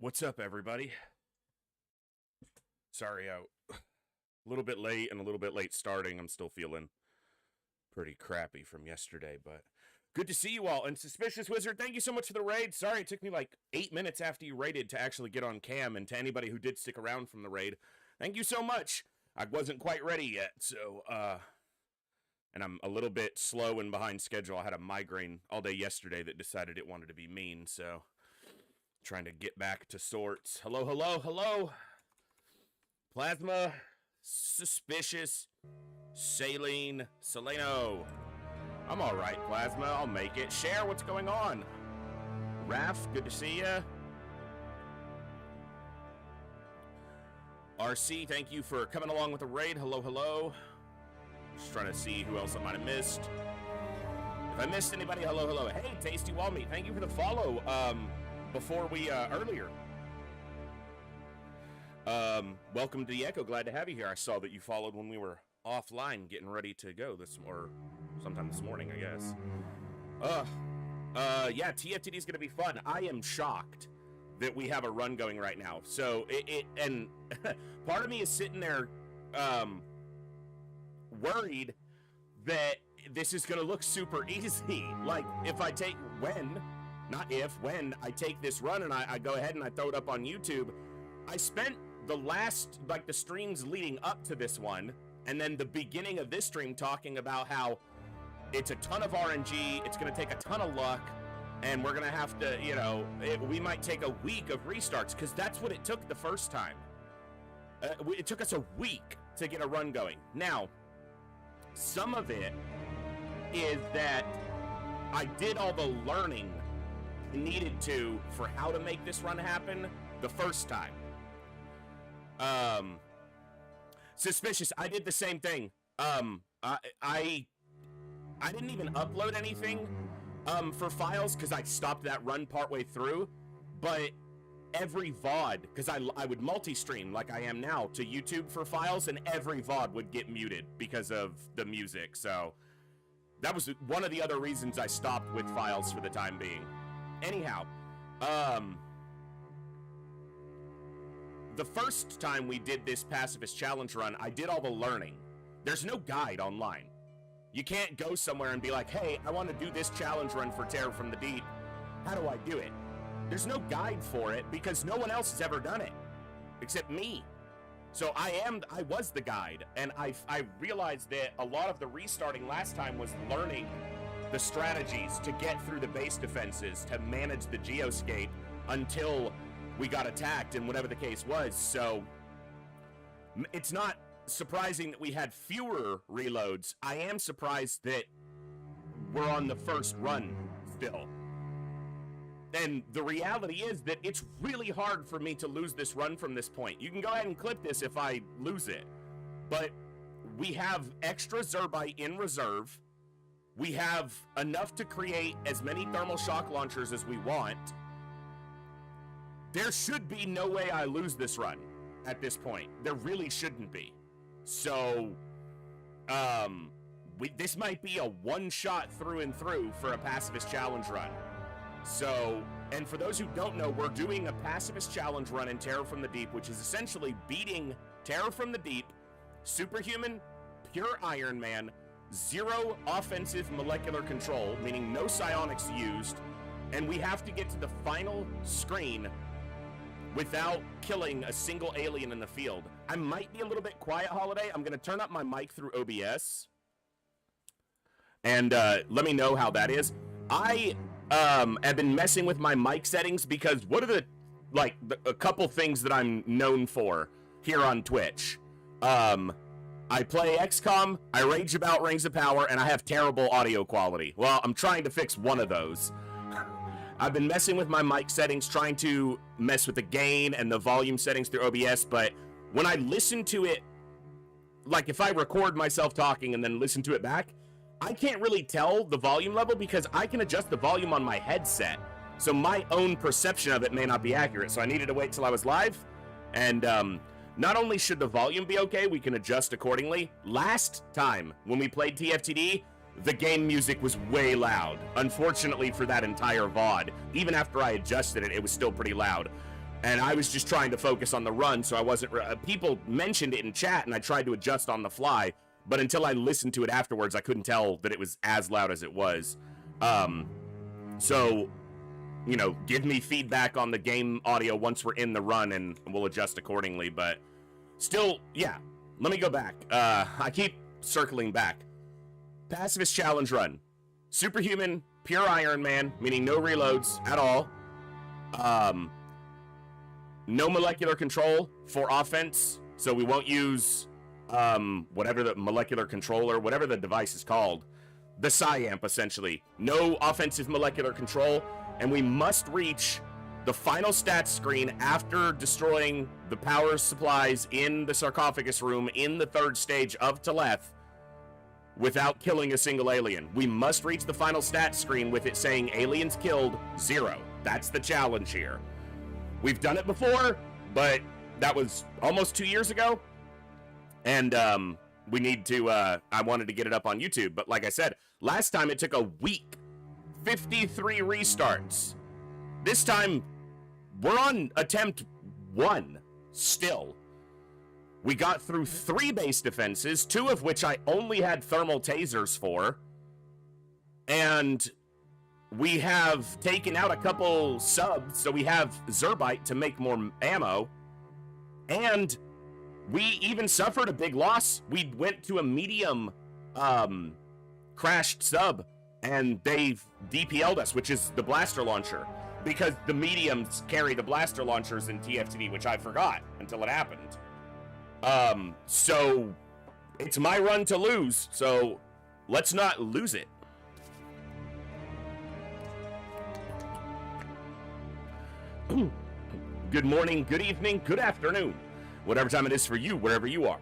What's up, everybody? Sorry, a little bit late and a little bit late starting. I'm still feeling pretty crappy from yesterday, but good to see you all. And Suspicious Wizard, thank you so much for the raid. Sorry, it took me like 8 minutes after you raided to actually get on cam. And to anybody who did stick around from the raid, thank you so much. I wasn't quite ready yet, so, and I'm a little bit slow and behind schedule. I had a migraine all day yesterday that decided it wanted to be mean, so trying to get back to sorts. Hello, hello, hello. Plasma, Suspicious, Saline, Seleno. I'm all right, Plasma. I'll make it. Share, what's going on? Raph, good to see ya. RC, thank you for coming along with the raid. Hello, hello. Just trying to see who else I might have missed. If I missed anybody, hello, hello. Hey, Tasty Walmeat, thank you for the follow. Before we, earlier. Welcome to the Echo. Glad to have you here. I saw that you followed when we were offline getting ready to go or sometime this morning, I guess. Yeah, TFTD is going to be fun. I am shocked that we have a run going right now. So, and part of me is sitting there, worried that this is going to look super easy. Like, if I take, when I take this run and I go ahead and I throw it up on YouTube, I spent the last, like the streams leading up to this one, and then the beginning of this stream talking about how it's a ton of RNG, it's going to take a ton of luck, and we're going to have to, you know, we might take a week of restarts, because that's what it took the first time. It took us a week to get a run going. Now, some of it is that I did all the learning I needed to for how to make this run happen the first time. Suspicious, I did the same thing. I didn't even upload anything for files because I stopped that run partway through, but every VOD, because I would multi-stream like I am now to YouTube for files, and every VOD would get muted because of the music, so that was one of the other reasons I stopped with files for the time being. Anyhow, the first time we did this Pacifist Challenge run, I did all the learning. There's no guide online. You can't go somewhere and be like, hey, I want to do this challenge run for Terror from the Deep. How do I do it? There's no guide for it because no one else has ever done it except me. So I was the guide, and I realized that a lot of the restarting last time was learning the strategies to get through the base defenses, to manage the geoscape until we got attacked, and whatever the case was. So it's not surprising that we had fewer reloads. I am surprised that we're on the first run still. And the reality is that it's really hard for me to lose this run from this point. You can go ahead and clip this if I lose it, but we have extra Zerbite in reserve. We have enough to create as many thermal shock launchers as we want. There should be no way I lose this run at this point. There really shouldn't be. So, this might be a one-shot through and through for a Pacifist Challenge run. So, and for those who don't know, we're doing a Pacifist Challenge run in Terror from the Deep, which is essentially beating Terror from the Deep, Superhuman, Pure Iron Man, 0 offensive molecular control, meaning no psionics used, and we have to get to the final screen without killing a single alien in the field. I might be a little bit quiet, Holiday. I'm going to turn up my mic through OBS, and let me know how that is. I have been messing with my mic settings because what are a couple things that I'm known for here on Twitch? I play XCOM, I rage about Rings of Power, and I have terrible audio quality. Well, I'm trying to fix one of those. I've been messing with my mic settings, trying to mess with the gain and the volume settings through OBS, but when I listen to it, like if I record myself talking and then listen to it back, I can't really tell the volume level because I can adjust the volume on my headset. So my own perception of it may not be accurate, so I needed to wait till I was live, and not only should the volume be okay, we can adjust accordingly. Last time when we played TFTD, the game music was way loud. Unfortunately for that entire VOD, even after I adjusted it, it was still pretty loud. And I was just trying to focus on the run, so I wasn't... people mentioned it in chat, and I tried to adjust on the fly, but until I listened to it afterwards, I couldn't tell that it was as loud as it was. So, you know, give me feedback on the game audio once we're in the run, and we'll adjust accordingly, but still, yeah. Let me go back. I keep circling back. Pacifist Challenge Run. Superhuman, pure Iron Man, meaning no reloads at all. No molecular control for offense, so we won't use whatever the molecular controller, whatever the device is called, the PSI-amp, essentially. No offensive molecular control, and we must reach the final stats screen after destroying the power supplies in the sarcophagus room in the 3rd stage of Teleth without killing a single alien. We must reach the final stats screen with it saying aliens killed 0. That's the challenge here. We've done it before, but that was almost 2 years ago. And we need to, I wanted to get it up on YouTube. But like I said, last time it took a week. 53 restarts. This time, we're on attempt 1 still. We got through 3 base defenses, 2 of which I only had thermal tasers for. And we have taken out a couple subs, so we have Zerbite to make more ammo. And we even suffered a big loss. We went to a medium crashed sub, and they've DPL'd us, which is the blaster launcher. Because the mediums carry the blaster launchers in TFTD, which I forgot until it happened. So it's my run to lose, so let's not lose it. Good morning, good evening, good afternoon, whatever time it is for you, wherever you are.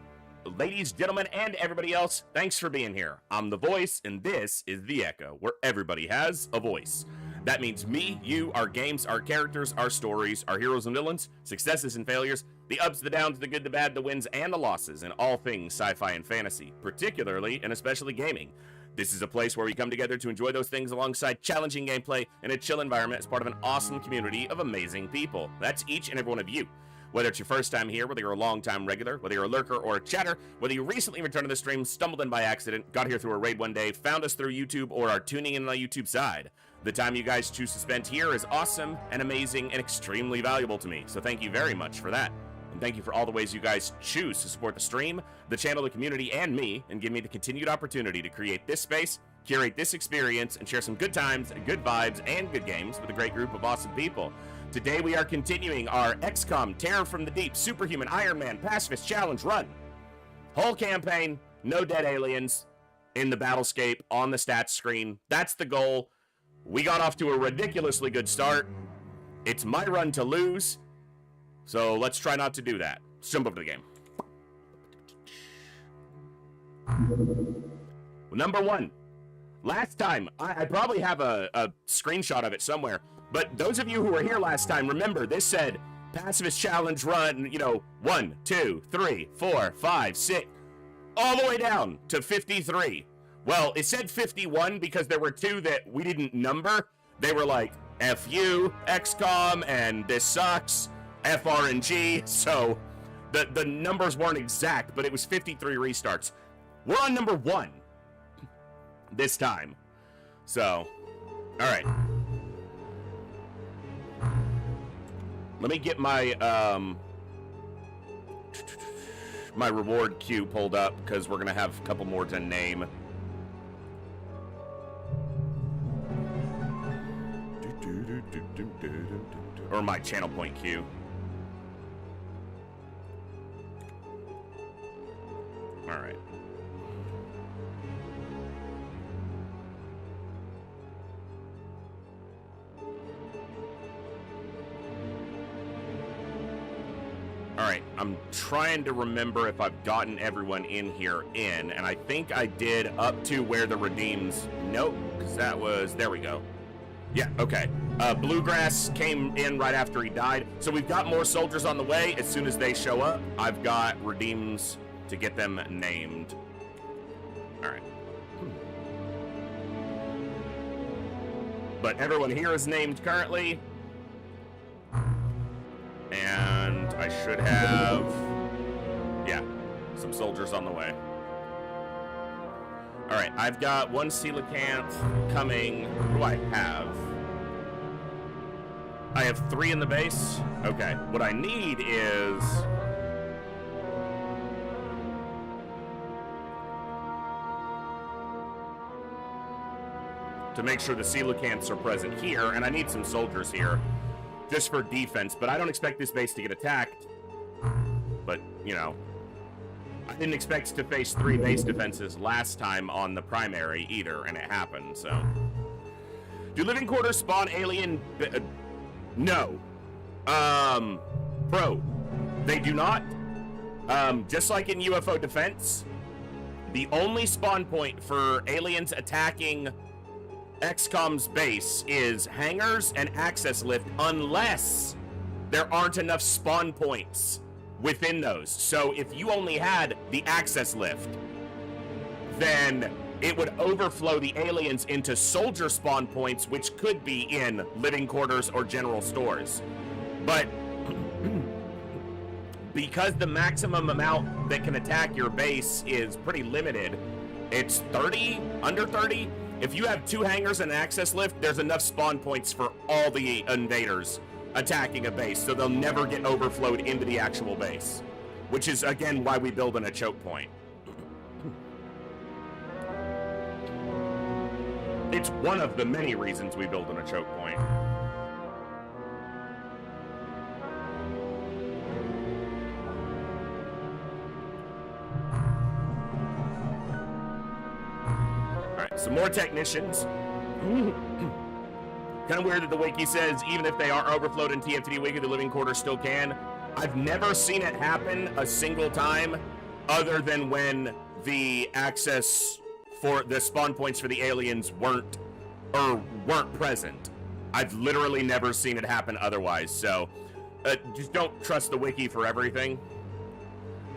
Ladies, gentlemen, and everybody else, thanks for being here. I'm the voice, and this is The Echo, where everybody has a voice. That means me, you, our games, our characters, our stories, our heroes and villains, successes and failures, the ups, the downs, the good, the bad, the wins, and the losses, and all things sci-fi and fantasy, particularly and especially gaming. This is a place where we come together to enjoy those things alongside challenging gameplay in a chill environment as part of an awesome community of amazing people. That's each and every one of you. Whether it's your first time here, whether you're a long-time regular, whether you're a lurker or a chatter, whether you recently returned to the stream, stumbled in by accident, got here through a raid one day, found us through YouTube, or are tuning in on the YouTube side. The time you guys choose to spend here is awesome and amazing and extremely valuable to me, so thank you very much for that. And thank you for all the ways you guys choose to support the stream, the channel, the community, and me, and give me the continued opportunity to create this space, curate this experience, and share some good times, good vibes, and good games with a great group of awesome people. Today we are continuing our XCOM Terror from the Deep Superhuman Iron Man Pacifist Challenge Run. Whole campaign, no dead aliens in the battlescape on the stats screen. That's the goal. We got off to a ridiculously good start. It's my run to lose, so let's try not to do that. Let's jump over to the game. Number 1. Last time, I probably have a screenshot of it somewhere, but those of you who were here last time, remember, this said, Pacifist Challenge Run, you know, 1, 2, 3, 4, 5, 6, all the way down to 53. Well, it said 51 because there were 2 that we didn't number. They were like, FU, XCOM, and this sucks, FRNG, so the numbers weren't exact, but it was 53 restarts. We're on number 1 this time. So, all right. Let me get my my reward queue pulled up because we're gonna have a couple more to name. Or my channel point queue. All right. Alright, I'm trying to remember if I've gotten everyone in here and I think I did up to where the redeems... Nope, because that was... There we go. Yeah, okay. Bluegrass came in right after he died, so we've got more soldiers on the way. As soon as they show up, I've got redeems to get them named. Alright. But everyone here is named currently. And I should have, yeah, some soldiers on the way. All right, I've got one coelacanth coming. What do I have? I have 3 in the base. Okay, what I need is... to make sure the coelacanths are present here, and I need some soldiers here just for defense, but I don't expect this base to get attacked. But, you know, I didn't expect to face 3 base defenses last time on the primary either, and it happened, so. Do living quarters spawn alien? No. Bro, they do not. Just like in UFO defense, the only spawn point for aliens attacking XCOM's base is hangars and access lift, unless there aren't enough spawn points within those. So if you only had the access lift, then it would overflow the aliens into soldier spawn points, which could be in living quarters or general stores. But because the maximum amount that can attack your base is pretty limited, it's 30, under 30. If you have 2 hangars and an access lift, there's enough spawn points for all the invaders attacking a base, so they'll never get overflowed into the actual base, which is, again, why we build in a choke point. It's one of the many reasons we build in a choke point. Some more technicians. Kind of weird that the wiki says even if they are overflowed in TFTD wiki, the living quarters still can. I've never seen it happen a single time other than when the access for the spawn points for the aliens weren't present. I've literally never seen it happen otherwise, so just don't trust the wiki for everything.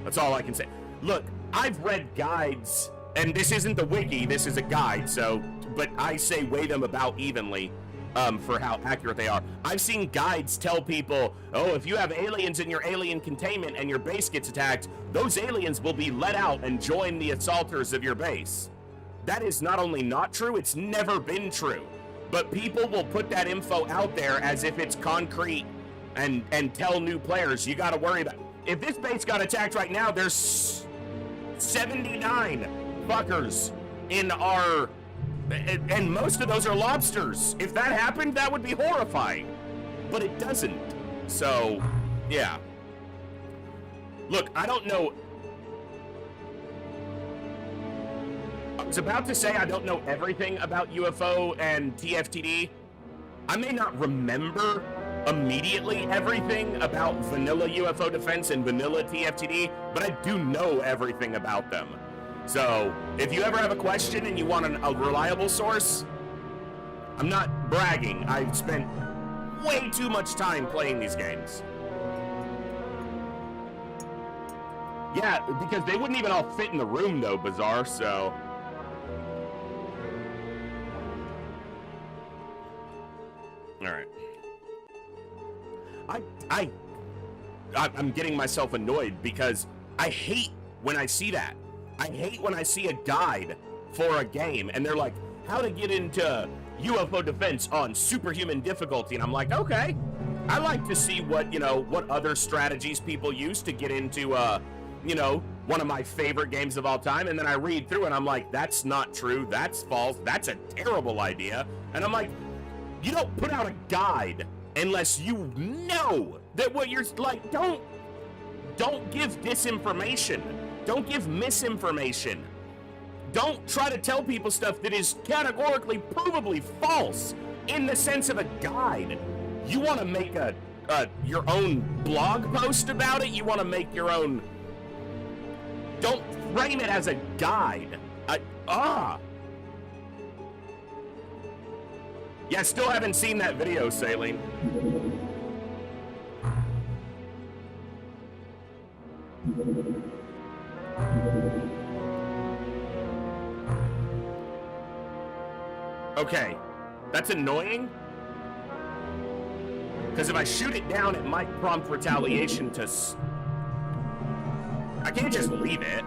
That's all I can say. Look, I've read guides. And this isn't the wiki, this is a guide, so, but I say weigh them about evenly for how accurate they are. I've seen guides tell people, oh, if you have aliens in your alien containment and your base gets attacked, those aliens will be let out and join the assaulters of your base. That is not only not true, it's never been true. But people will put that info out there as if it's concrete and tell new players, you gotta worry about it. If this base got attacked right now, there's 79 fuckers in our, and most of those are lobsters. If that happened, that would be horrifying, but it doesn't. So, yeah. Look, I don't know. I was about to say I don't know everything about UFO and TFTD. I may not remember immediately everything about vanilla UFO defense and vanilla TFTD, but I do know everything about them. So, if you ever have a question and you want a reliable source, I'm not bragging. I've spent way too much time playing these games. Yeah, because they wouldn't even all fit in the room, though, Bizarre, so... Alright. I'm getting myself annoyed because I hate when I see that. I hate when I see a guide for a game and they're like, how to get into UFO defense on superhuman difficulty. And I'm like, okay, I like to see what, you know, what other strategies people use to get into, you know, one of my favorite games of all time. And then I read through and I'm like, that's not true. That's false. That's a terrible idea. And I'm like, you don't put out a guide unless you know that what you're like, don't give disinformation. Don't give misinformation. Don't try to tell people stuff that is categorically, provably false in the sense of a guide. You want to make your own blog post about it? You want to make your own... Don't frame it as a guide. Yeah, still haven't seen that video, Saline. Okay, that's annoying. Because if I shoot it down, it might prompt retaliation to... I can't just leave it.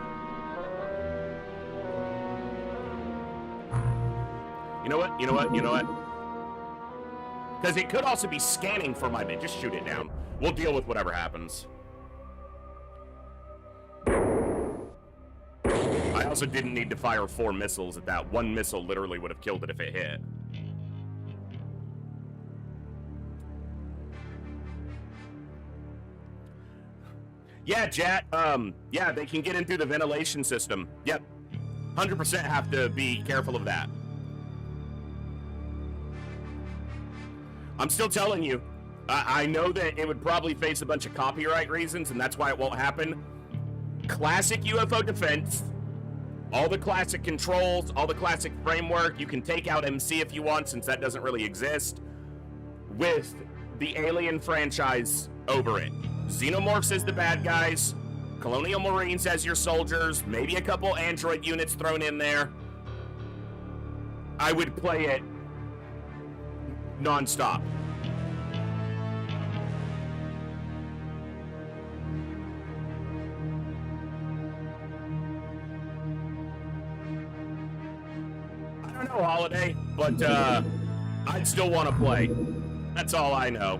You know what? You know what? You know what? Because it could also be scanning for my bit. Just shoot it down. We'll deal with whatever happens. I also didn't need to fire 4 missiles at that. 1 missile literally would have killed it if it hit. Yeah, Jat, yeah, they can get in through the ventilation system. Yep. 100% have to be careful of that. I'm still telling you, I know that it would probably face a bunch of copyright reasons, and that's why it won't happen. Classic UFO defense, all the classic controls, all the classic framework, you can take out MC if you want, since that doesn't really exist, with the Alien franchise over it. Xenomorphs as the bad guys, Colonial Marines as your soldiers, maybe a couple android units thrown in there. I would play it non-stop. I don't know, Holiday, but I'd still want to play. That's all I know.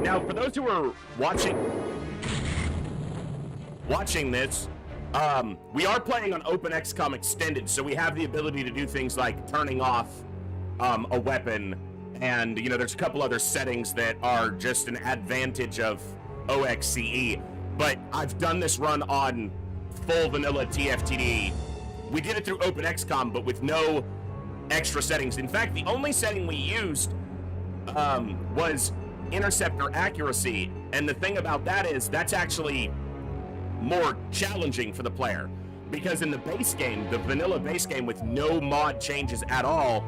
Now, for those who are watching this, we are playing on Open XCOM Extended, so we have the ability to do things like turning off a weapon, and, you know, there's a couple other settings that are just an advantage of OXCE. But I've done this run on full vanilla TFTD. We did it through Open XCOM, but with no extra settings. In fact, the only setting we used was interceptor accuracy. And the thing about that is that's actually more challenging for the player. Because in the base game, the vanilla base game with no mod changes at all,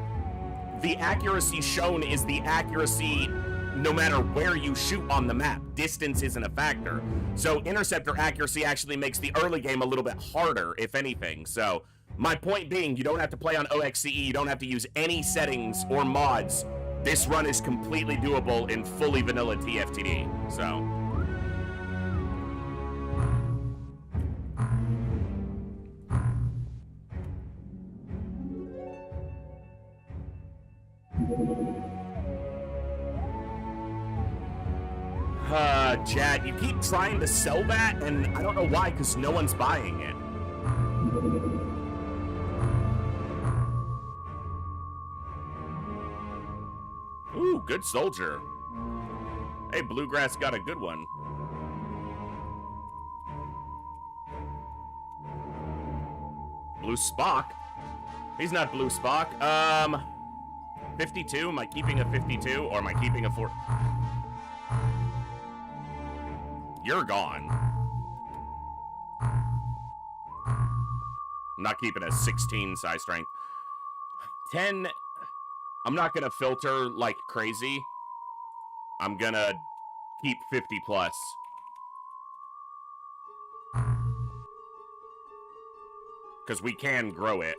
the accuracy shown is the accuracy no matter where you shoot on the map. Distance isn't a factor. So interceptor accuracy actually makes the early game a little bit harder, if anything. So my point being, you don't have to play on OXCE, you don't have to use any settings or mods. This run is completely doable in fully vanilla TFTD, so. Chad, you keep trying to sell that, and I don't know why, because no one's buying it. Ooh, good soldier. Hey, Bluegrass got a good one. Blue Spock? He's not Blue Spock. 52? Am I keeping a 52, or am I keeping a 4? You're gone. I'm not keeping a 16 size strength. 10, I'm not gonna filter like crazy. I'm gonna keep 50 plus. Because we can grow it.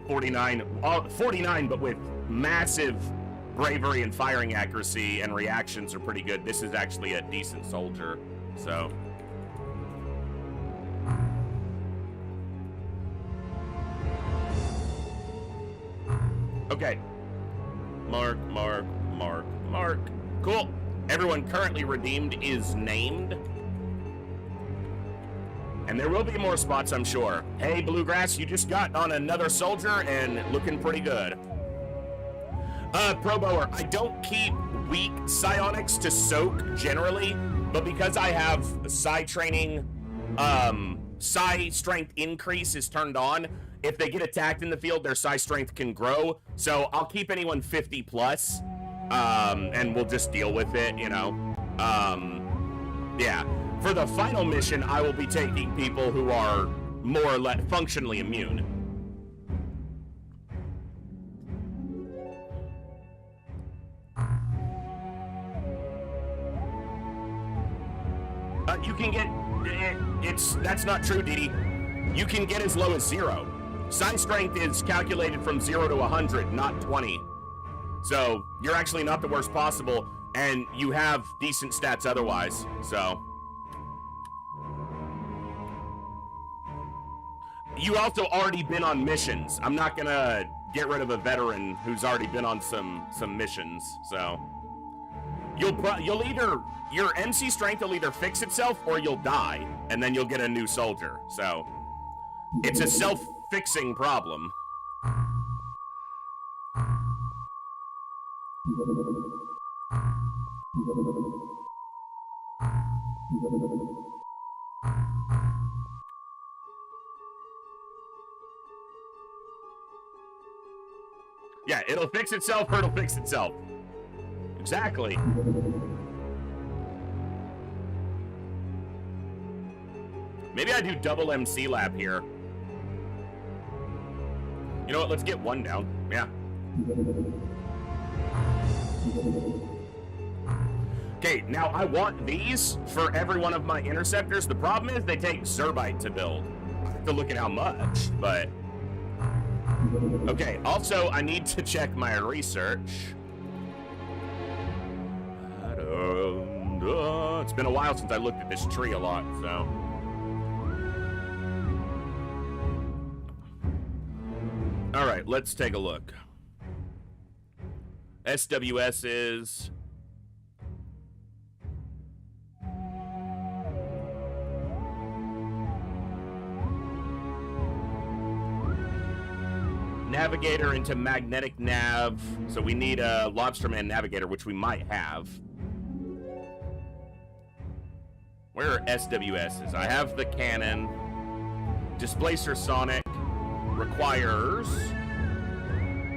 49, 49, but with massive bravery and firing accuracy and reactions are pretty good. This is actually a decent soldier, so. Okay. Mark. Cool. Everyone currently redeemed is named. And there will be more spots, I'm sure. Hey, Bluegrass, you just got on another soldier and looking pretty good. Pro Bower, I don't keep weak psionics to soak generally, but because I have psi training, psi strength increase is turned on. If they get attacked in the field, their psi strength can grow. So I'll keep anyone 50 plus, and we'll just deal with it, you know. Yeah. For the final mission, I will be taking people who are more or less functionally immune. you can get... That's not true, Didi. You can get as low as 0. Psi strength is calculated from 0 to 100, not 20. So, you're actually not the worst possible, and you have decent stats otherwise, so... You also already been on missions. I'm not gonna get rid of a veteran who's already been on some missions, so... You'll either... Your MC strength will either fix itself or you'll die, and then you'll get a new soldier, so... It's a self-fixing problem. Yeah, it'll fix itself or it'll fix itself. Exactly. Maybe I do double MC lap here. You know what, let's get one down. Yeah. Okay, now I want these for every one of my interceptors. The problem is they take Zerbite to build. I have to look at how much, but... Okay, also, I need to check my research. It's been a while since I looked at this tree a lot, so... Alright, let's take a look. SWS is... Navigator into magnetic nav, so we need a Lobsterman Navigator, which we might have. Where are SWSs? I have the cannon. Displacer Sonic requires...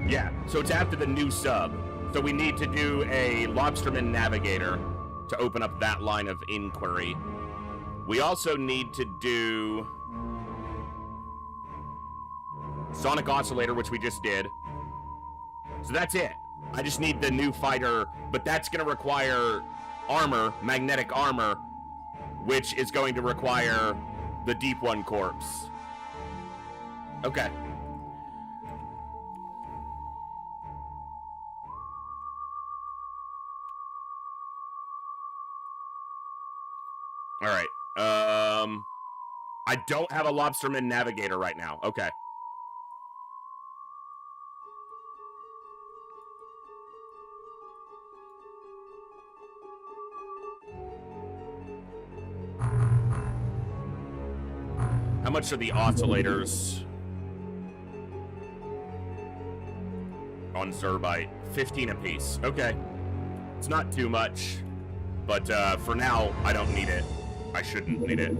Yeah, so it's after the new sub. So we need to do a Lobsterman Navigator to open up that line of inquiry. We also need to do... Sonic Oscillator, which we just did. So that's it. I just need the new fighter, but that's going to require armor, magnetic armor, which is going to require the Deep One Corps. Okay. All right. I don't have a Lobsterman Navigator right now. Okay. How much are the oscillators on Zerbite? 15 apiece. Okay. It's not too much, but for now, I don't need it. I shouldn't need it.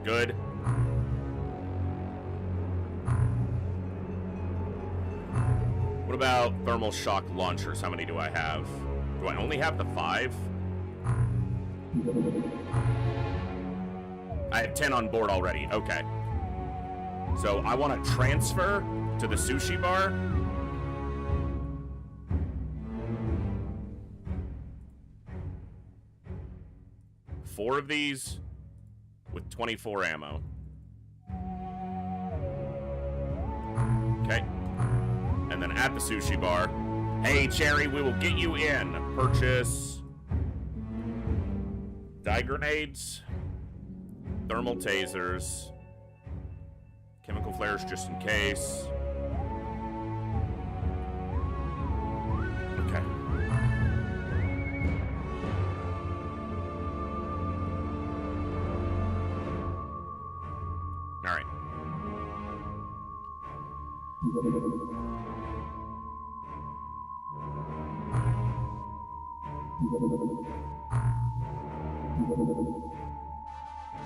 Good. What about thermal shock launchers? How many do I have? Do I only have the 5? I have 10 on board already. Okay. So I want to transfer to the sushi bar. Four of these with 24 ammo. Okay. And then at the sushi bar, hey, Cherry, we will get you in. Purchase dye grenades, thermal tasers, chemical flares just in case. Okay. All right.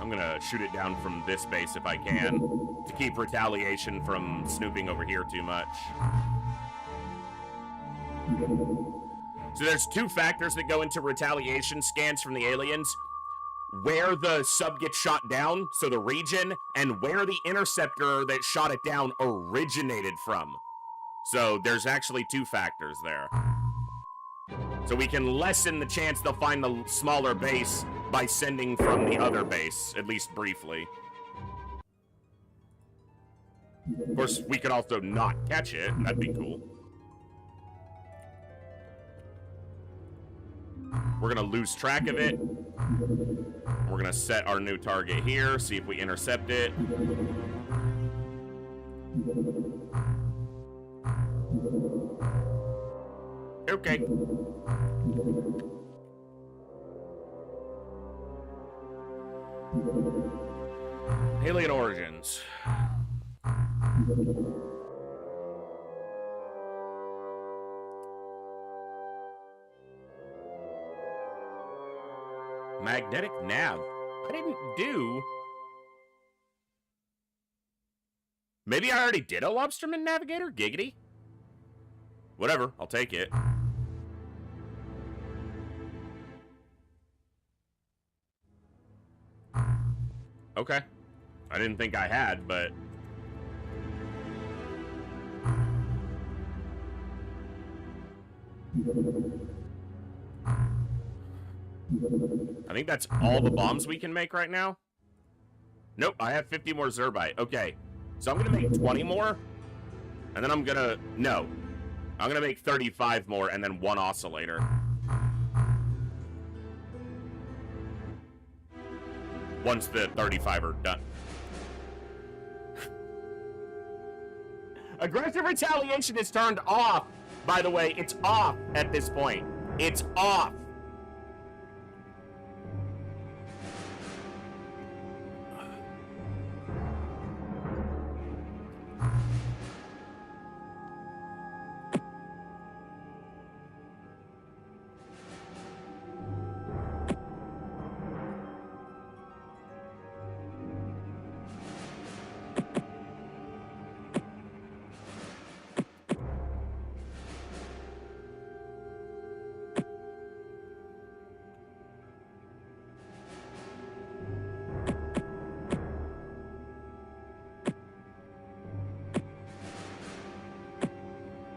I'm gonna shoot it down from this base if I can, to keep retaliation from snooping over here too much. So there's two factors that go into retaliation scans from the aliens. Where the sub gets shot down, so the region, and where the interceptor that shot it down originated from. So there's actually two factors there. So we can lessen the chance they'll find the smaller base by sending from the other base, at least briefly. Of course, we could also not catch it. That'd be cool. We're gonna lose track of it. We're gonna set our new target here, see if we intercept it. Okay. Alien origins. Magnetic nav. I didn't do... Maybe I already did a Lobsterman Navigator? Giggity. Whatever, I'll take it. Okay. I didn't think I had, but... I think that's all the bombs we can make right now. Nope, I have 50 more Zerbite. Okay, so I'm gonna make 20 more, and then I'm gonna... No. I'm gonna make 35 more, and then 1 oscillator. Once the 35 are done. Aggressive retaliation is turned off. By the way, it's off at this point. It's off.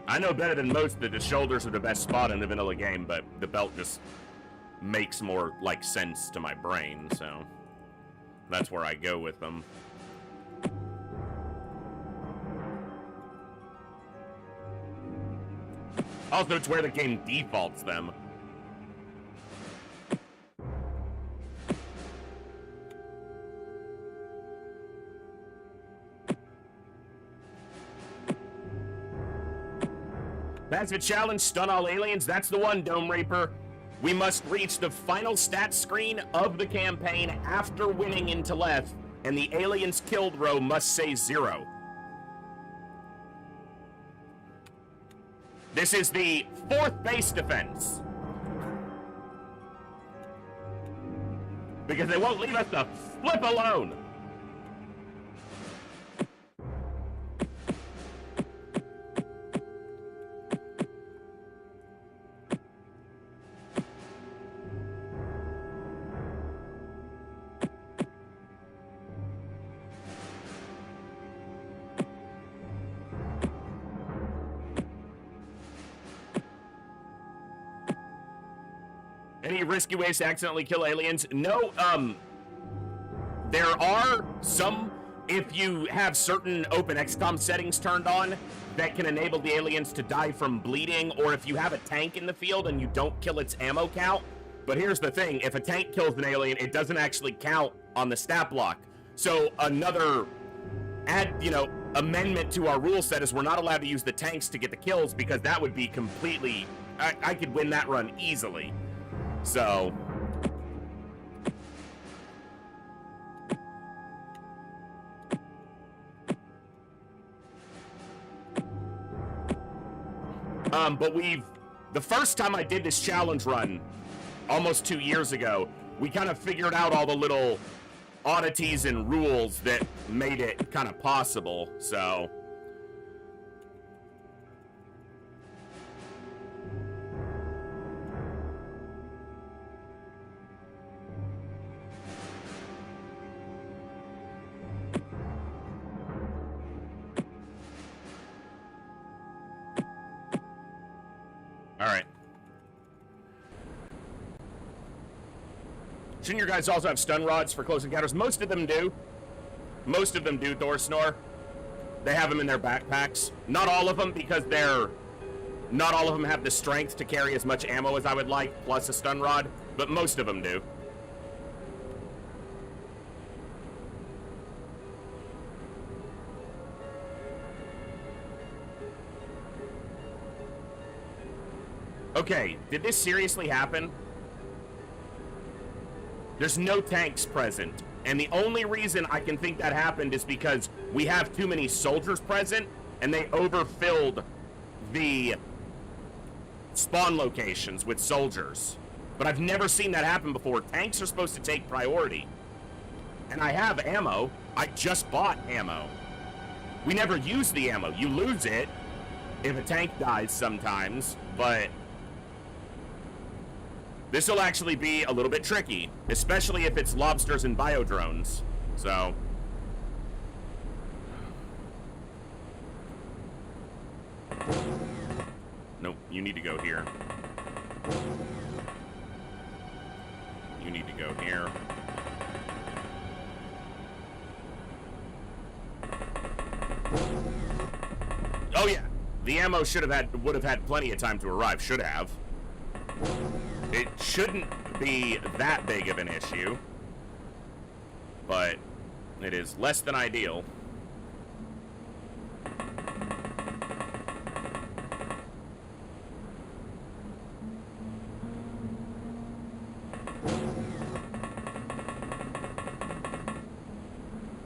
I know better than most that the shoulders are the best spot in the vanilla game, but the belt just makes more, like, sense to my brain, so that's where I go with them. Also, it's where the game defaults them. Pacifist challenge, stun all aliens. That's the one, Dome Reaper. We must reach the final stat screen of the campaign after winning into left, and the aliens killed row must say 0. This is the 4th base defense. Because they won't leave us the flip alone. Any risky ways to accidentally kill aliens? No, there are some, if you have certain open XCOM settings turned on, that can enable the aliens to die from bleeding, or if you have a tank in the field and you don't kill its ammo count. But here's the thing, if a tank kills an alien, it doesn't actually count on the stat block. So another amendment to our rule set is we're not allowed to use the tanks to get the kills, because that would be completely, I could win that run easily. So, but the first time I did this challenge run, almost 2 years ago, we kind of figured out all the little oddities and rules that made it kind of possible, so. All right. Shouldn't your guys also have stun rods for close encounters? Most of them do. Most of them do, Thorsnor. They have them in their backpacks. Not all of them, because not all of them have the strength to carry as much ammo as I would like, plus a stun rod, but most of them do. Okay, did this seriously happen? There's no tanks present, and the only reason I can think that happened is because we have too many soldiers present, and they overfilled the spawn locations with soldiers. But I've never seen that happen before. Tanks are supposed to take priority. And I have ammo. I just bought ammo. We never use the ammo. You lose it if a tank dies sometimes, but this will actually be a little bit tricky, especially if it's lobsters and biodrones. So nope, you need to go here. You need to go here. Oh yeah, the ammo would have had plenty of time to arrive. Should have. It shouldn't be that big of an issue, but it is less than ideal.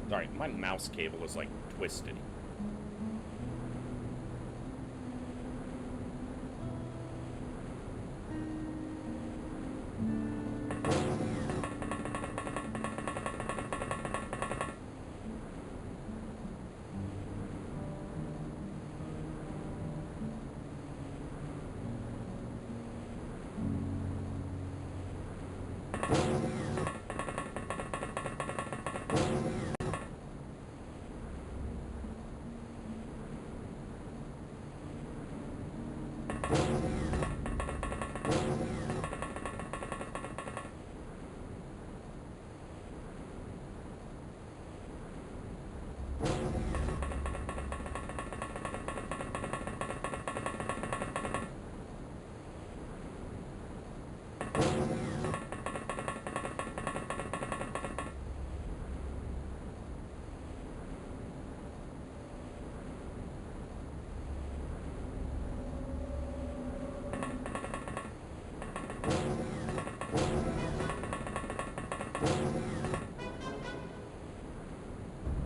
Sorry, my mouse cable is like twisted.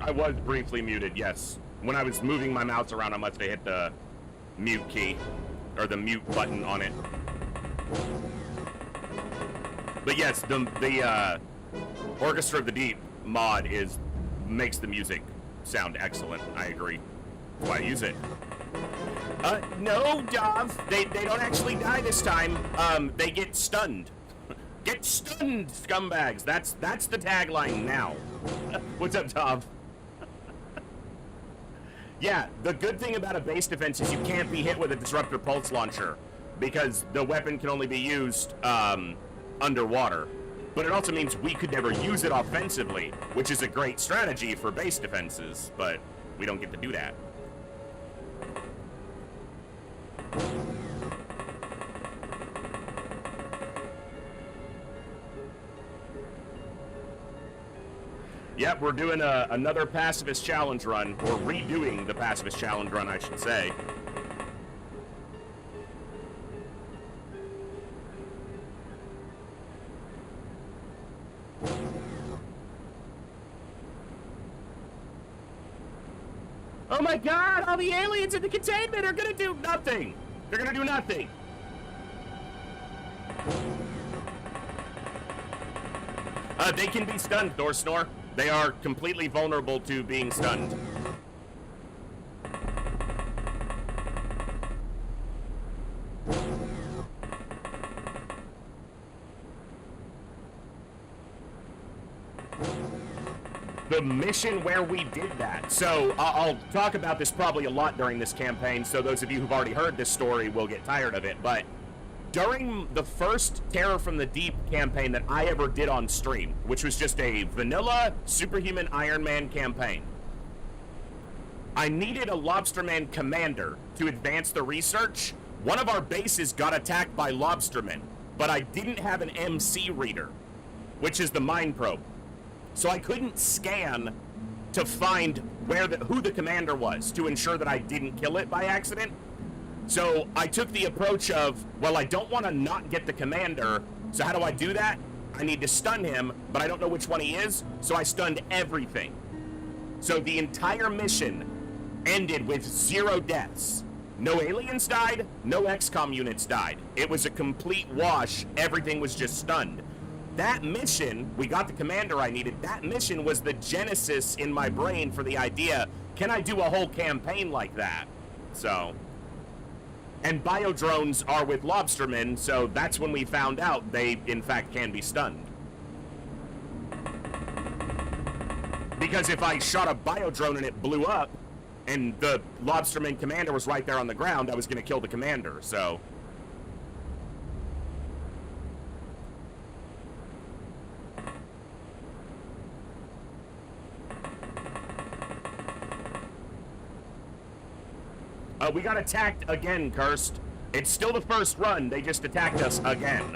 I was briefly muted, yes. When I was moving my mouse around, I must have hit the mute key, or the mute button on it. But yes, the Orchestra of the Deep mod makes the music sound excellent. I agree. That's why I use it. No, Dov. They don't actually die this time. They get stunned. Get stunned, scumbags. That's the tagline now. What's up, Dov? Yeah, the good thing about a base defense is you can't be hit with a disruptor pulse launcher because the weapon can only be used underwater. But it also means we could never use it offensively, which is a great strategy for base defenses, but we don't get to do that. Yep, we're doing another Pacifist Challenge run, or redoing the Pacifist Challenge run, I should say. Oh my god, all the aliens in the containment are gonna do nothing! They're gonna do nothing! They can be stunned, Thorsnor. They are completely vulnerable to being stunned. The mission where we did that. So, I'll talk about this probably a lot during this campaign, so those of you who've already heard this story will get tired of it, but during the first Terror from the Deep campaign that I ever did on stream, which was just a vanilla Superhuman Iron Man campaign, I needed a Lobsterman commander to advance the research. One of our bases got attacked by Lobstermen, but I didn't have an MC reader, which is the mind probe. So I couldn't scan to find who the commander was to ensure that I didn't kill it by accident. So I took the approach of, well, I don't want to not get the commander, so how do I do that? I need to stun him, but I don't know which one he is, so I stunned everything. So the entire mission ended with 0 deaths. No aliens died, no XCOM units died. It was a complete wash, everything was just stunned. That mission, we got the commander I needed, that mission was the genesis in my brain for the idea, can I do a whole campaign like that? So, and biodrones are with Lobstermen, so that's when we found out they, in fact, can be stunned. Because if I shot a biodrone and it blew up, and the Lobsterman commander was right there on the ground, I was going to kill the commander, so... we got attacked again, Cursed. It's still the first run, they just attacked us again.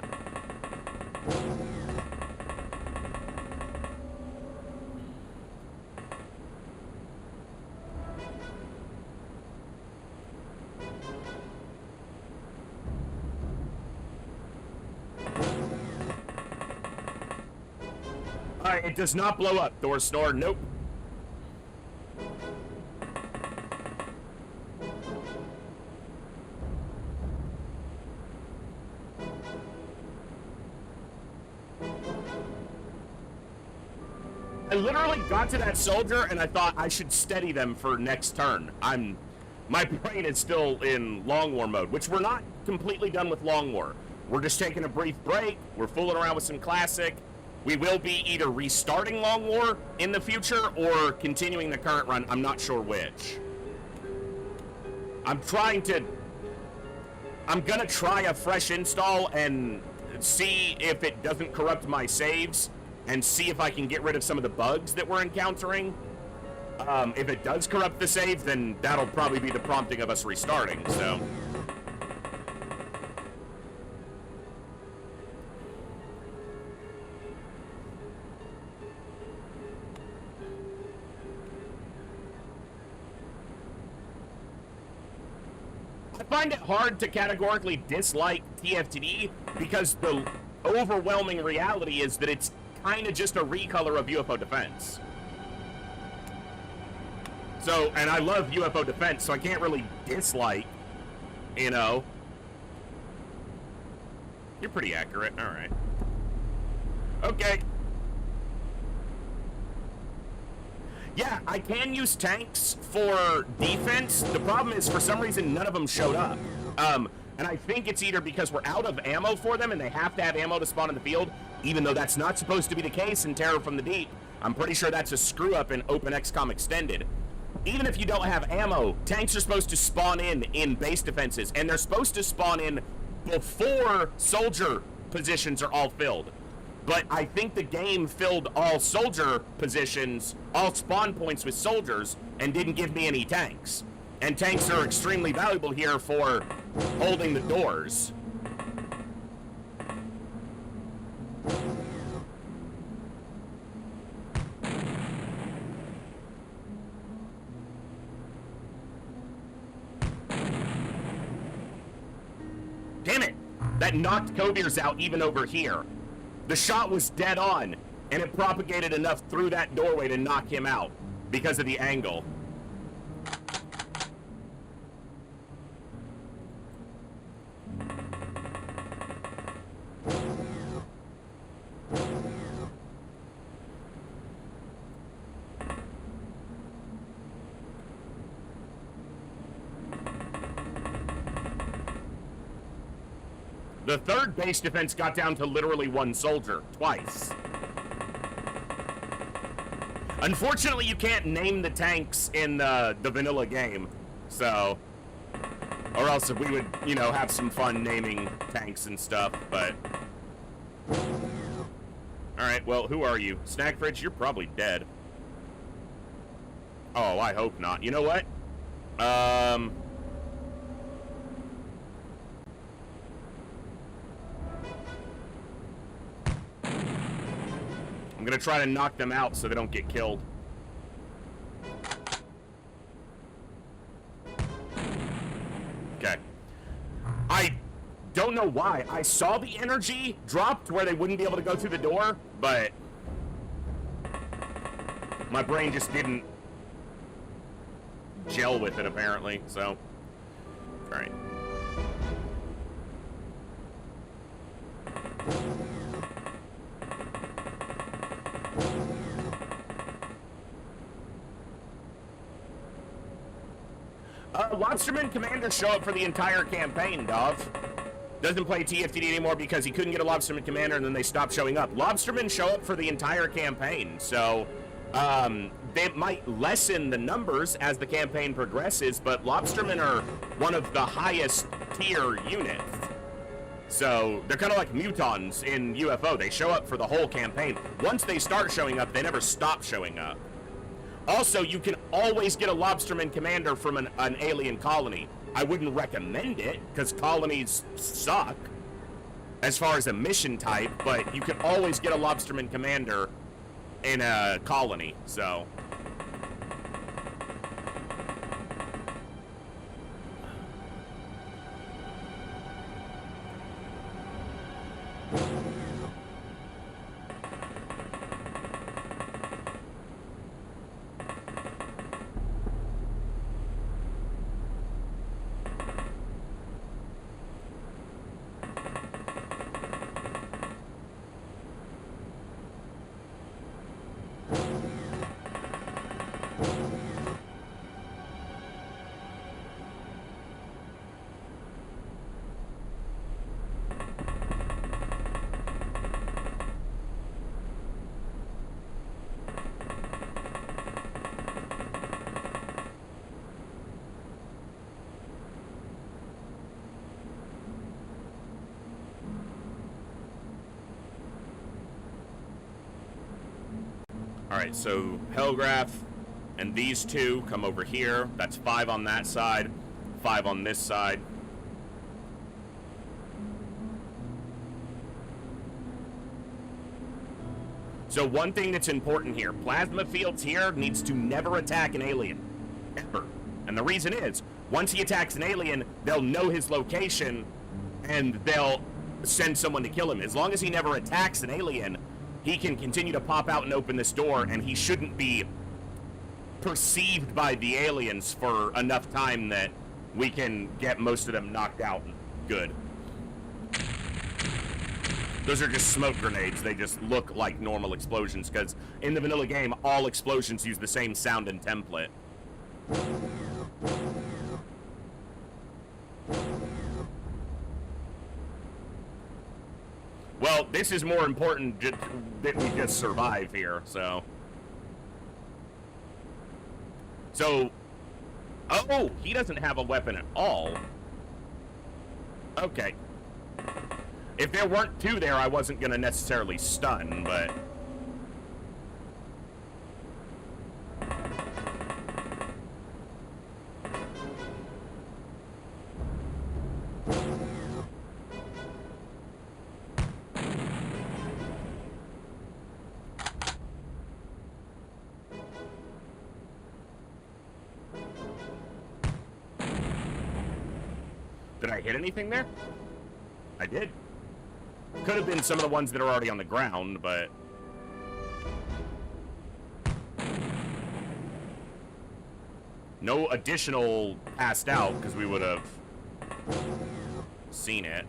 Alright, it does not blow up, Thor Snore, nope. I literally got to that soldier and I thought I should steady them for next turn. My brain is still in Long War mode, which we're not completely done with Long War. We're just taking a brief break. We're fooling around with some classic. We will be either restarting Long War in the future or continuing the current run. I'm not sure which. I'm gonna try a fresh install and see if it doesn't corrupt my saves and see if I can get rid of some of the bugs that we're encountering. If it does corrupt the save, then that'll probably be the prompting of us restarting, so. I find it hard to categorically dislike TFTD because the overwhelming reality is that it's kind of just a recolor of UFO Defense. So, and I love UFO Defense, so I can't really dislike, you know. You're pretty accurate, alright. Okay. Yeah, I can use tanks for defense. The problem is, for some reason, none of them showed up. And I think it's either because we're out of ammo for them and they have to have ammo to spawn in the field, even though that's not supposed to be the case in Terror from the Deep. I'm pretty sure that's a screw-up in Open XCOM Extended. Even if you don't have ammo, tanks are supposed to spawn in base defenses, and they're supposed to spawn in before soldier positions are all filled. But I think the game filled all soldier positions, all spawn points with soldiers, and didn't give me any tanks. And tanks are extremely valuable here for holding the doors. Damn it! That knocked Kovir's out even over here. The shot was dead on, and it propagated enough through that doorway to knock him out because of the angle. The third base defense got down to literally one soldier, twice. Unfortunately, you can't name the tanks in the vanilla game, so... Or else we would, you know, have some fun naming tanks and stuff, but... Alright, well, who are you? Snack Fridge, you're probably dead. Oh, I hope not. You know what? I'm gonna try to knock them out so they don't get killed. Okay. I don't know why. I saw the energy drop to where they wouldn't be able to go through the door, but my brain just didn't gel with it, apparently, so. Alright. Lobsterman Commander show up for the entire campaign, Dov. Doesn't play TFTD anymore because he couldn't get a Lobsterman Commander and then they stopped showing up. Lobstermen show up for the entire campaign, so they might lessen the numbers as the campaign progresses, but Lobstermen are one of the highest tier units. So they're kind of like mutons in UFO. They show up for the whole campaign. Once they start showing up, they never stop showing up. Also, you can always get a Lobsterman Commander from an alien colony. I wouldn't recommend it, because colonies suck as far as a mission type, but you can always get a Lobsterman Commander in a colony, so... Alright, so Hellgraph and these two come over here. That's 5 on that side, 5 on this side. So one thing that's important here, Plasma Fields here needs to never attack an alien. Ever. And the reason is, once he attacks an alien, they'll know his location and they'll send someone to kill him. As long as he never attacks an alien, he can continue to pop out and open this door, and he shouldn't be perceived by the aliens for enough time that we can get most of them knocked out good. Those are just smoke grenades. They just look like normal explosions, because in the vanilla game, all explosions use the same sound and template. Well, this is more important that we just survive here, so... So... Oh, he doesn't have a weapon at all. Okay. If there weren't 2 there, I wasn't gonna necessarily stun, but... Did I hit anything there? I did. Could have been some of the ones that are already on the ground, but... No additional passed out, because we would have seen it.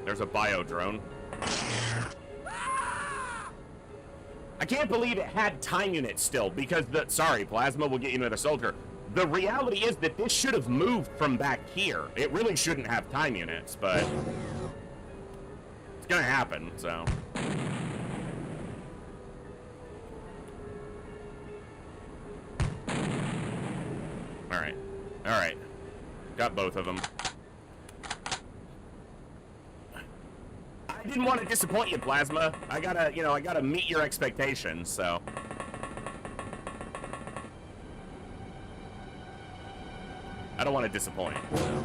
There's a bio drone. I can't believe it had time units still, because the... Sorry, Plasma will get you another soldier. The reality is that this should have moved from back here. It really shouldn't have time units, but... gonna happen, so. Alright. Alright. Got both of them. I didn't want to disappoint you, Plasma. I gotta, you know, I gotta meet your expectations, so. I don't want to disappoint, so.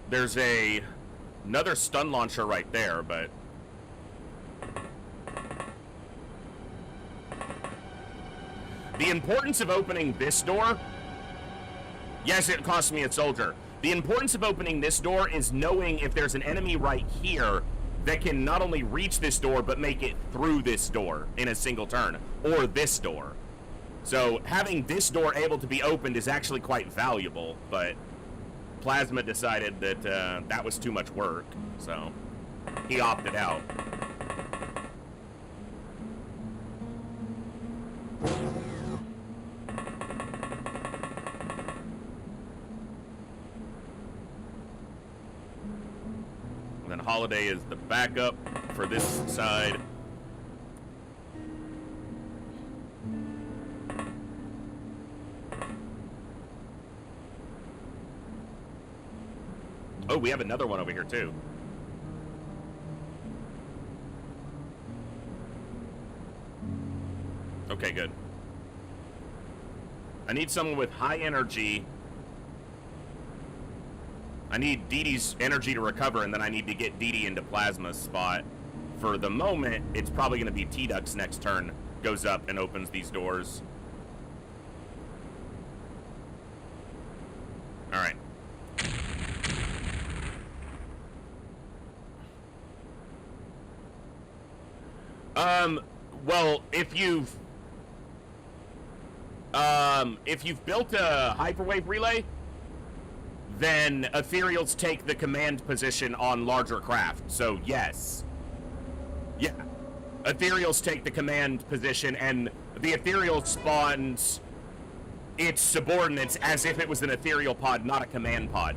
There's another stun launcher right there, but the importance of opening this door, yes, it cost me a soldier. The importance of opening this door is knowing if there's an enemy right here that can not only reach this door, but make it through this door in a single turn, or this door. So having this door able to be opened is actually quite valuable, but Plasma decided that that was too much work, so he opted out. And then Holiday is the backup for this side. Oh, we have another one over here, too. Okay, good. I need someone with high energy. I need Dee Dee's energy to recover, and then I need to get Dee Dee into Plasma's spot. For the moment, it's probably going to be T-Duck's next turn. Goes up and opens these doors. Alright. Well, if you've built a hyperwave relay, then ethereals take the command position on larger craft. So yes. Yeah. Ethereals take the command position, and the ethereal spawns its subordinates as if it was an ethereal pod, not a command pod.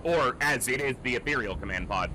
Or as it is the ethereal command pod.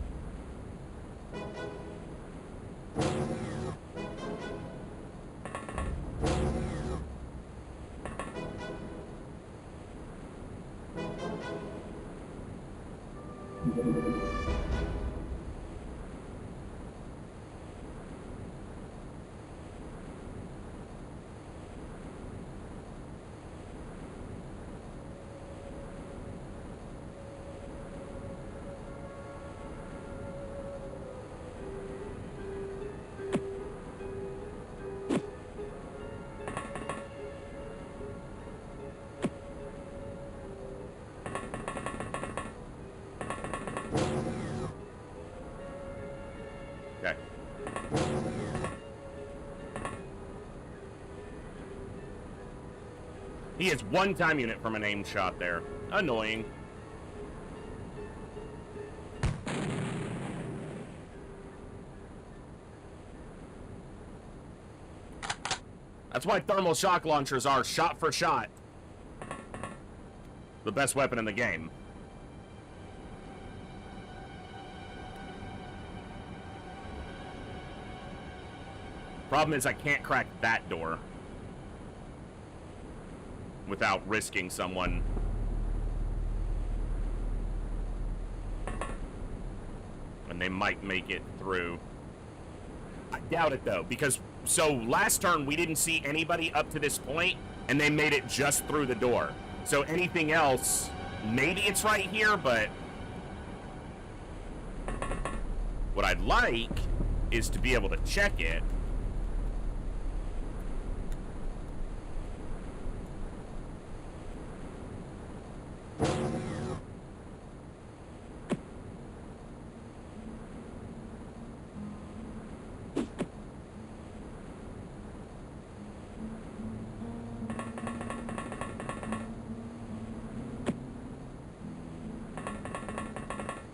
Okay. He is one time unit from an aimed shot there. Annoying. That's why thermal shock launchers are shot for shot the best weapon in the game. Problem is I can't crack that door without risking someone. And they might make it through. I doubt it though, because so last turn we didn't see anybody up to this point and they made it just through the door. So anything else, maybe it's right here, but what I'd like is to be able to check it.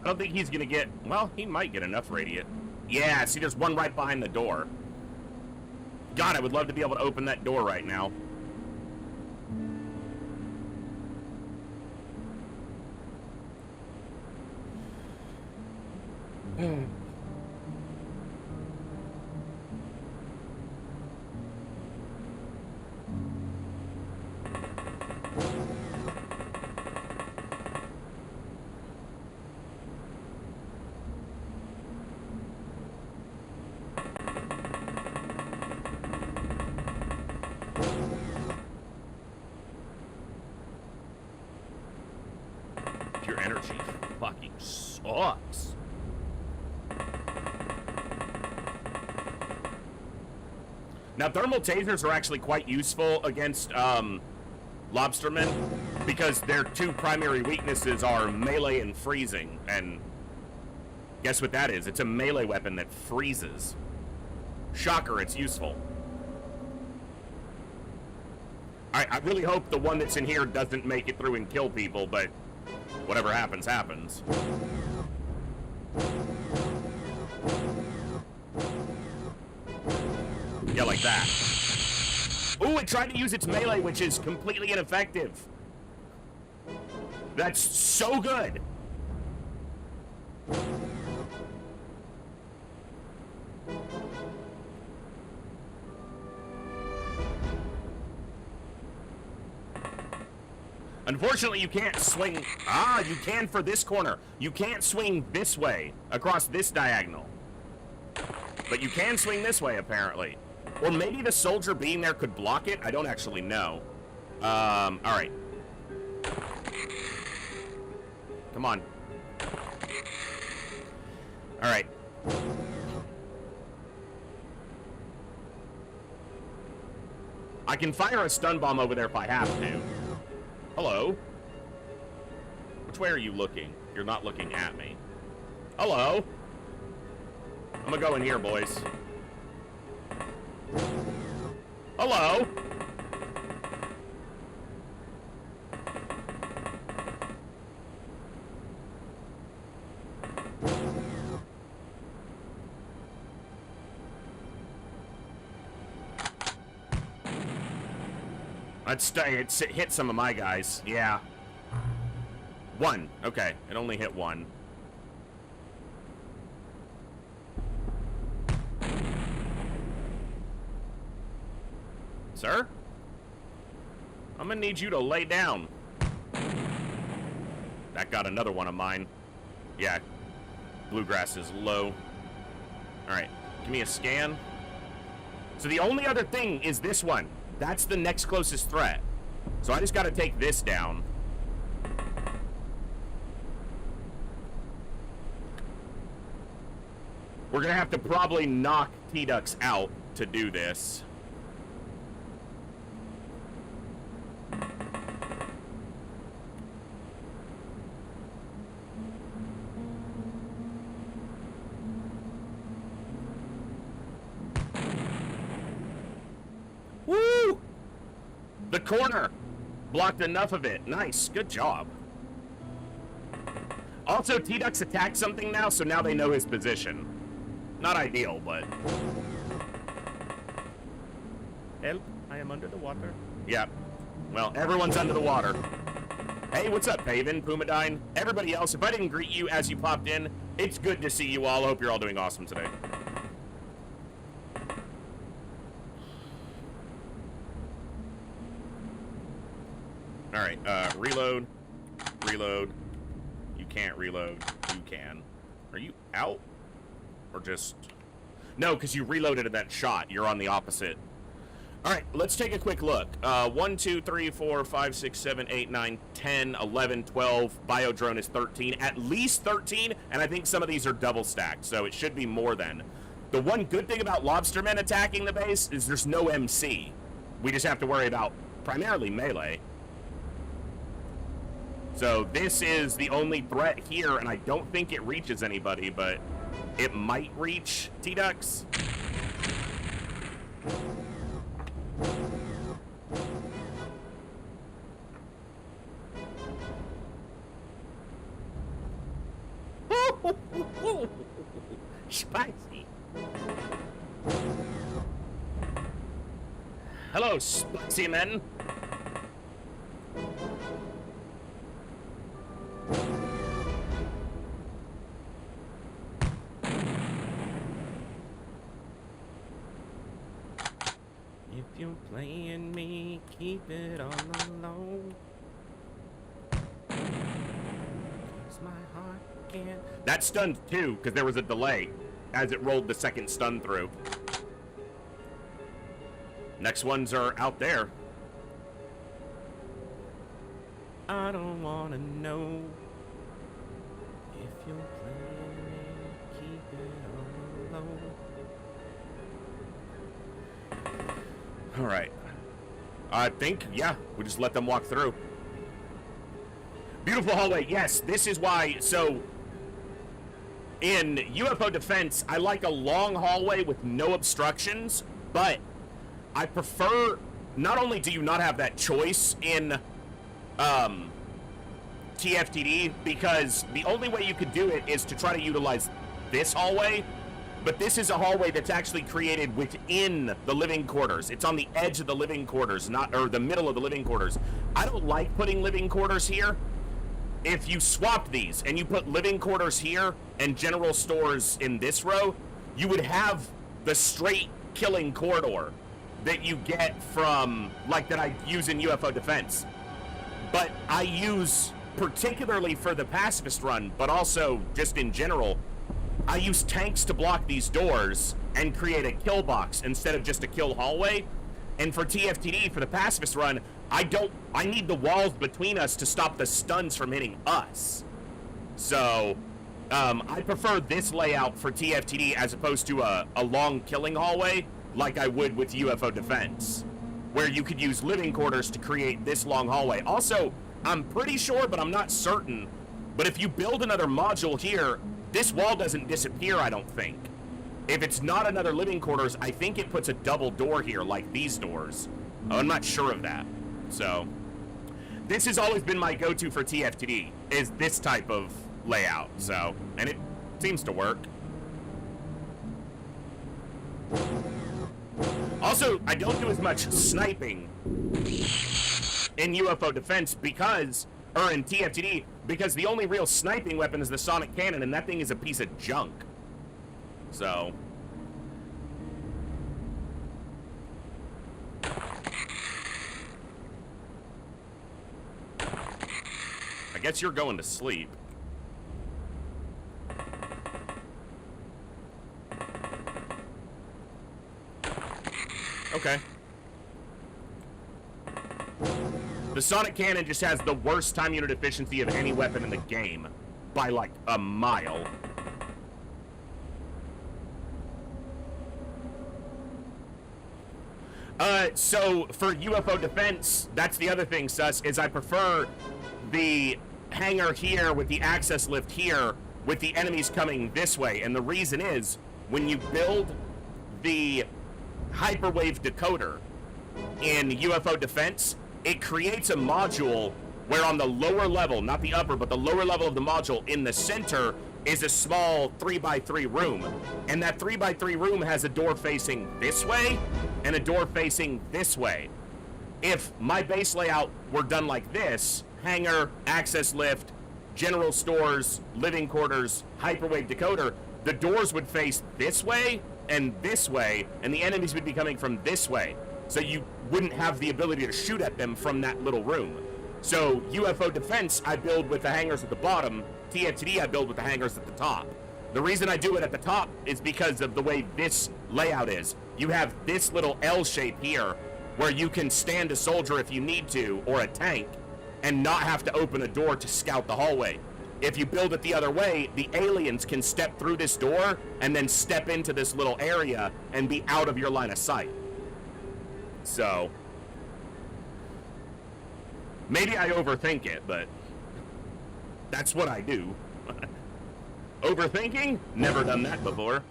I don't think he's gonna get... Well, he might get enough radiant. Yeah, see, there's one right behind the door. God, I would love to be able to open that door right now. Pure energy fucking sucks. Now, thermal tasers are actually quite useful against lobstermen because their two primary weaknesses are melee and freezing. And guess what that is? It's a melee weapon that freezes. Shocker, it's useful. I really hope the one that's in here doesn't make it through and kill people, but whatever happens, happens. Yeah, like that. Ooh, it tried to use its melee, which is completely ineffective. That's so good. Unfortunately, you can't swing... Ah, you can for this corner. You can't swing this way, across this diagonal. But you can swing this way, apparently. Or maybe the soldier being there could block it? I don't actually know. Alright. Come on. Alright. I can fire a stun bomb over there if I have to. Hello? Which way are you looking? You're not looking at me. Hello? I'm gonna go in here, boys. Hello? It hit some of my guys. Yeah. One. Okay. It only hit one. Sir? I'm gonna need you to lay down. That got another one of mine. Yeah. Bluegrass is low. Alright. Give me a scan. So the only other thing is this one. That's the next closest threat. So I just gotta take this down. We're gonna have to probably knock T-Ducks out to do this. Woo! The corner blocked enough of it. Nice, good job. Also, T-Ducks attacked something now, so now they know his position. Not ideal, but... Help, I am under the water. Yeah, well, everyone's under the water. Hey, what's up, Paven, Pumadine? Everybody else, if I didn't greet you as you popped in, it's good to see you all. Hope you're all doing awesome today. Alright, reload. Reload. You can't reload. You can. Are you out? Or just... No, because you reloaded at that shot. You're on the opposite. Alright, let's take a quick look. 1, 2, 3, 4, 5, 6, 7, 8, 9, 10, 11, 12. Biodrone is 13. At least 13, and I think some of these are double stacked, so it should be more than. The one good thing about lobstermen attacking the base is there's no MC. We just have to worry about primarily melee. So this is the only threat here, and I don't think it reaches anybody, but it might reach T-Ducks. Woo! Spicy. Hello, spicy men. If you're playing me, keep it on the low. 'Cause my heart can't. That stunned too, because there was a delay as it rolled the second stun through. Next ones are out there. I don't wanna know if you're playing me, keep it on the low. All right. I think, yeah, we just let them walk through. Beautiful hallway. Yes, this is why. So, in UFO defense, I like a long hallway with no obstructions, but I prefer, not only do you not have that choice in TFTD, because the only way you could do it is to try to utilize this hallway, but this is a hallway that's actually created within the living quarters. It's on the edge of the living quarters, or the middle of the living quarters. I don't like putting living quarters here. If you swap these and you put living quarters here and general stores in this row, you would have the straight killing corridor that you get from, like, that I use in UFO defense. But I use, particularly for the Pacifist Run, but also just in general, I use tanks to block these doors and create a kill box instead of just a kill hallway. And for TFTD, for the Pacifist Run, I need the walls between us to stop the stuns from hitting us. So, I prefer this layout for TFTD as opposed to a long killing hallway, like I would with UFO defense, where you could use living quarters to create this long hallway. Also, I'm pretty sure, but I'm not certain, but if you build another module here, this wall doesn't disappear, I don't think. If it's not another living quarters, I think it puts a double door here, like these doors. I'm not sure of that. So, this has always been my go-to for TFTD, is this type of layout, so, and it seems to work. Also, I don't do as much sniping in UFO defense because, or in TFTD, because the only real sniping weapon is the sonic cannon, and that thing is a piece of junk. So, I guess you're going to sleep. Okay. The sonic cannon just has the worst time unit efficiency of any weapon in the game by like a mile. So for UFO defense, that's the other thing, Sus, is I prefer the hangar here with the access lift here with the enemies coming this way. And the reason is, when you build the hyperwave decoder in UFO defense, it creates a module where on the lower level, not the upper, but the lower level of the module in the center is a small 3x3 room. And that 3x3 room has a door facing this way and a door facing this way. If my base layout were done like this, hangar, access lift, general stores, living quarters, hyperwave decoder, the doors would face this way, and the enemies would be coming from this way. So you wouldn't have the ability to shoot at them from that little room. So UFO defense, I build with the hangars at the bottom. TFTD, I build with the hangars at the top. The reason I do it at the top is because of the way this layout is. You have this little L shape here where you can stand a soldier if you need to, or a tank, and not have to open a door to scout the hallway. If you build it the other way, the aliens can step through this door and then step into this little area and be out of your line of sight. So, maybe I overthink it, but that's what I do. Overthinking? Never done that before.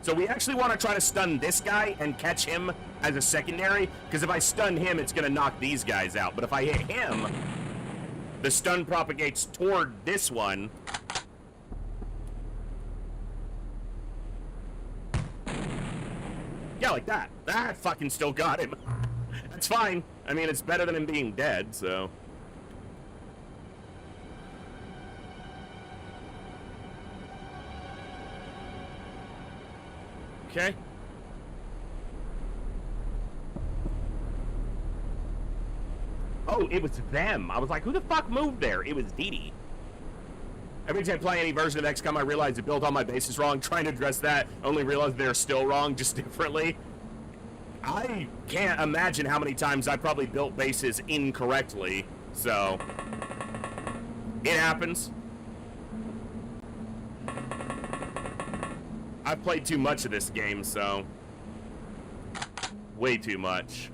So we actually want to try to stun this guy and catch him as a secondary, because if I stun him, it's going to knock these guys out. But if I hit him, the stun propagates toward this one, like that. That fucking still got him. That's fine. I mean, it's better than him being dead, so. Okay. Oh, it was them. I was like, who the fuck moved there? It was Dee Dee. Every time I play any version of XCOM, I realize it built all my bases wrong. Trying to address that, only realize they're still wrong, just differently. I can't imagine how many times I probably built bases incorrectly, so it happens. I've played too much of this game, so way too much.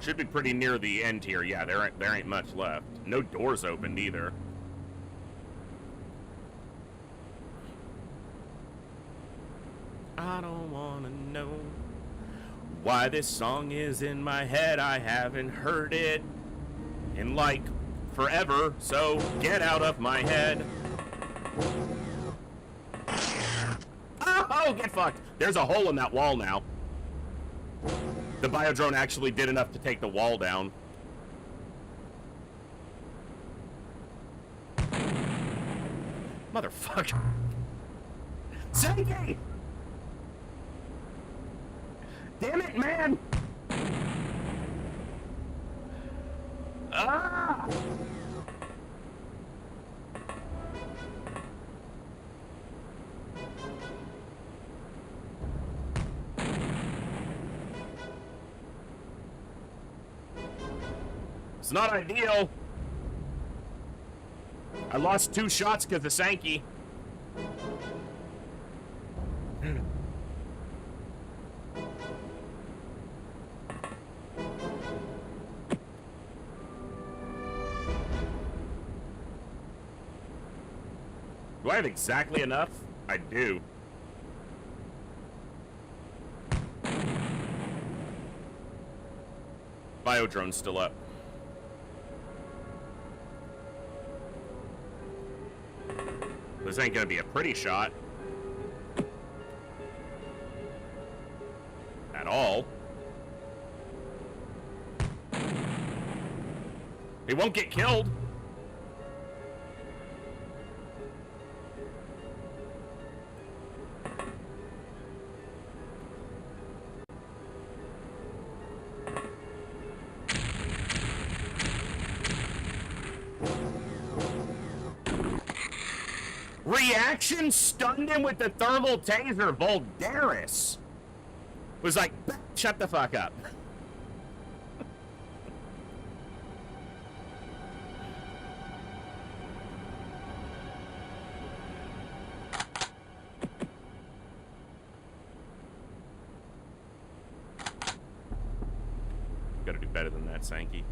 Should be pretty near the end here. Yeah, there ain't much left. No doors opened either. I don't wanna know why this song is in my head. I haven't heard it in like forever, so get out of my head. Oh, get fucked. There's a hole in that wall now. The biodrone actually did enough to take the wall down. Motherfucker. Sanky! Damn it, man! Ah! It's not ideal. I lost 2 shots because of Sankey. Do I have exactly enough? I do. Biodrone's still up. This ain't gonna be a pretty shot. At all. He won't get killed. Reaction stunned him with the thermal taser. Voldaris was like, shut the fuck up. Gotta do better than that, Sankey.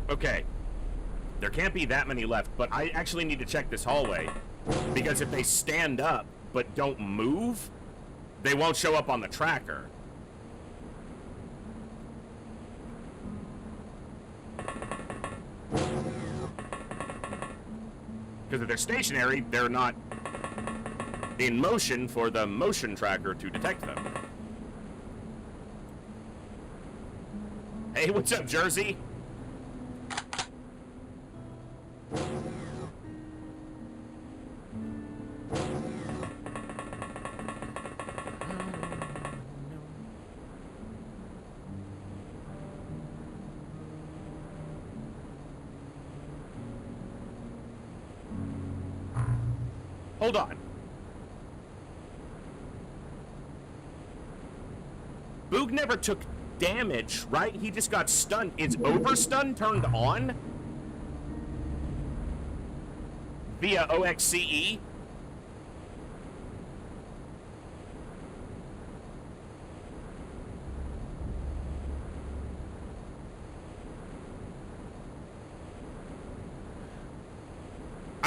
Okay, there can't be that many left, but I actually need to check this hallway, because if they stand up but don't move, they won't show up on the tracker. Because if they're stationary, they're not in motion for the motion tracker to detect them. Hey, what's up, Jersey? Hold on. Boog never took damage, right? He just got stunned. Is overstun turned on? Via OXCE?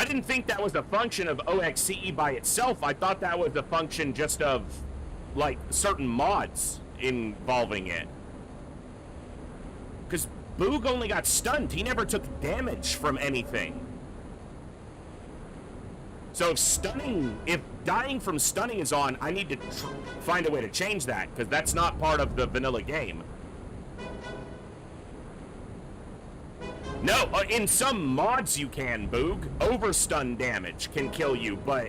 I didn't think that was a function of OXCE by itself. I thought that was a function just of, like, certain mods involving it. Because Boog only got stunned. He never took damage from anything. So if dying from stunning is on, I need to find a way to change that, because that's not part of the vanilla game. No, in some mods you can, Boog. Overstun damage can kill you, but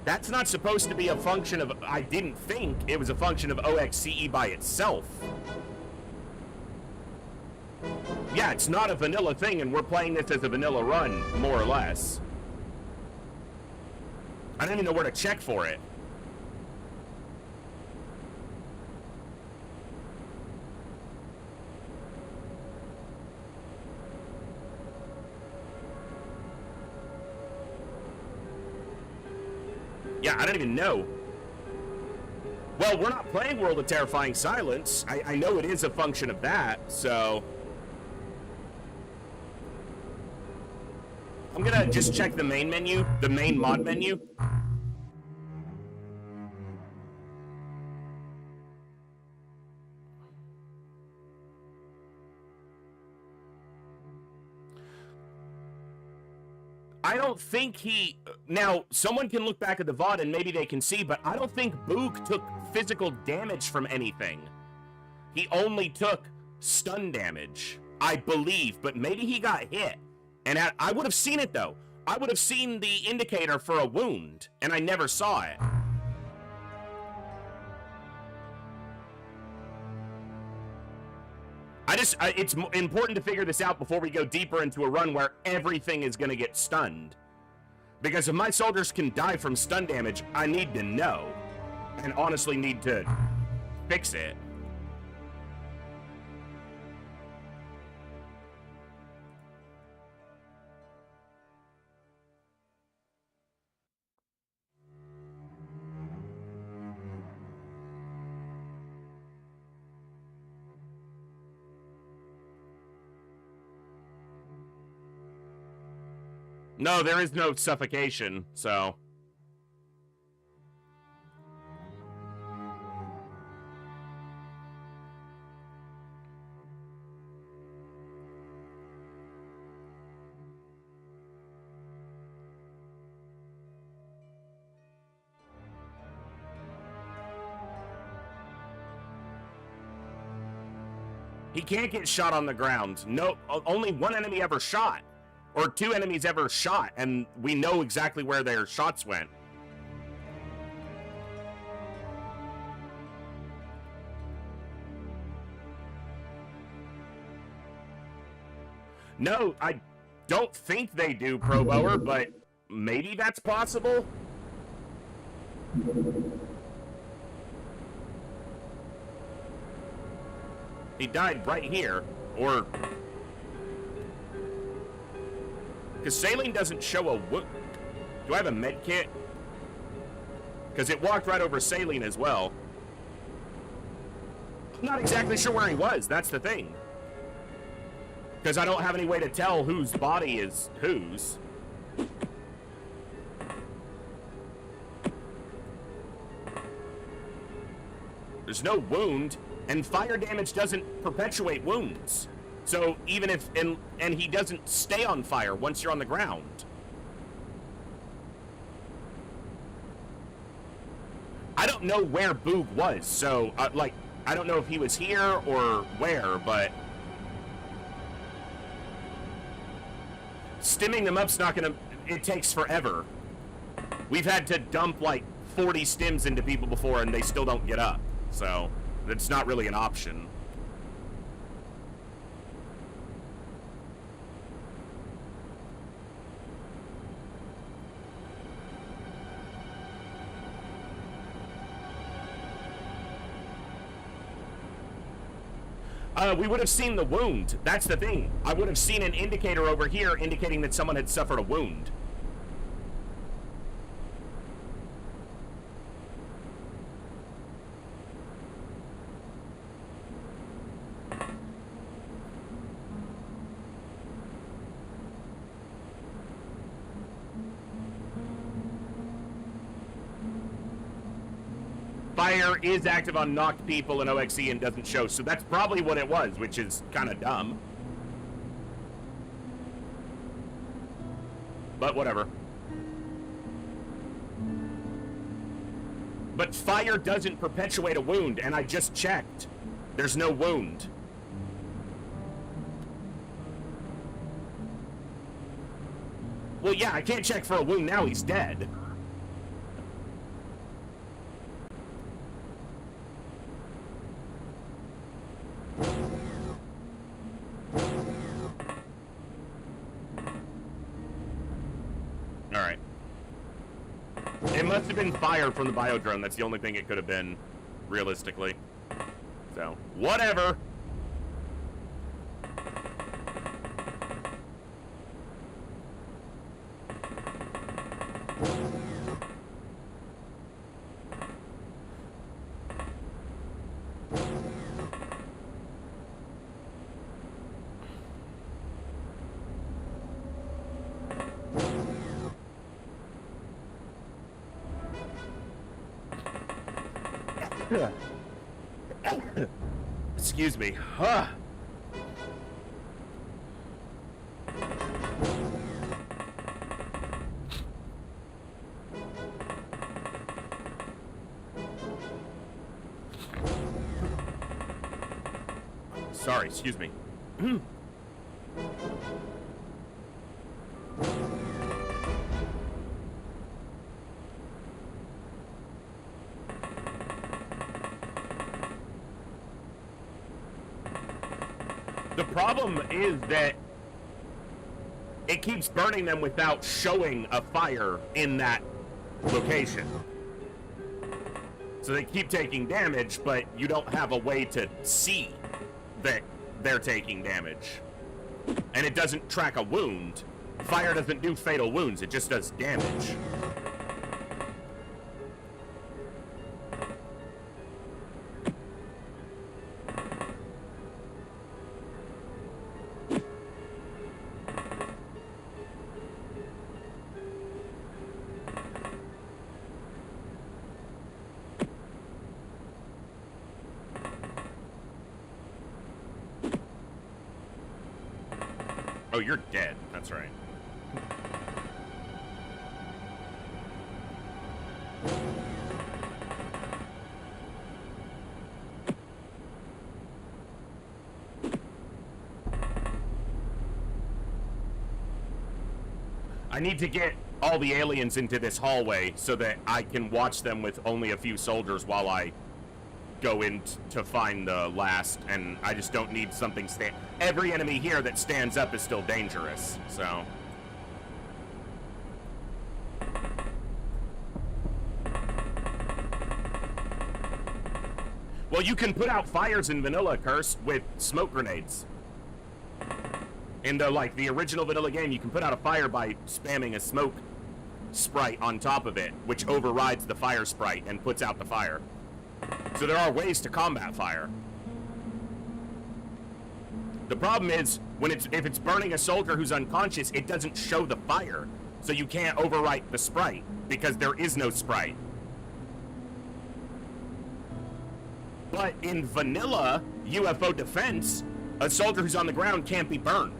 that's not supposed to be a function of... I didn't think it was a function of OXCE by itself. Yeah, it's not a vanilla thing, and we're playing this as a vanilla run, more or less. I don't even know where to check for it. Yeah, I don't even know. Well, we're not playing World of Terrifying Silence. I know it is a function of that, so... I'm gonna just check the main menu, the main mod menu. I don't think he... Now, someone can look back at the VOD and maybe they can see, but I don't think Boog took physical damage from anything. He only took stun damage, I believe, but maybe he got hit. And I would have seen it, though. I would have seen the indicator for a wound, and I never saw it. It's important to figure this out before we go deeper into a run where everything is going to get stunned. Because if my soldiers can die from stun damage, I need to know. And honestly need to fix it. No, there is no suffocation, so... He can't get shot on the ground. No, only one enemy ever shot. Or two enemies ever shot, and we know exactly where their shots went. No, I don't think they do, Pro Bower, but maybe that's possible? He died right here, or... Because saline doesn't show a wound. Do I have a med kit? Because it walked right over saline as well. I'm not exactly sure where he was, that's the thing. Because I don't have any way to tell whose body is whose. There's no wound, and fire damage doesn't perpetuate wounds. So even if, and he doesn't stay on fire once you're on the ground. I don't know where Boog was, so, like, I don't know if he was here or where, but... Stimming them up's not gonna... It takes forever. We've had to dump, like, 40 stims into people before and they still don't get up. So, it's not really an option. We would have seen the wound. That's the thing. I would have seen an indicator over here indicating that someone had suffered a wound. Fire is active on knocked people in OXE and doesn't show, so that's probably what it was, which is kind of dumb. But whatever. But fire doesn't perpetuate a wound, and I just checked. There's no wound. Well, yeah, I can't check for a wound now, he's dead. Alright. It must have been fire from the biodrone. That's the only thing it could have been, realistically. So, whatever. Excuse me. Sorry, excuse me. The problem is that it keeps burning them without showing a fire in that location. So they keep taking damage, but you don't have a way to see that they're taking damage. And it doesn't track a wound. Fire doesn't do fatal wounds, it just does damage. Oh, you're dead. That's right. I need to get all the aliens into this hallway so that I can watch them with only a few soldiers while I go in to find the last, and I just don't need something every enemy here that stands up is still dangerous, so. Well, you can put out fires in vanilla, Cursed, with smoke grenades. In the original vanilla game, you can put out a fire by spamming a smoke sprite on top of it, which overrides the fire sprite and puts out the fire. So there are ways to combat fire. The problem is, if it's burning a soldier who's unconscious, it doesn't show the fire. So you can't overwrite the sprite, because there is no sprite. But in vanilla UFO defense, a soldier who's on the ground can't be burned.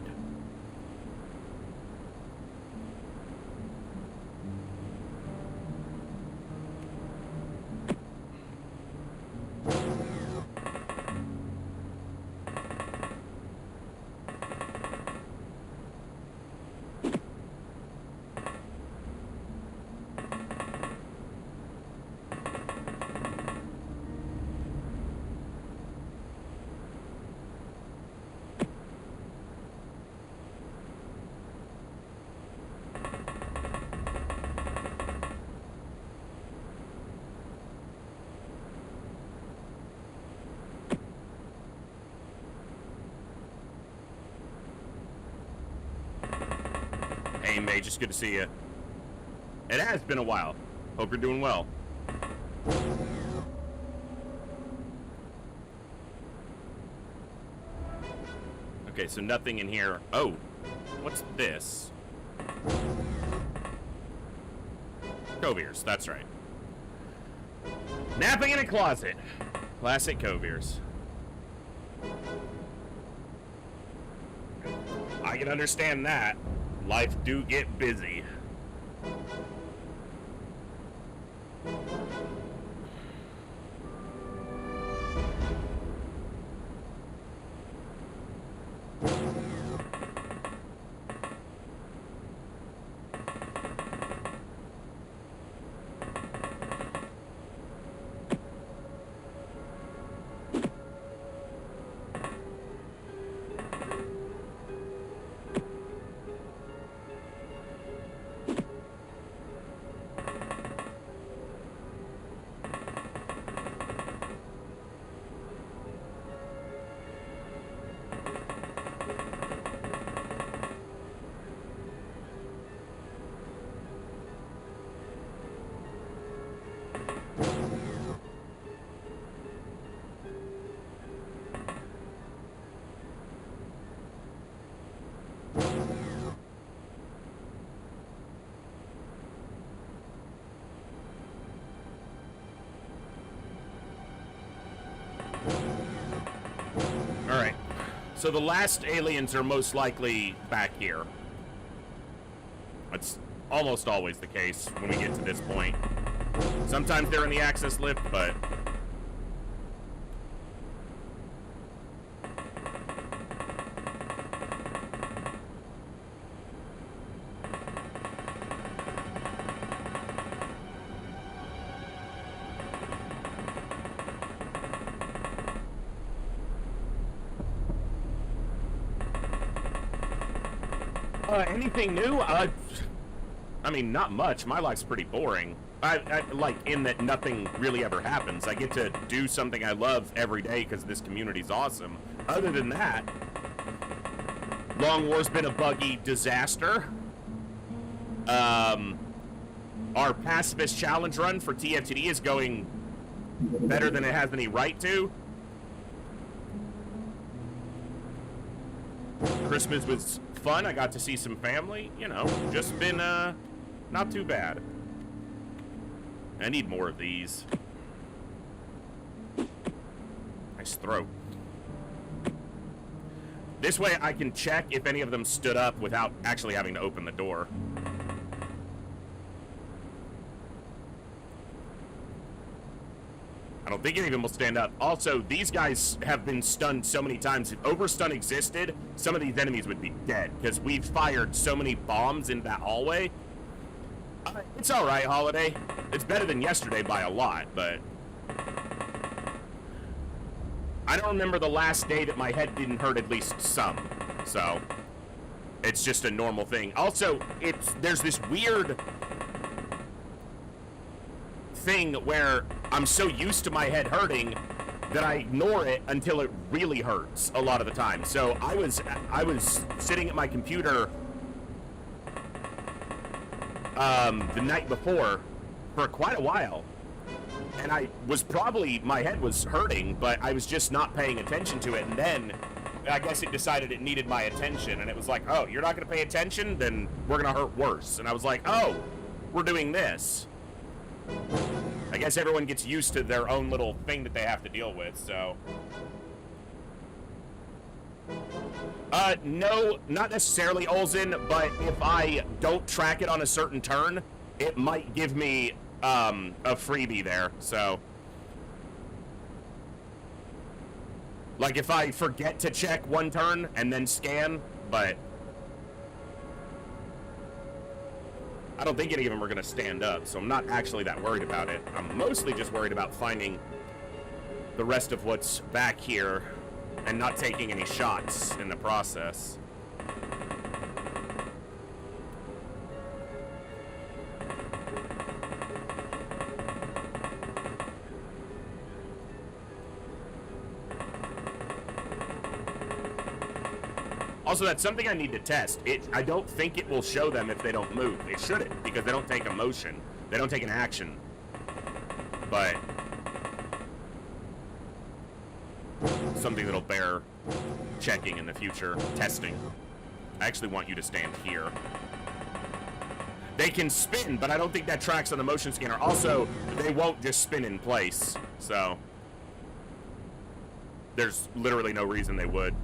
Hey, Mage, it's good to see you. It has been a while. Hope you're doing well. Okay, so nothing in here. Oh, what's this? Coviers, that's right. Napping in a closet. Classic Coviers. I can understand that. Life do get busy. Alright, so the last aliens are most likely back here. That's almost always the case when we get to this point. Sometimes they're in the access lift, but... anything new? I mean, not much. My life's pretty boring. I like, in that nothing really ever happens. I get to do something I love every day because this community's awesome. Other than that, Long War's been a buggy disaster. Our Pacifist Challenge run for TFTD is going better than it has any right to. Christmas was fun. I got to see some family. You know, just been, not too bad. I need more of these. Nice throat. This way I can check if any of them stood up without actually having to open the door. I don't think any of them will stand up. Also, these guys have been stunned so many times. If overstun existed, some of these enemies would be dead, because we've fired so many bombs in that hallway. It's alright, Holiday. It's better than yesterday by a lot, but... I don't remember the last day that my head didn't hurt at least some, so... It's just a normal thing. Also, there's this weird... thing where I'm so used to my head hurting that I ignore it until it really hurts a lot of the time. So I was sitting at my computer the night before for quite a while, and my head was hurting, but I was just not paying attention to it, and then I guess it decided it needed my attention, and it was like, oh, you're not gonna pay attention? Then we're gonna hurt worse. And I was like, oh, we're doing this. I guess everyone gets used to their own little thing that they have to deal with, so... no, not necessarily, Olzen, but if I don't track it on a certain turn, it might give me, a freebie there, so... Like, if I forget to check one turn and then scan, but... I don't think any of them are going to stand up, so I'm not actually that worried about it. I'm mostly just worried about finding the rest of what's back here and not taking any shots in the process. Also, that's something I need to test. I don't think it will show them if they don't move. It shouldn't, because they don't take a motion. They don't take an action. But... something that'll bear checking in the future. Testing. I actually want you to stand here. They can spin, but I don't think that tracks on the motion scanner. Also, they won't just spin in place, so there's literally no reason they would.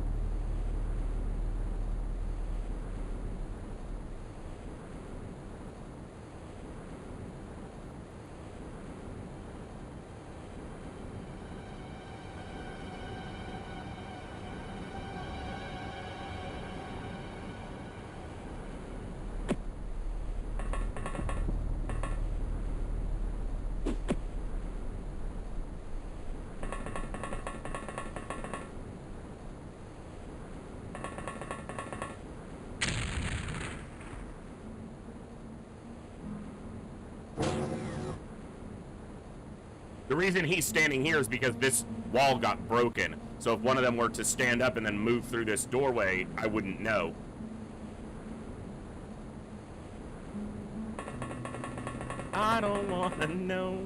The reason he's standing here is because this wall got broken. So if one of them were to stand up and then move through this doorway, I wouldn't know. I don't wanna know.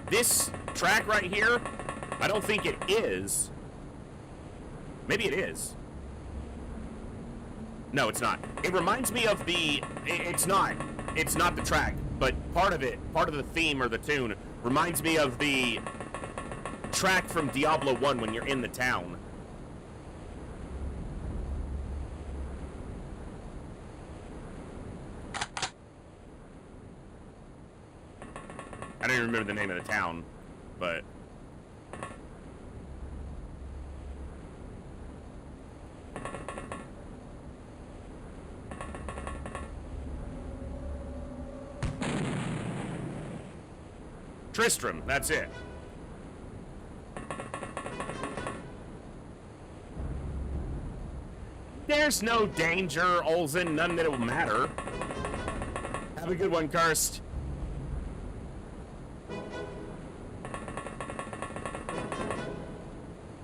This track right here, I don't think it is. Maybe it is. No, it's not. It reminds me of the... It's not the track, but part of it, part of the theme or the tune, reminds me of the track from Diablo 1 when you're in the town. I don't even remember the name of the town, but... Tristram, that's it. There's no danger, Olsen, none that it will matter. Have a good one, Karst.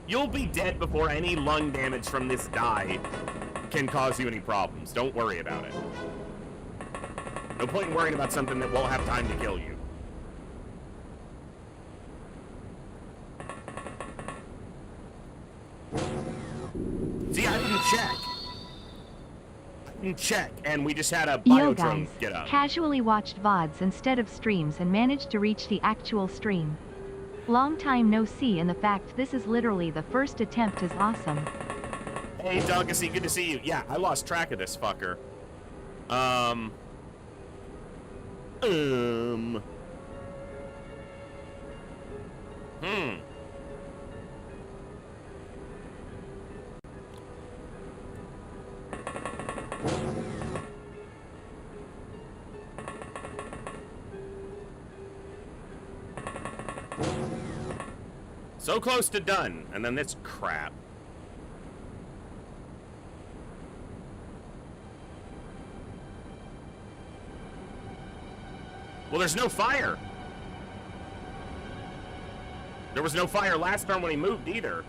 You'll be dead before any lung damage from this die can cause you any problems. Don't worry about it. No point in worrying about something that won't have time to kill you. See, I didn't check. Check, and we just had a biodrome get up. Casually watched VODs instead of streams and managed to reach the actual stream. Long time no see, and the fact this is literally the first attempt is awesome. Hey, Delicacy, good to see you. Yeah, I lost track of this fucker. So close to done, and then this crap. Well, there's no fire. There was no fire last time when he moved either.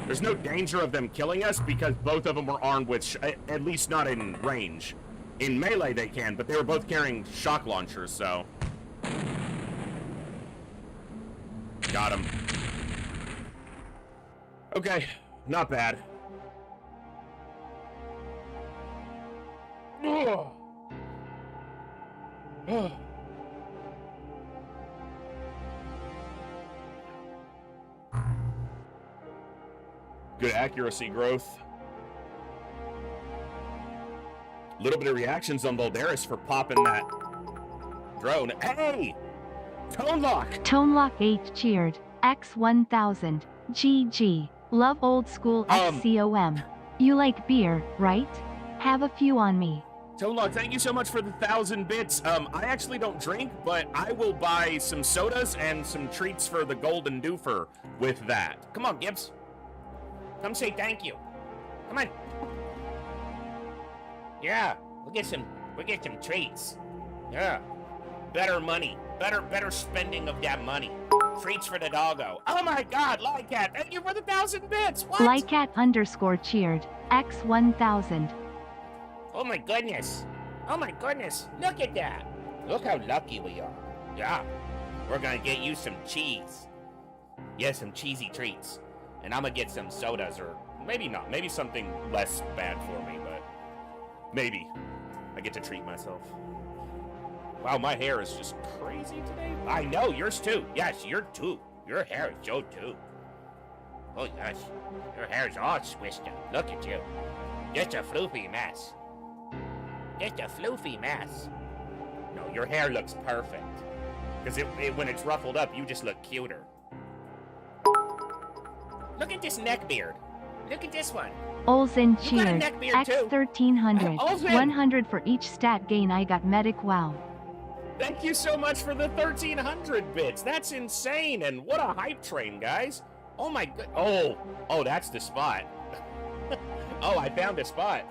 There's no danger of them killing us because both of them were armed with, at least not in range. In melee they can, but they were both carrying shock launchers, so. Got him. Okay, not bad. Good accuracy growth. A little bit of reactions on Voldaris for popping that drone. Hey! Tone Lock! Tone Lock 8 cheered. X1000. GG. Love old school XCOM. You like beer, right? Have a few on me. Tonelog, thank you so much for the 1,000 bits. I actually don't drink, but I will buy some sodas and some treats for the Golden Doofer with that. Come on, Gibbs. Come say thank you. Come on. Yeah, we'll get some treats. Yeah. Better money. Better spending of that money. Treats for the doggo. Oh my god, Lycat, thank you for the 1,000 bits. What? Lycat _cheered. X1000. Oh my goodness. Oh my goodness. Look at that. Look how lucky we are. Yeah. We're gonna get you some cheese. Yeah, some cheesy treats. And I'm gonna get some sodas, or maybe not. Maybe something less bad for me, but maybe I get to treat myself. Wow, my hair is just crazy today. I know, yours too. Yes, yours too. Your hair is so too. Oh gosh, your hair is all squished up. Look at you. Just a floofy mess. Just a floofy mess. No, your hair looks perfect. Because when it's ruffled up, you just look cuter. Look at this neck beard. Look at this one. Olsen cheered. X1300. X1300. 100 for each stat gain. I got medic. Wow. Thank you so much for the 1,300 bits. That's insane, and what a hype train, guys. Oh my good. Oh, that's the spot. Oh, I found a spot.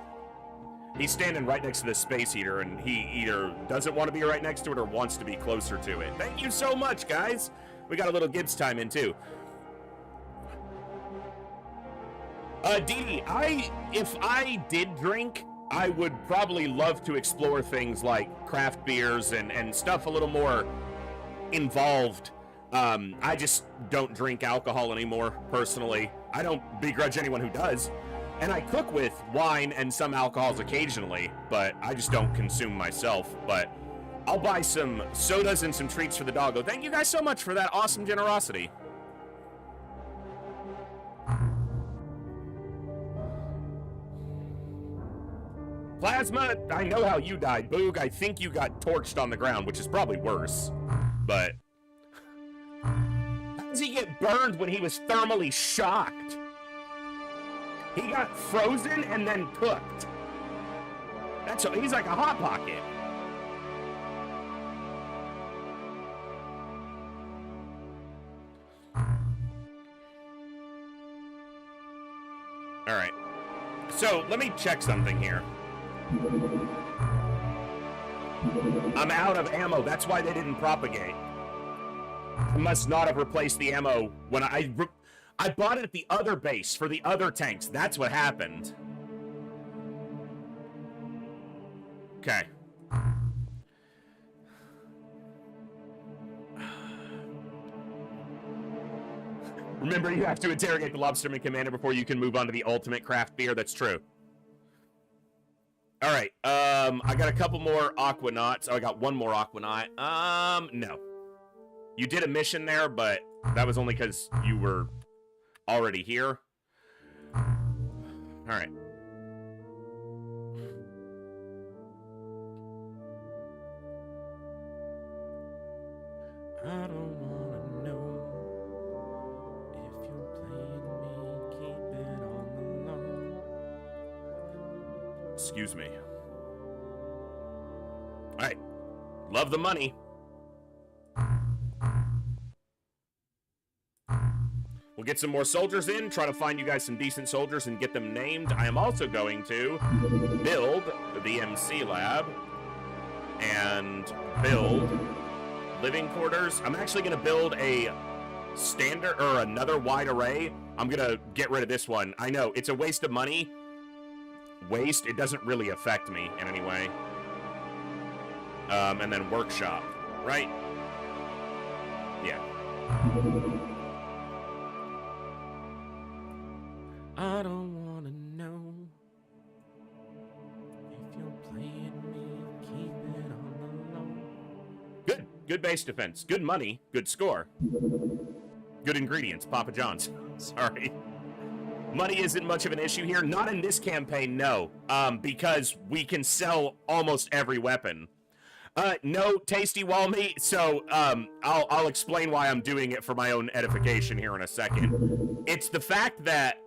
He's standing right next to the space heater, and he either doesn't want to be right next to it or wants to be closer to it. Thank you so much, guys. We got a little Gibbs time in, too. Dee, if I did drink, I would probably love to explore things like craft beers and stuff a little more involved. I just don't drink alcohol anymore, personally. I don't begrudge anyone who does. And I cook with wine and some alcohols occasionally, but I just don't consume myself. But I'll buy some sodas and some treats for the doggo. Thank you guys so much for that awesome generosity. Plasma, I know how you died. Boog, I think you got torched on the ground, which is probably worse. But how does he get burned when he was thermally shocked? He got frozen and then cooked. He's like a Hot Pocket. All right. So let me check something here. I'm out of ammo. That's why they didn't propagate. I must not have replaced the ammo when I bought it at the other base for the other tanks. That's what happened. Okay. Remember, you have to interrogate the Lobsterman Commander before you can move on to the ultimate craft beer. That's true. All right. I got a couple more Aquanauts. Oh, I got one more Aquanaut. No. You did a mission there, but that was only because you were already here. All right. I don't wanna know if you're playing me, keep it on the low. Excuse me. All right. Love the money. We'll get some more soldiers in, try to find you guys some decent soldiers and get them named. I am also going to build the MC lab and build living quarters. I'm actually going to build a standard or another wide array. I'm going to get rid of this one. I know, it's a waste of money. Waste, it doesn't really affect me in any way. And then workshop, right? Yeah. I don't want to know if you're playing me, keep it on the low. Good base defense, good money, good score. Good ingredients, Papa John's. Sorry. Money isn't much of an issue here. Not in this campaign, no. Because we can sell almost every weapon. No, Tasty Walmy. So, I'll explain why I'm doing it for my own edification here in a second. It's the fact that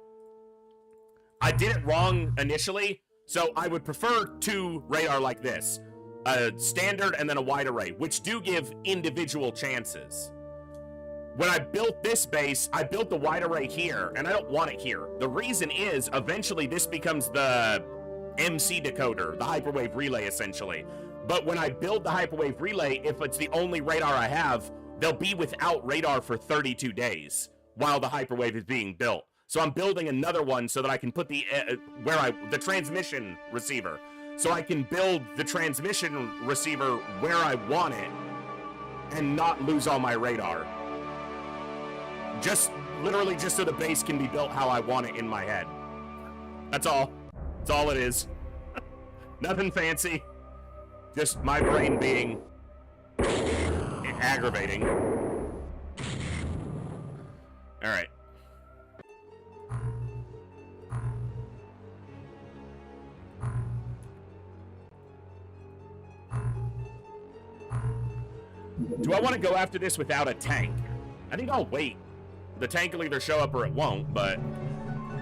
I did it wrong initially, so I would prefer two radar like this. A standard and then a wide array, which do give individual chances. When I built this base, I built the wide array here, and I don't want it here. The reason is, eventually this becomes the MC decoder, the hyperwave relay, essentially. But when I build the hyperwave relay, if it's the only radar I have, they'll be without radar for 32 days while the hyperwave is being built. So I'm building another one so that I can put the transmission receiver. So I can build the transmission receiver where I want it and not lose all my radar. Literally just so the base can be built how I want it in my head. That's all. That's all it is. Nothing fancy. Just my brain being aggravating. Alright. Do I want to go after this without a tank? I think I'll wait. The tank will either show up or it won't, but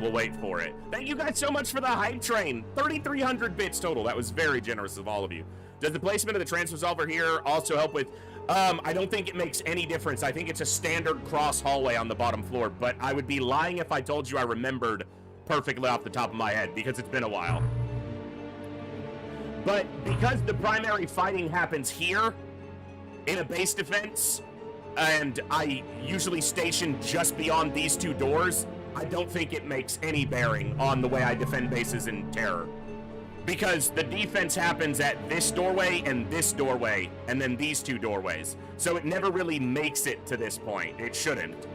we'll wait for it. Thank you guys so much for the hype train. 3,300 bits total. That was very generous of all of you. Does the placement of the transfer solver here also help with... I don't think it makes any difference. I think it's a standard cross hallway on the bottom floor, but I would be lying if I told you I remembered perfectly off the top of my head, because it's been a while. But because the primary fighting happens here, in a base defense, and I usually station just beyond these two doors, I don't think it makes any bearing on the way I defend bases in Terror. Because the defense happens at this doorway, and then these two doorways. So it never really makes it to this point. It shouldn't.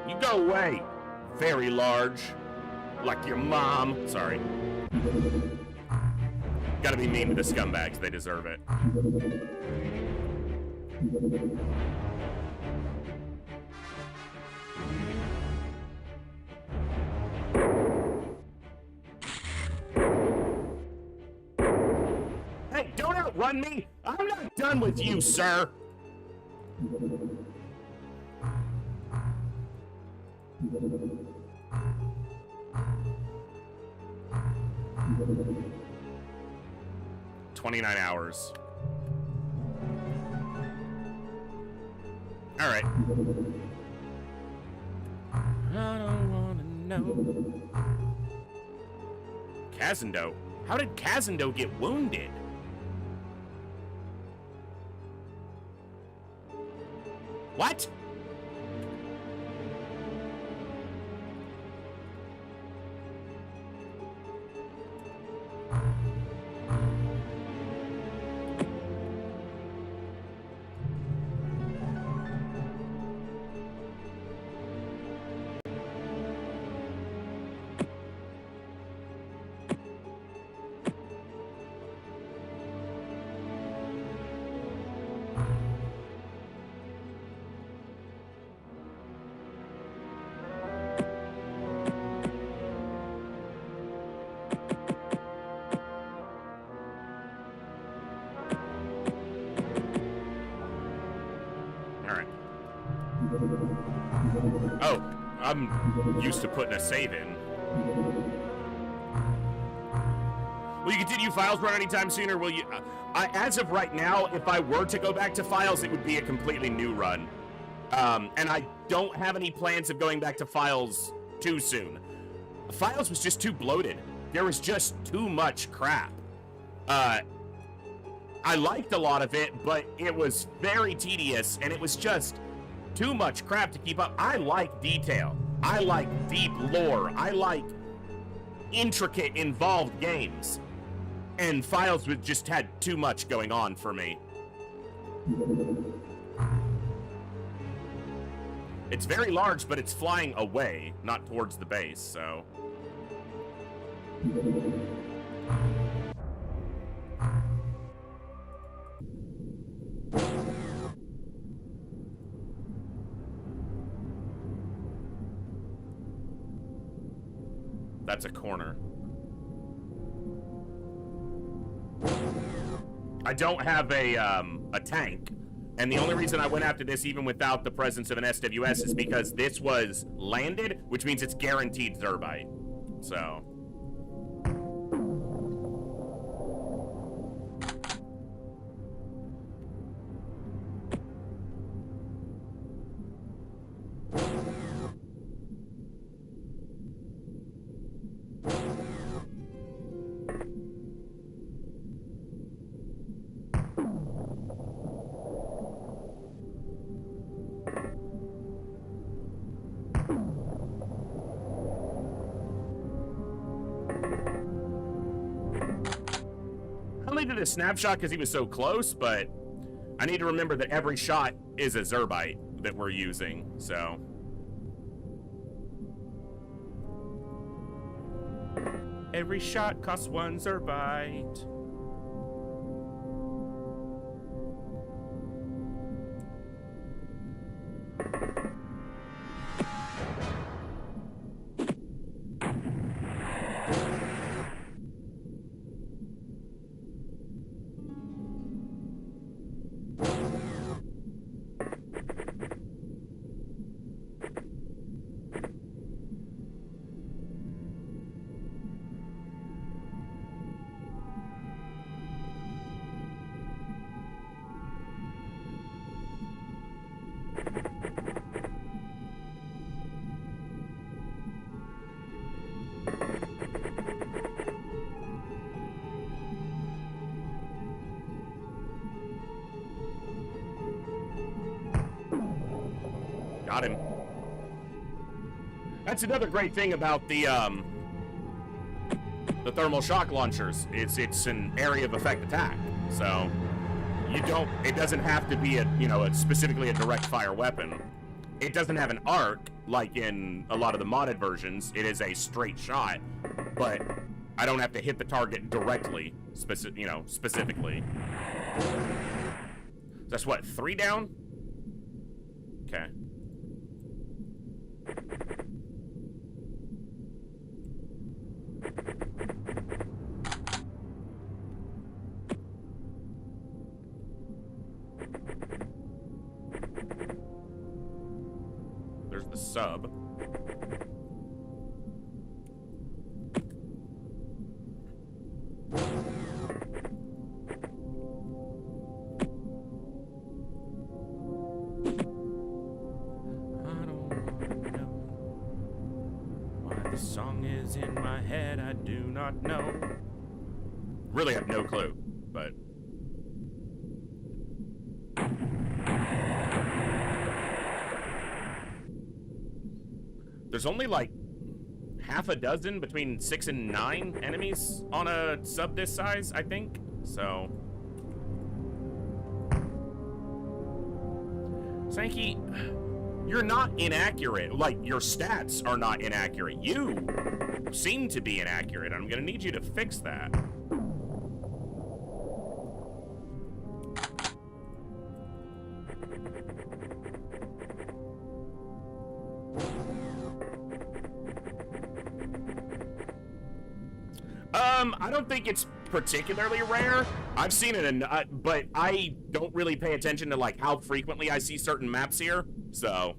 You go away, very large, like your mom. Sorry. Gotta be mean to the scumbags, they deserve it. Hey, don't outrun me! I'm not done with you, sir! "29 hours. All right. I don't want to know. Kazendo? How did Kazendo get wounded? What? Oh, I'm used to putting a save in. Will you continue Files Run anytime soon, or will you... as of right now, if I were to go back to Files, it would be a completely new run. And I don't have any plans of going back to Files too soon. Files was just too bloated. There was just too much crap. I liked a lot of it, but it was very tedious, and it was just too much crap to keep up. I like detail. I like deep lore. I like intricate, involved games. And Files just had too much going on for me. It's very large, but it's flying away, not towards the base, so... That's a corner. I don't have a tank, and the only reason I went after this even without the presence of an SWS is because this was landed, which means it's guaranteed Zerbite. So... did a snapshot because he was so close, but I need to remember that every shot is a Zerbite that we're using, so. Every shot costs 1 Zerbite. Got him. That's another great thing about the thermal shock launchers. It's an area of effect attack. So it doesn't have to be specifically a direct fire weapon. It doesn't have an arc like in a lot of the modded versions. It is a straight shot, but I don't have to hit the target directly, specifically. That's what, 3 down? Okay. There's the sub. The song is in my head, I do not know. Really have no clue, but... There's only like half a dozen, between 6 and 9 enemies on a sub this size, I think, so... Sankey... You're not inaccurate. Like, your stats are not inaccurate. You seem to be inaccurate. I'm gonna need you to fix that. I don't think it's particularly rare. I've seen it, but I don't really pay attention to, like, how frequently I see certain maps here, so.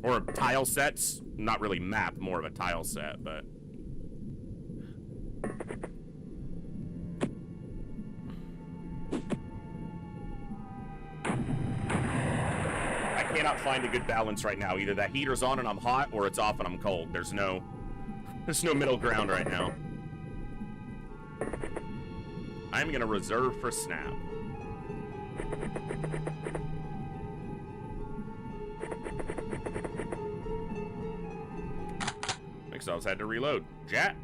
Or tile sets. Not really map, more of a tile set, but. I cannot find a good balance right now. Either that heater's on and I'm hot, or it's off and I'm cold. There's no middle ground right now. I'm gonna reserve for snap. Mixels had to reload. Jat.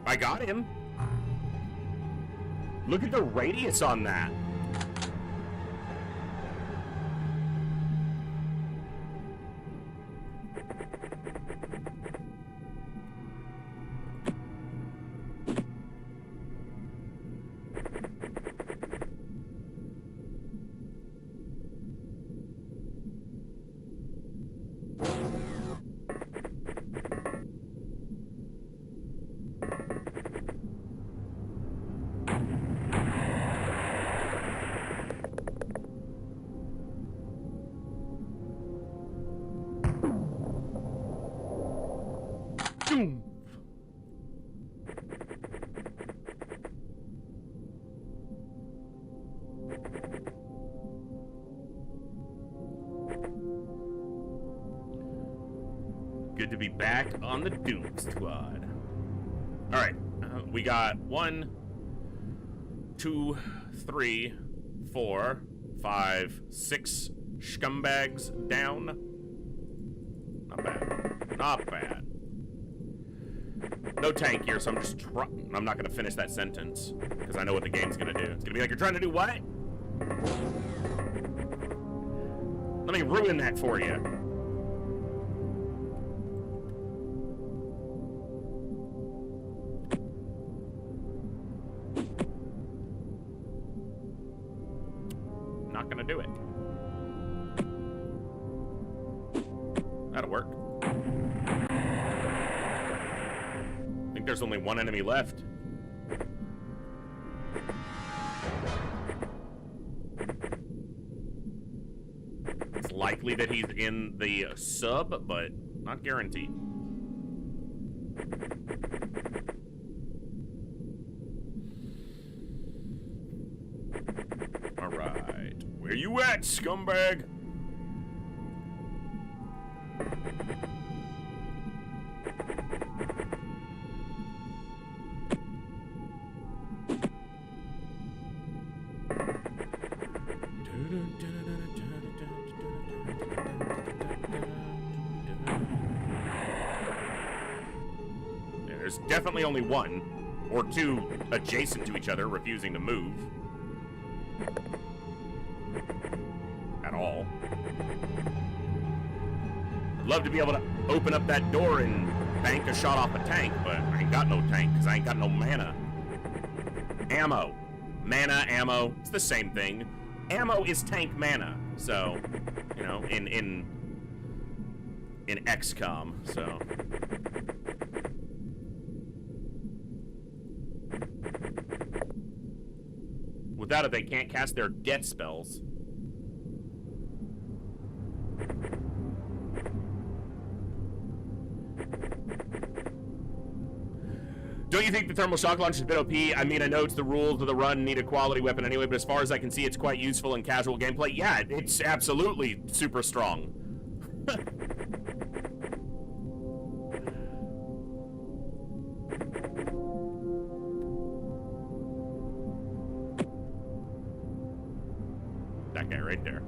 I got him. Look at the radius on that. Doom! Good to be back on the DOOMPH SQUAD. Alright, we got 1, 2, 3, 4, 5, 6 scumbags down. Not bad. Not bad. No tank here, so I'm not gonna finish that sentence, because I know what the game's gonna do. It's gonna be like, you're trying to do what? Let me ruin that for you. Not gonna do it. That'll work. I think there's only one enemy left. It's likely that he's in the sub, but not guaranteed. All right. Where you at, scumbag? There's definitely only one or two adjacent to each other, refusing to move at all. I'd love to be able to open up that door and bank a shot off a tank, but I ain't got no tank because I ain't got no mana. Ammo. Mana, ammo, it's the same thing. Ammo is tank mana, so, you know, in XCOM, so. Without it, they can't cast their death spells. Don't you think the thermal shock launcher is a bit OP? I mean, I know it's the rules of the run, need a quality weapon anyway, but as far as I can see, it's quite useful in casual gameplay. Yeah, it's absolutely super strong. That guy right there.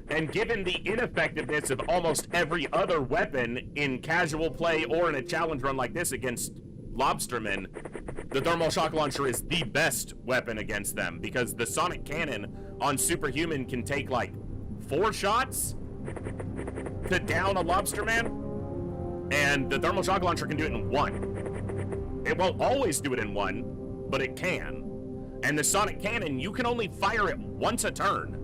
And given the ineffectiveness of almost every other weapon in casual play or in a challenge run like this against lobstermen, the thermal shock launcher is the best weapon against them, because the sonic cannon on Superhuman can take like 4 shots to down a lobsterman, and the thermal shock launcher can do it in 1. It won't always do it in 1, but it can. And the sonic cannon, you can only fire it once a turn.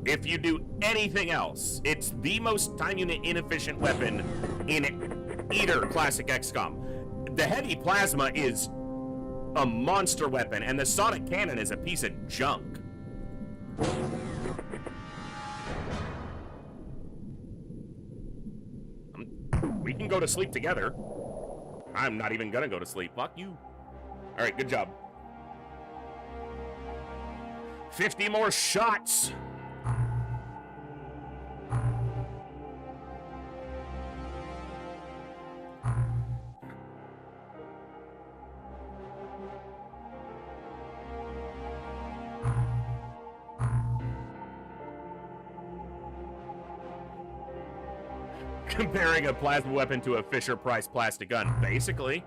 If you do anything else, it's the most time unit inefficient weapon in either classic XCOM. The heavy plasma is a monster weapon, and the sonic cannon is a piece of junk. We can go to sleep together. I'm not even gonna go to sleep. Fuck you. All right, good job. 50 more shots. Comparing a plasma weapon to a Fisher-Price plastic gun, basically.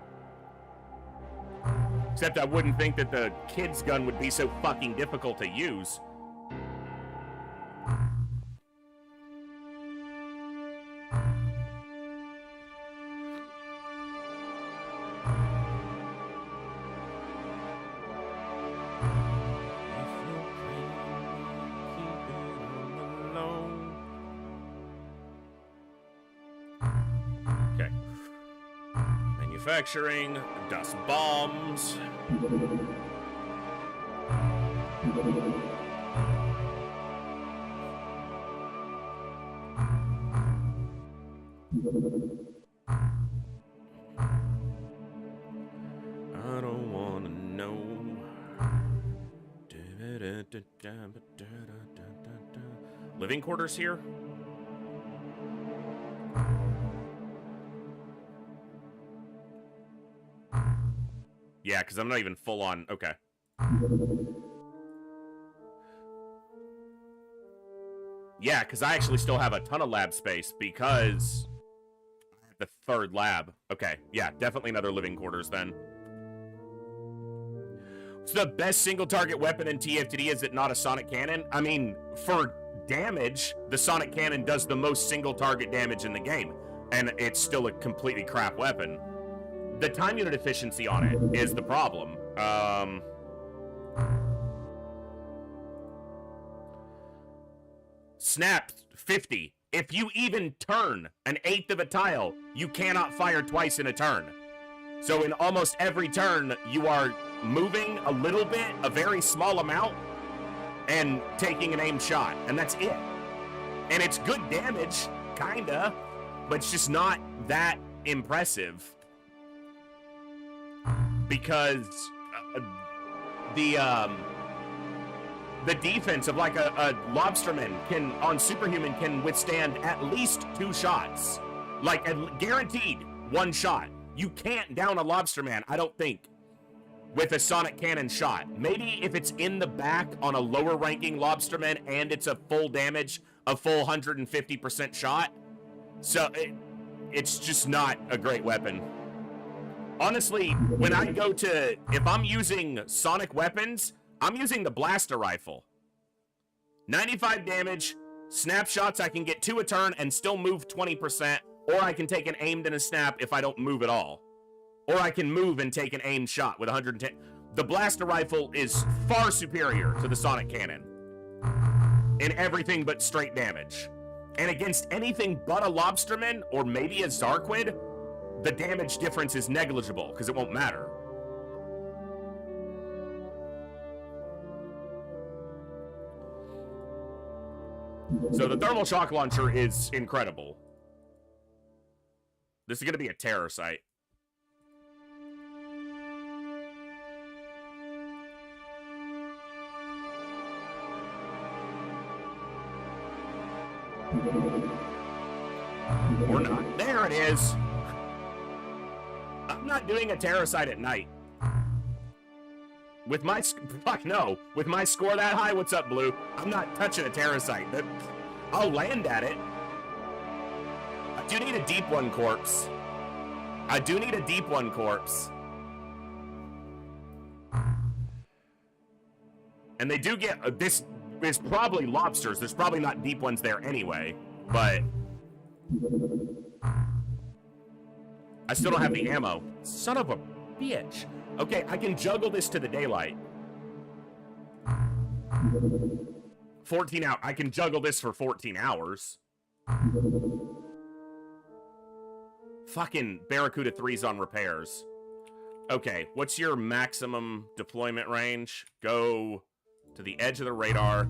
Except I wouldn't think that the kid's gun would be so fucking difficult to use. Manufacturing, dust bombs. I don't wanna know. Living quarters here? Yeah, because I'm not even full on. Okay. Yeah, because I actually still have a ton of lab space because I have the third lab. Okay, yeah, definitely another living quarters then. What's the best single target weapon in TFTD? Is it not a sonic cannon? I mean, for damage, the sonic cannon does the most single target damage in the game, and it's still a completely crap weapon. The time unit efficiency on it is the problem. Snap 50. If you even turn an eighth of a tile, you cannot fire twice in a turn. So in almost every turn, you are moving a little bit, a very small amount, and taking an aimed shot, and that's it. And it's good damage, kinda, but it's just not that impressive. Because the defense of like a lobsterman can, on superhuman, can withstand at least 2 shots. Like, guaranteed 1 shot. You can't down a lobsterman, I don't think, with a sonic cannon shot. Maybe if it's in the back on a lower ranking lobsterman and it's a full damage, a full 150% shot. So it's just not a great weapon. Honestly, when I go to, if I'm using sonic weapons, I'm using the blaster rifle. 95 damage, snapshots, I can get 2 a turn and still move 20%, or I can take an aimed and a snap if I don't move at all. Or I can move and take an aimed shot with 110. The blaster rifle is far superior to the sonic cannon in everything but straight damage. And against anything but a lobsterman, or maybe a Zarquid, the damage difference is negligible, because it won't matter. So the thermal shock launcher is incredible. This is going to be a terror site. Or not. There it is. I'm not doing a terror site at night. With my... Fuck no. With my score that high, what's up, Blue? I'm not touching a terror site. I'll land at it. I do need a deep one corpse. I do need a deep one corpse. And they do get... this is probably lobsters. There's probably not deep ones there anyway. But... I still don't have the ammo. Son of a bitch. Okay, I can juggle this to the daylight. 14 out. I can juggle this for 14 hours. Fucking Barracuda 3's on repairs. Okay, what's your maximum deployment range? Go to the edge of the radar.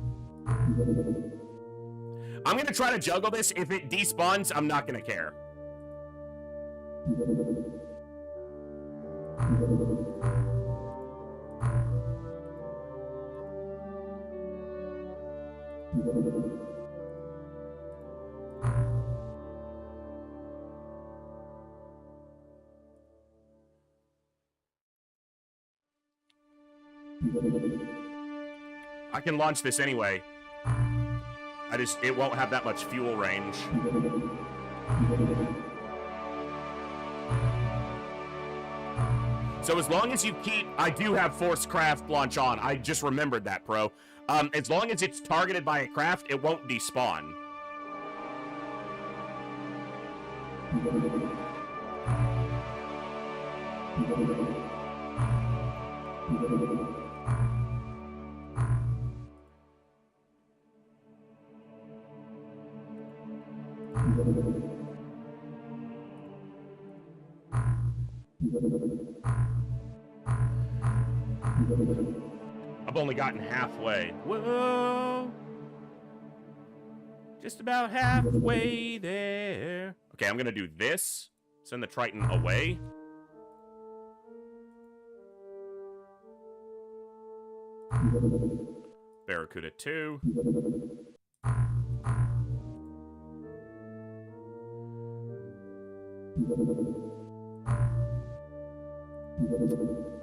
I'm gonna try to juggle this. If it despawns, I'm not gonna care. I can launch this anyway. It won't have that much fuel range. So as long as you keep... I do have forced craft launch on. I just remembered that, pro. As long as it's targeted by a craft, it won't despawn. I've only gotten halfway. Whoa! Just about halfway there. Okay. Okay, I'm gonna do this. Send the Triton away. Barracuda 2.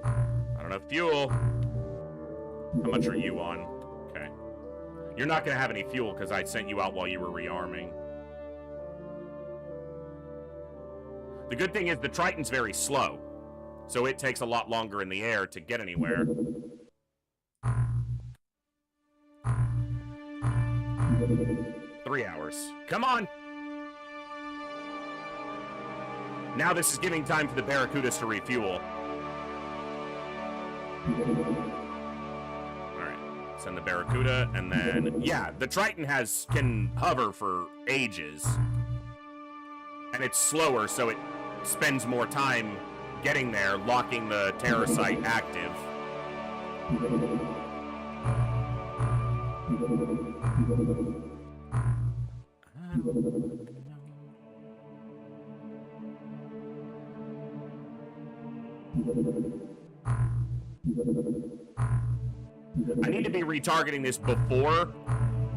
I don't have fuel. How much are you on? Okay. You're not going to have any fuel because I sent you out while you were rearming. The good thing is the Triton's very slow, so it takes a lot longer in the air to get anywhere. Three hours. Come on! Now this is giving time for the Barracudas to refuel. Alright, send the Barracuda, and then... Yeah, the Triton can hover for ages. And it's slower, so it spends more time getting there, locking the terror site active. I need to be retargeting this before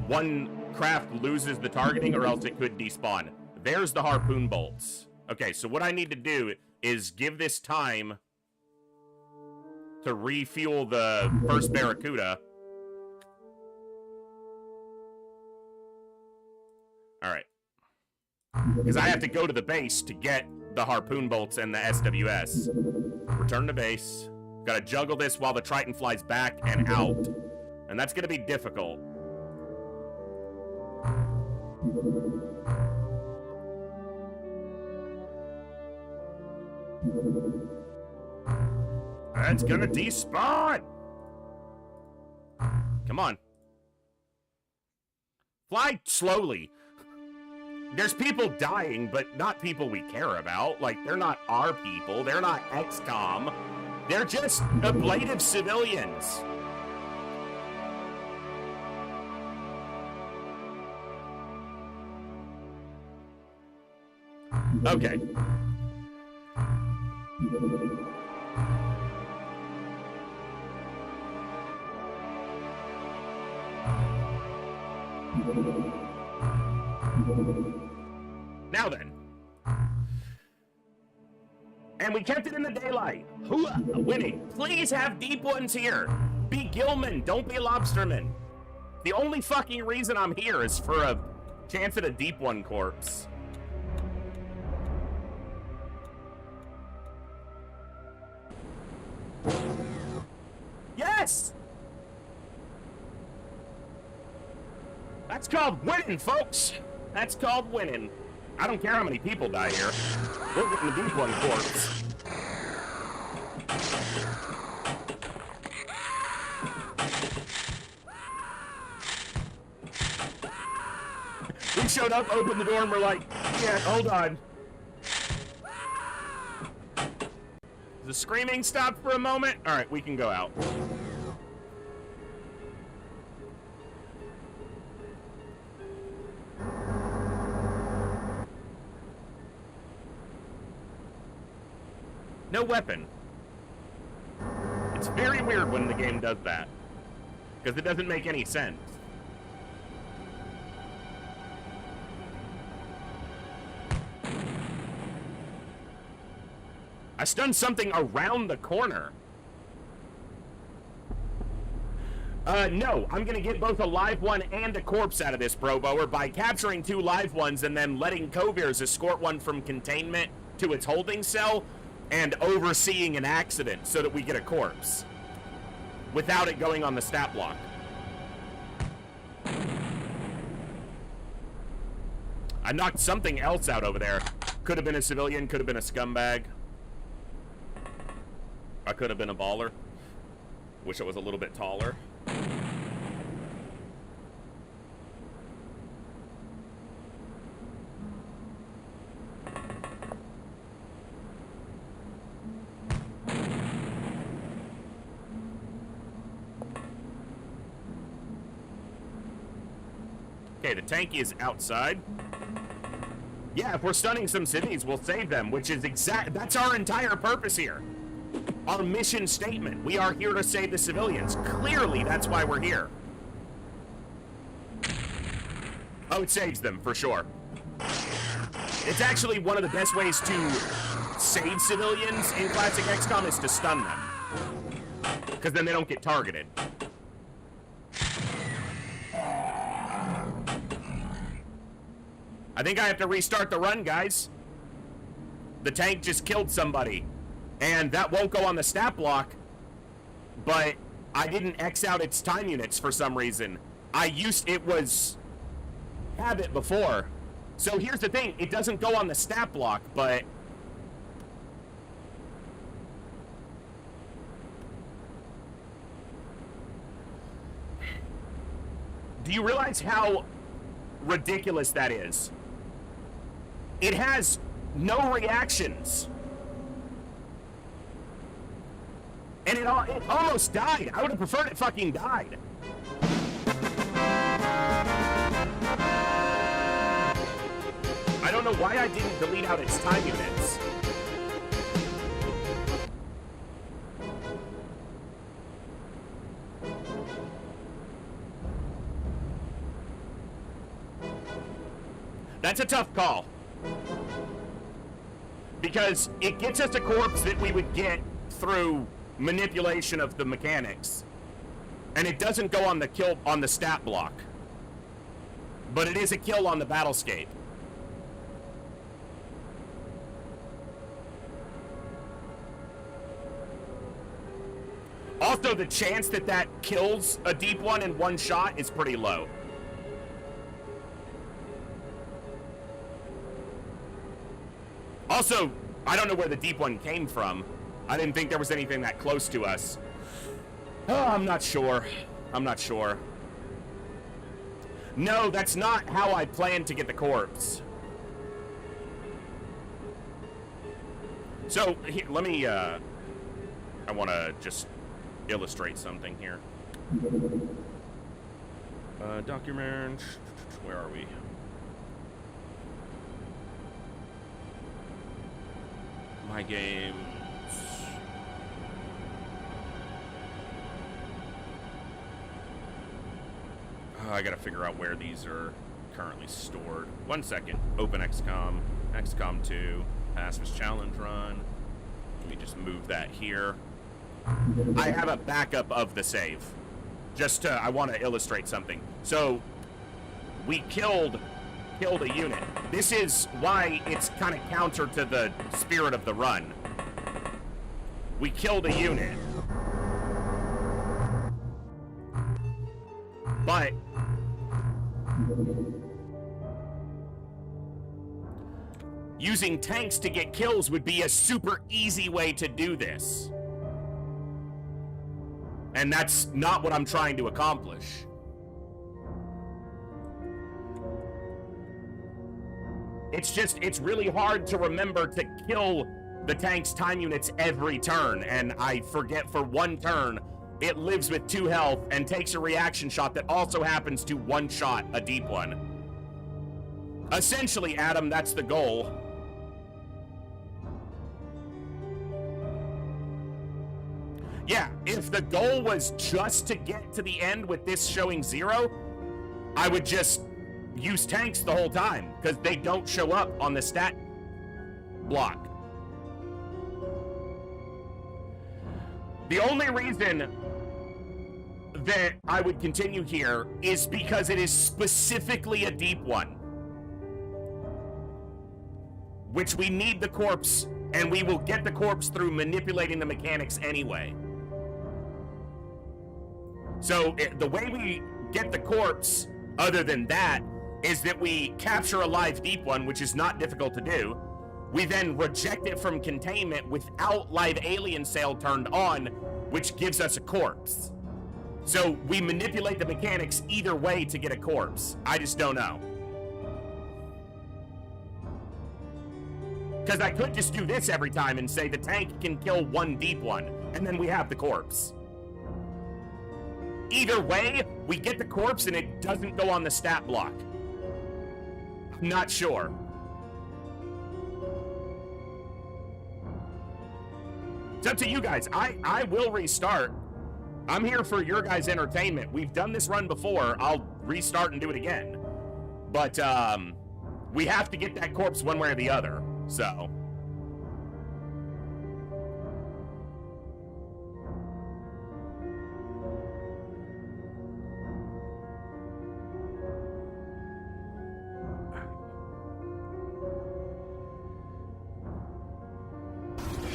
one craft loses the targeting, or else it could despawn. There's the harpoon bolts. Okay, so what I need to do is give this time to refuel the first Barracuda. Alright. Because I have to go to the base to get the harpoon bolts and the SWS. Return to base. Gotta juggle this while the Triton flies back and out. And that's gonna be difficult. That's gonna despawn! Come on. Fly slowly. There's people dying, but not people we care about. Like, they're not our people. They're not XCOM. They're just ablative civilians. Okay. Now then. And we kept it in the daylight. Who winning? Please have deep ones here. Be Gilman, don't be Lobsterman. The only fucking reason I'm here is for a chance at a deep one corpse. Yes! That's called winning, folks. That's called winning. I don't care how many people die here. We're getting the deep one corpse. We showed up, opened the door, and we're like, yeah, hold on. The screaming stopped for a moment. All right, we can go out. No weapon. It's very weird when the game does that, because it doesn't make any sense. I stunned something around the corner. No, I'm gonna get both a live one and a corpse out of this, Broboer, by capturing 2 live ones and then letting Coviers escort one from containment to its holding cell and overseeing an accident so that we get a corpse without it going on the stat block. I knocked something else out over there. Could have been a civilian, could have been a scumbag. I could have been a baller. Wish I was a little bit taller. Okay, the tanky is outside. Yeah, if we're stunning some cities, we'll save them, which is that's our entire purpose here. Our mission statement. We are here to save the civilians. Clearly, that's why we're here. Oh, it saves them, for sure. It's actually one of the best ways to save civilians in classic XCOM is to stun them. Because then they don't get targeted. I think I have to restart the run, guys. The tank just killed somebody. And that won't go on the stat block. But I didn't X out its time units for some reason. It was habit before. So here's the thing. It doesn't go on the stat block, but... Do you realize how ridiculous that is? It has no reactions. And it almost died. I would have preferred it fucking died. I don't know why I didn't delete out its time units. That's a tough call. Because it gets us a corpse that we would get through manipulation of the mechanics. And it doesn't go on the kill on the stat block. But it is a kill on the battlescape. Also, the chance that that kills a deep one in one shot is pretty low. Also, I don't know where the deep one came from. I didn't think there was anything that close to us. Oh, I'm not sure. I'm not sure. No, that's not how I planned to get the corpse. So, here, let me, I want to just illustrate something here. Document, where are we? My games. I gotta figure out where these are currently stored. 1 second. Open XCOM. XCOM 2. Pacifist Challenge Run. Let me just move that here. I have a backup of the save. Just I want to illustrate something. So, we killed a unit. This is why it's kind of counter to the spirit of the run. We killed a unit. But using tanks to get kills would be a super easy way to do this. And that's not what I'm trying to accomplish. It's really hard to remember to kill the tank's time units every turn, and I forget for one turn, it lives with 2 health and takes a reaction shot that also happens to one-shot a deep one. Essentially, Adam, that's the goal. Yeah, if the goal was just to get to the end with this showing 0, I would just use tanks the whole time, because they don't show up on the stat block. The only reason that I would continue here is because it is specifically a deep one, which we need the corpse, and we will get the corpse through manipulating the mechanics anyway. So the way we get the corpse, other than that, is that we capture a live deep one, which is not difficult to do. We then reject it from containment without live alien sail turned on, which gives us a corpse. So we manipulate the mechanics either way to get a corpse. I just don't know. Because I could just do this every time and say the tank can kill one deep one, and then we have the corpse. Either way, we get the corpse and it doesn't go on the stat block. I'm not sure. It's up to you guys. I will restart. I'm here for your guys' entertainment. We've done this run before. I'll restart and do it again. But we have to get that corpse one way or the other. So.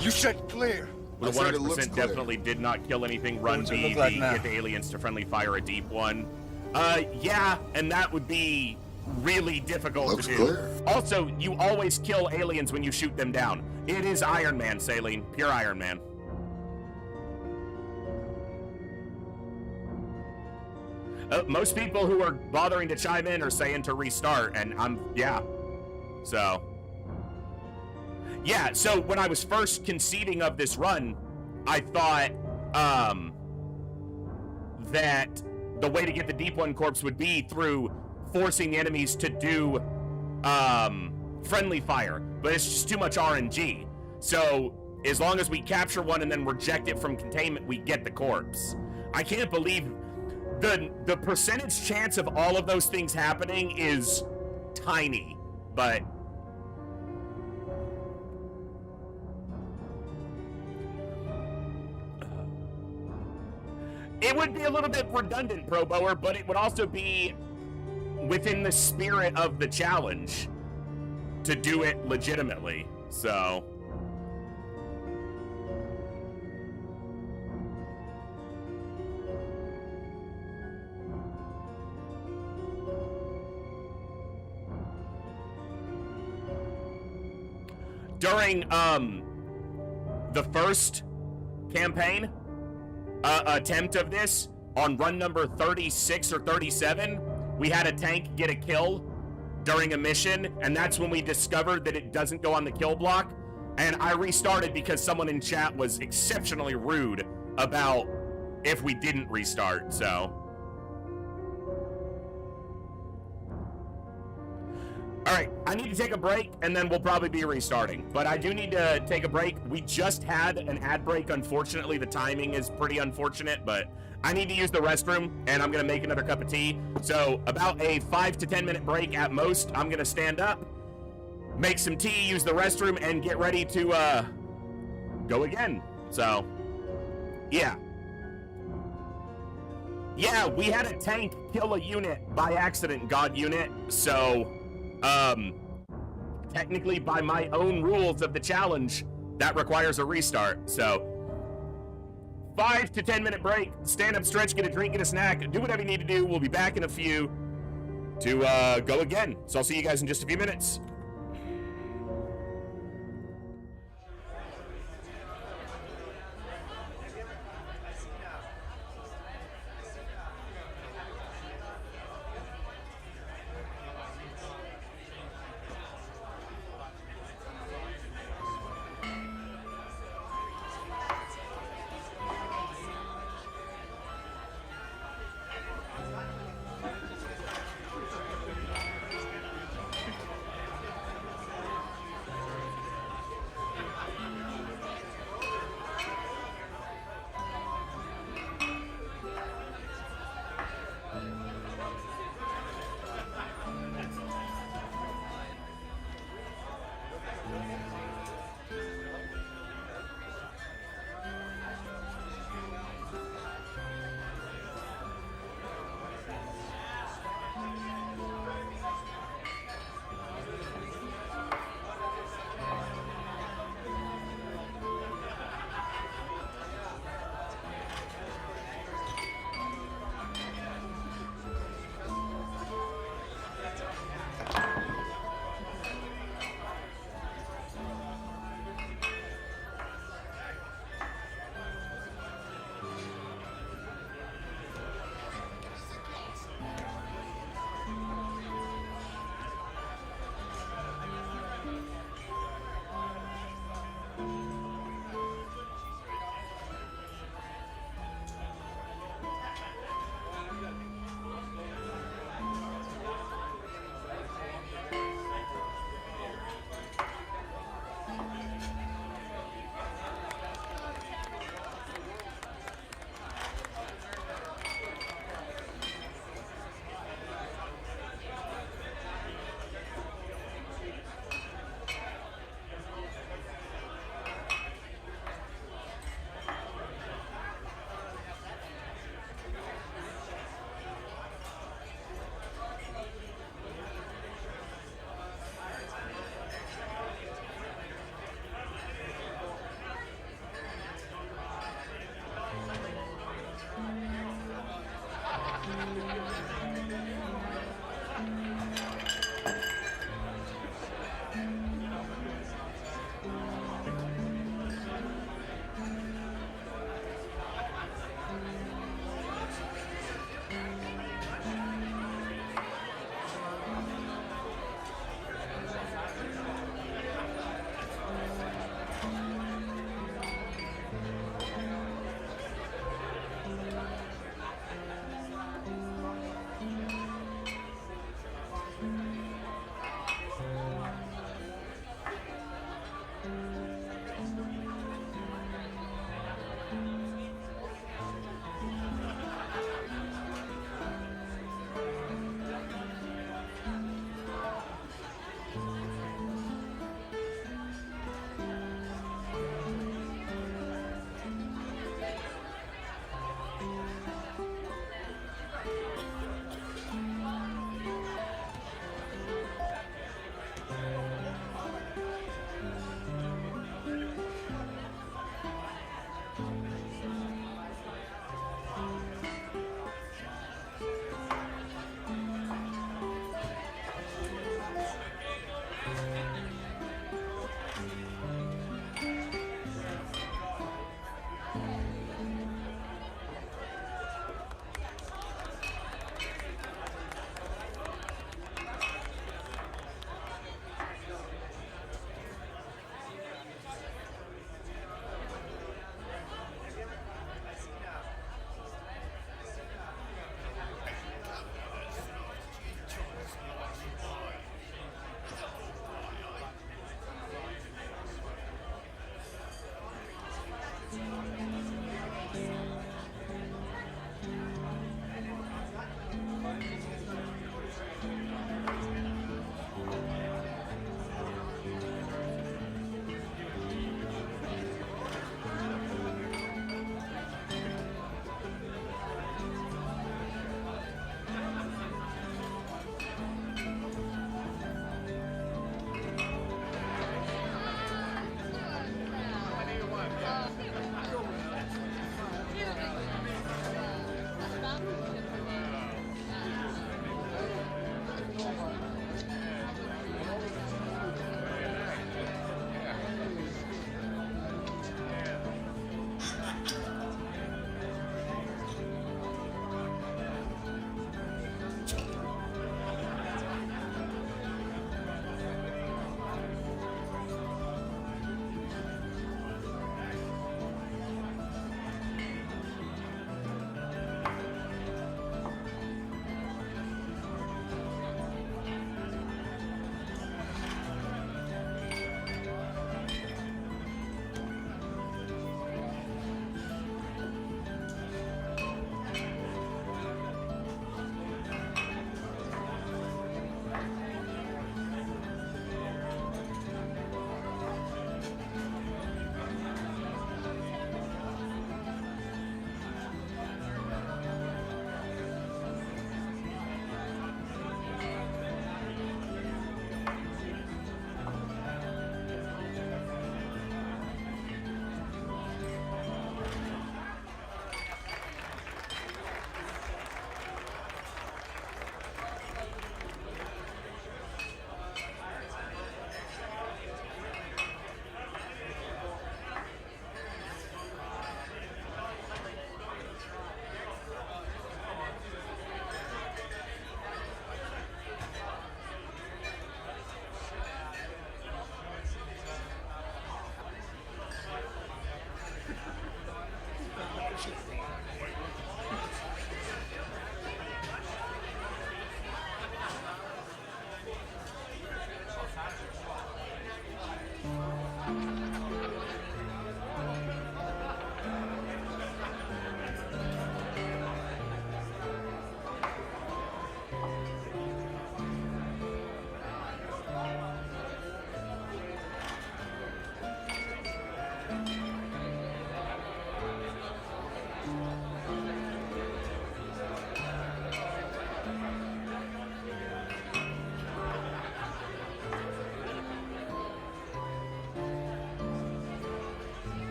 You said clear. The 100% definitely did not kill anything. Run B, get the aliens to friendly fire a deep one. Yeah, and that would be really difficult to do. Clear. Also, you always kill aliens when you shoot them down. It is Iron Man, Saline. Pure Iron Man. Most people who are bothering to chime in are saying to restart, and yeah. So. Yeah, so when I was first conceiving of this run, I thought that the way to get the deep one corpse would be through forcing the enemies to do friendly fire, but it's just too much RNG. So as long as we capture one and then reject it from containment, we get the corpse. I can't believe the percentage chance of all of those things happening is tiny, but it would be a little bit redundant, Pro Bower, but it would also be within the spirit of the challenge to do it legitimately. So. During the first campaign attempt of this, on run number 36 or 37, we had a tank get a kill during a mission, and that's when we discovered that it doesn't go on the kill block, and I restarted because someone in chat was exceptionally rude about if we didn't restart. So all right, I need to take a break, and then we'll probably be restarting. But I do need to take a break. We just had an ad break. Unfortunately, the timing is pretty unfortunate, but I need to use the restroom, and I'm going to make another cup of tea. So about a 5 to 10 minute break at most. I'm going to stand up, make some tea, use the restroom, and get ready to go again. So, yeah. Yeah, we had a tank kill a unit by accident, God unit, so technically by my own rules of the challenge, that requires a restart. So 5 to 10 minute break, stand up, stretch, get a drink, get a snack, do whatever you need to do. We'll be back in a few to go again. So I'll see you guys in just a few minutes.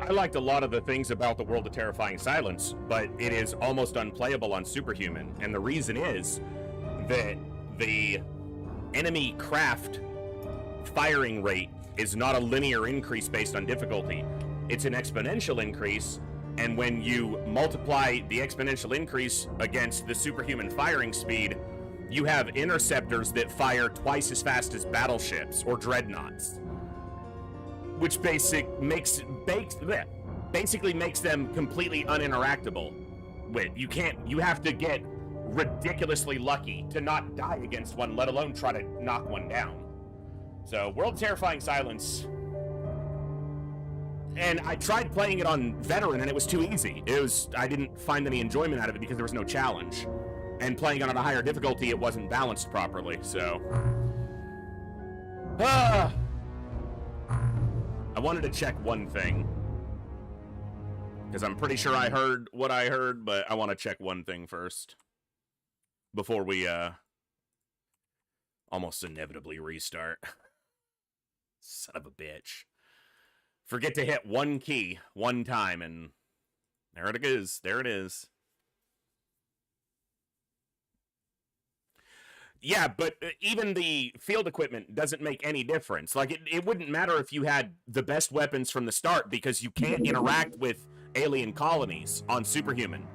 I liked a lot of the things about the World of Terrifying Silence, but it is almost unplayable on Superhuman, and the reason is that the enemy craft firing rate is not a linear increase based on difficulty. It's an exponential increase, and when you multiply the exponential increase against the Superhuman firing speed, you have interceptors that fire twice as fast as battleships or dreadnoughts, which basically makes them completely uninteractable. You have to get ridiculously lucky to not die against one, let alone try to knock one down. So, World of Terrifying Silence, and I tried playing it on Veteran and it was too easy. I didn't find any enjoyment out of it because there was no challenge. And playing it on a higher difficulty, it wasn't balanced properly, so. I wanted to check one thing, because I'm pretty sure I heard what I heard, but I want to check one thing first before we almost inevitably restart. Son of a bitch. Forget to hit one key one time, and there it is. There it is. Yeah, but even the field equipment doesn't make any difference. Like, it wouldn't matter if you had the best weapons from the start, because you can't interact with alien colonies on Superhuman.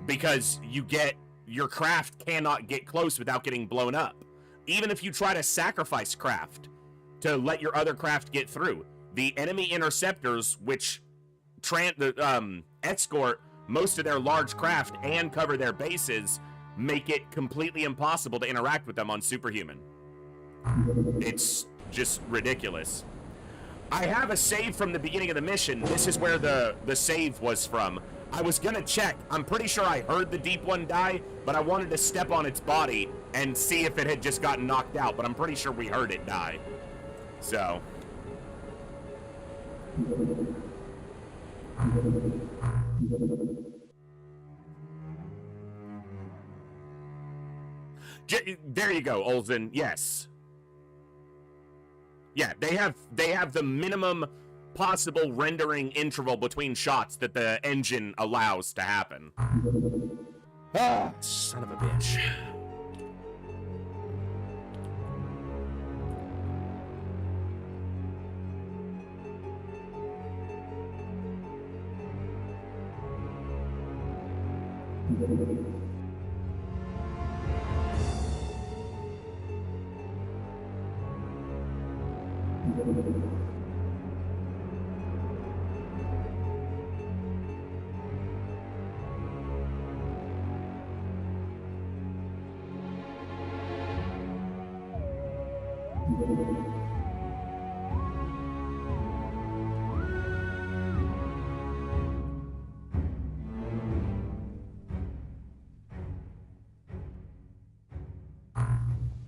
Because your craft cannot get close without getting blown up. Even if you try to sacrifice craft to let your other craft get through, the enemy interceptors, which escort most of their large craft and cover their bases, make it completely impossible to interact with them on Superhuman. It's just ridiculous. I have a save from the beginning of the mission. This is where the save was from. I was gonna check. I'm pretty sure I heard the deep one die, but I wanted to step on its body and see if it had just gotten knocked out, but I'm pretty sure we heard it die. So. There you go, Olsen. Yes. Yeah, they have the minimum possible rendering interval between shots that the engine allows to happen. Ah, son of a bitch.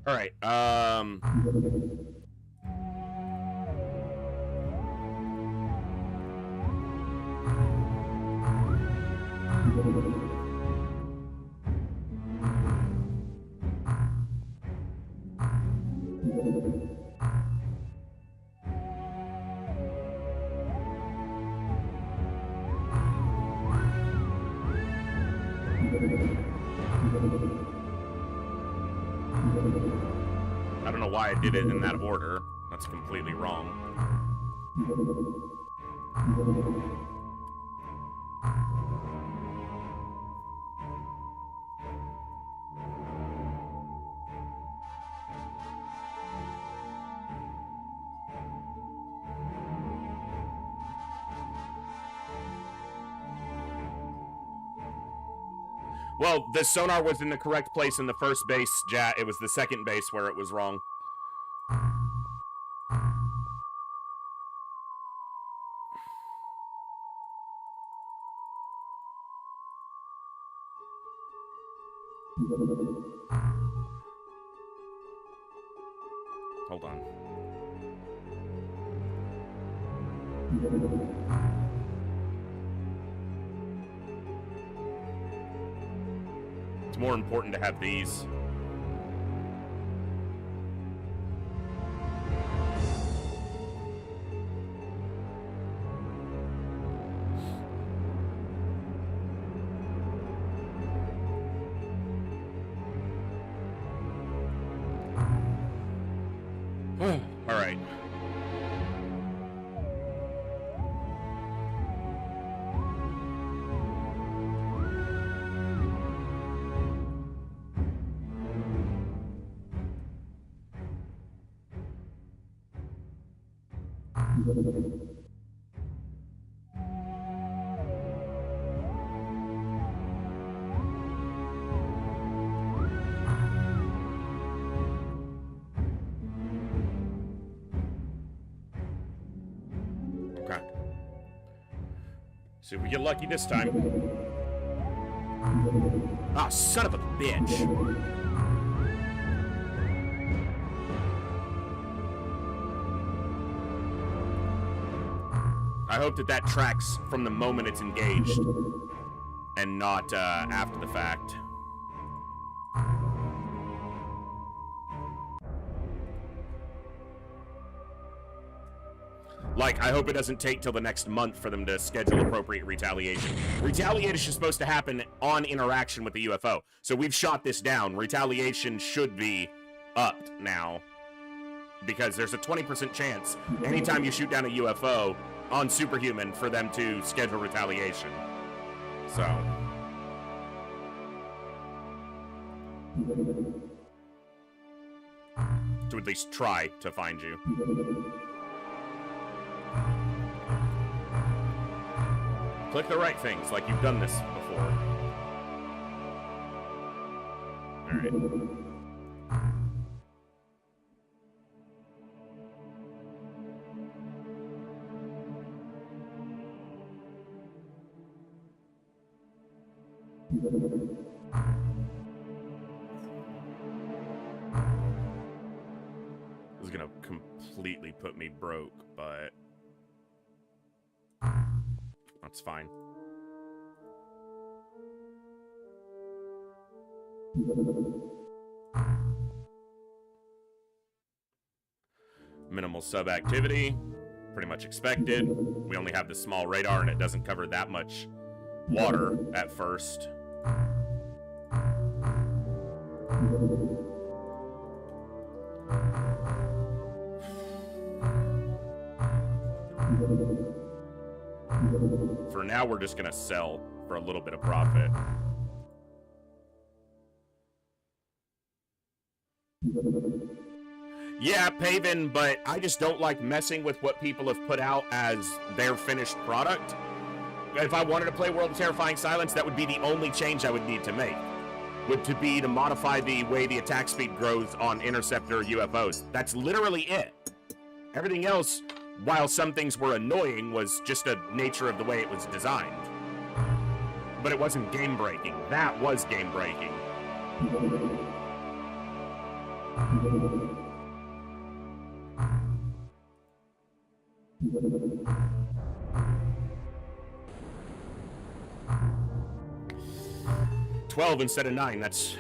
All right, I don't know why I did it in that order. That's completely wrong. Well, the sonar was in the correct place in the first base, It was the second base where it was wrong. Hold on. It's more important to have these. All right. Okay. See if we get lucky this time. Ah, son of a bitch. I hope that that tracks from the moment it's engaged and not after the fact. Like, I hope it doesn't take till the next month for them to schedule appropriate retaliation. Retaliation is supposed to happen on interaction with the UFO. So we've shot this down. Retaliation should be upped now. Because there's a 20% chance anytime you shoot down a UFO on Superhuman for them to schedule retaliation. So. To at least try to find you. Click the right things, like you've done this before. Alright. This is gonna completely put me broke, but that's fine. Minimal sub activity. pretty much expected. We only have the small radar, and it doesn't cover that much water at first. For now, we're just gonna sell for a little bit of profit. Yeah, Paven, but I just don't like messing with what people have put out as their finished product. If I wanted to play World of Terrifying Silence, that would be the only change I would need to make. Would to be to modify the way the attack speed grows on Interceptor UFOs. That's literally it. Everything else, while some things were annoying, was just a nature of the way it was designed. But it wasn't game-breaking. That was game-breaking. $12 instead of $9. That's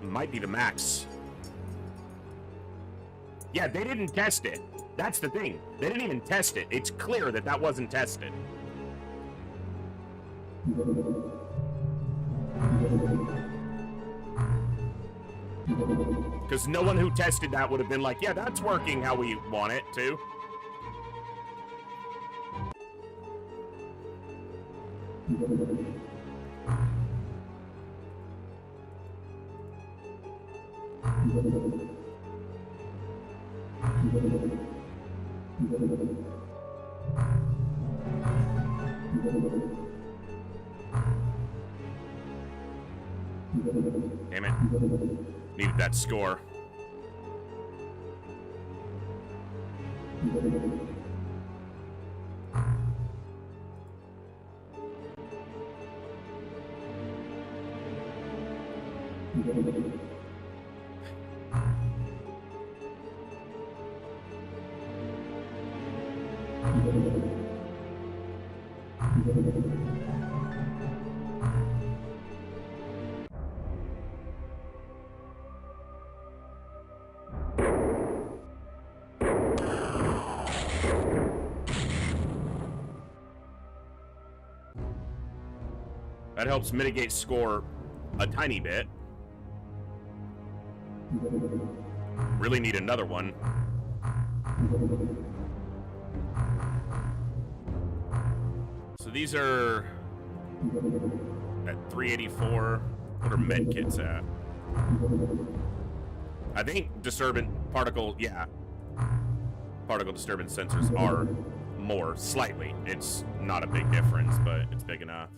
might be the max. Yeah, they didn't test it. That's the thing. They didn't even test it. It's clear that that wasn't tested. Because no one who tested that would have been like, yeah, that's working how we want it to. Damn it. Needed that score. That helps mitigate score a tiny bit. Really need another one. So these are at 384. What are med kits at? I think disturbance particle, yeah. Particle disturbance sensors are more slightly. It's not a big difference, but it's big enough.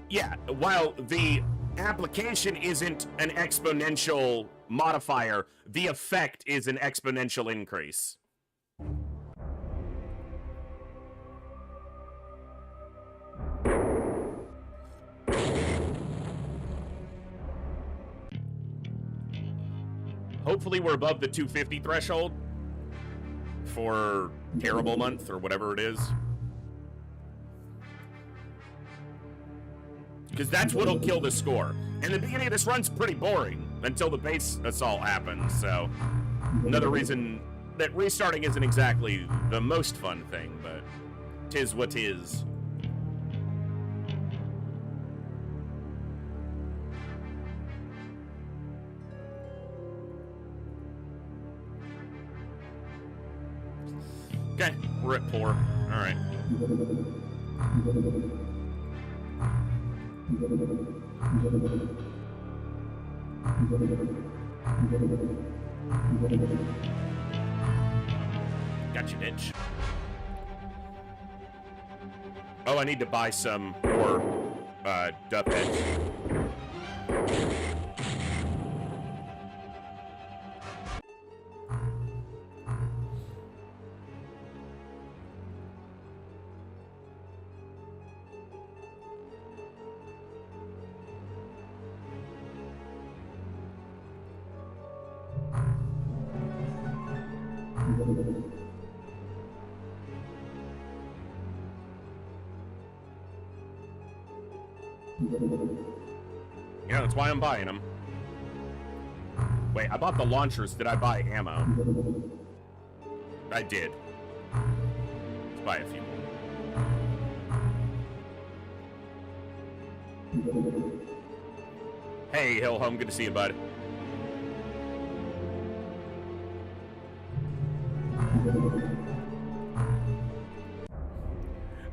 Yeah, while the application isn't an exponential modifier, the effect is an exponential increase. Hopefully we're above the 250 threshold for Terrible Month or whatever it is. Because that's what'll kill the score. And the beginning of this run's pretty boring until the base assault happens, so another reason that restarting isn't exactly the most fun thing, but 'tis what 'tis. Okay, we're at 4. Alright. Gotcha, bitch. Oh, I need to buy some more duck heads. Yeah, that's why I'm buying them. Wait, I bought the launchers. Did I buy ammo? I did. Let's buy a few more. Hey, Hillhome, good to see you, bud.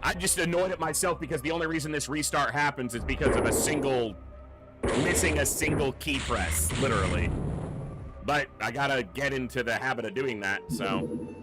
I'm just annoyed at myself because the only reason this restart happens is because of missing a single key press, literally. But I gotta get into the habit of doing that, so.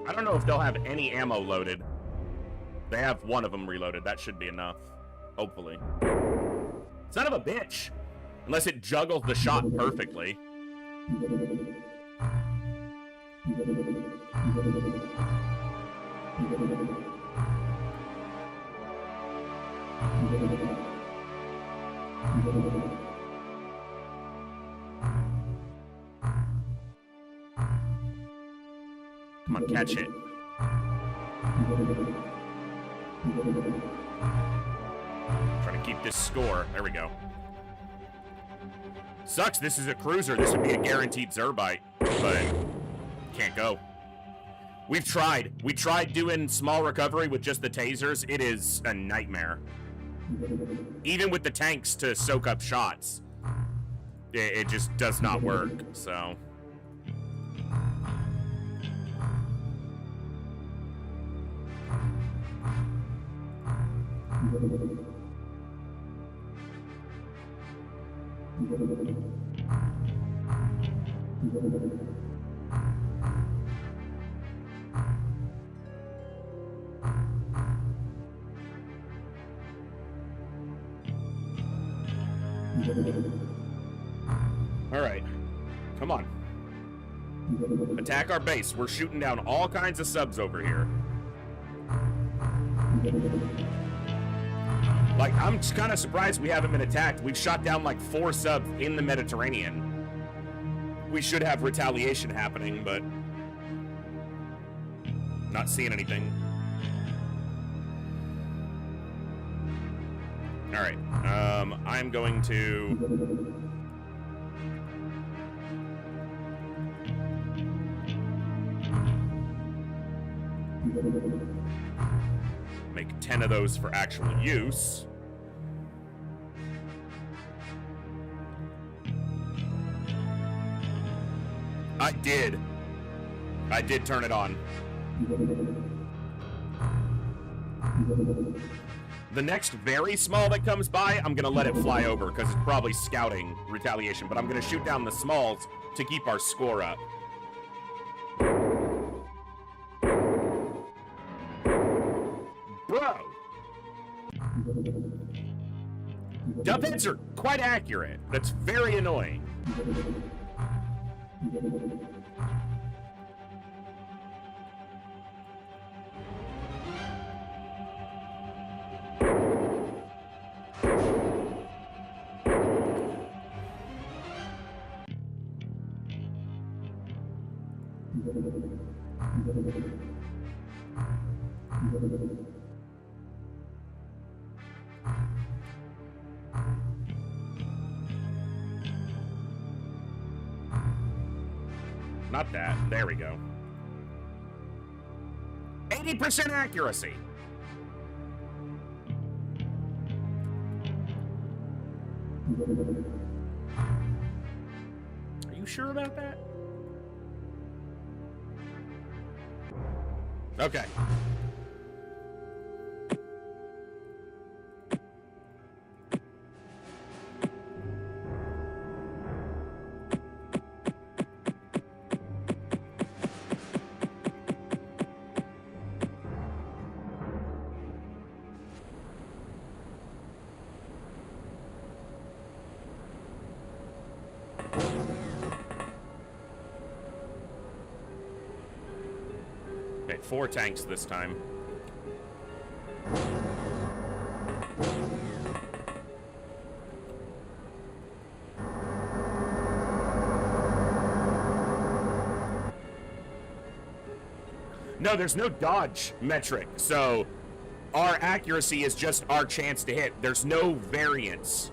I don't know if they'll have any ammo loaded. They have one of them reloaded. That should be enough. Hopefully. Son of a bitch! Unless it juggles the shot perfectly. Come on, catch it. Trying to keep this score. There we go. Sucks, this is a cruiser. This would be a guaranteed Zerbite, but can't go. We've tried. We tried doing small recovery with just the tasers. It is a nightmare. Even with the tanks to soak up shots, it just does not work, so. All right, come on. Attack our base. We're shooting down all kinds of subs over here. Like, I'm kind of surprised we haven't been attacked. We've shot down like 4 subs in the Mediterranean. We should have retaliation happening, but not seeing anything. All right, I'm going to make 10 of those for actual use. I did turn it on. The next very small that comes by, I'm gonna let it fly over because it's probably scouting retaliation, but I'm gonna shoot down the smalls to keep our score up. Bro! Dub hits are quite accurate. That's very annoying. Not that. There we go. 80% accuracy. Are you sure about that? Okay. 4 tanks this time. No, there's no dodge metric, so our accuracy is just our chance to hit. There's no variance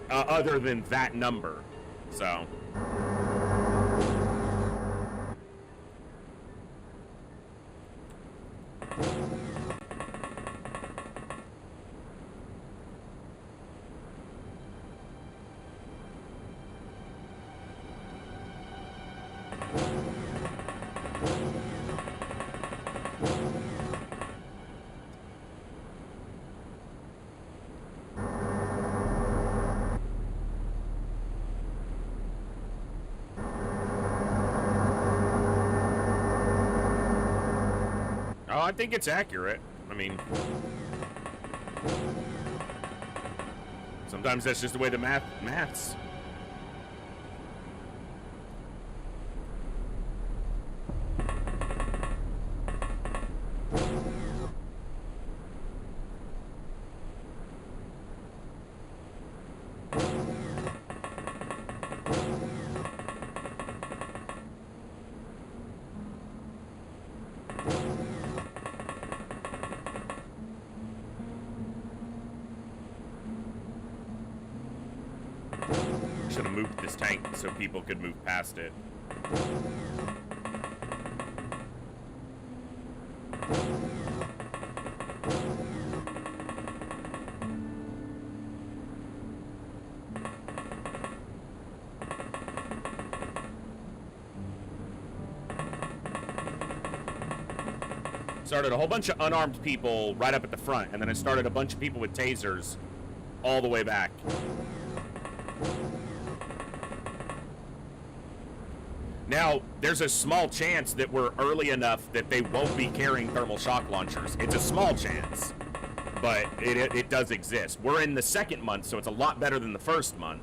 other than that number, so... I think it's accurate. I mean, sometimes that's just the way the maths. Should have moved this tank so people could move past it. Started a whole bunch of unarmed people right up at the front, and then it started a bunch of people with tasers all the way back. Now, there's a small chance that we're early enough that they won't be carrying thermal shock launchers. It's a small chance, but it does exist. We're in the 2nd month, so it's a lot better than the 1st month.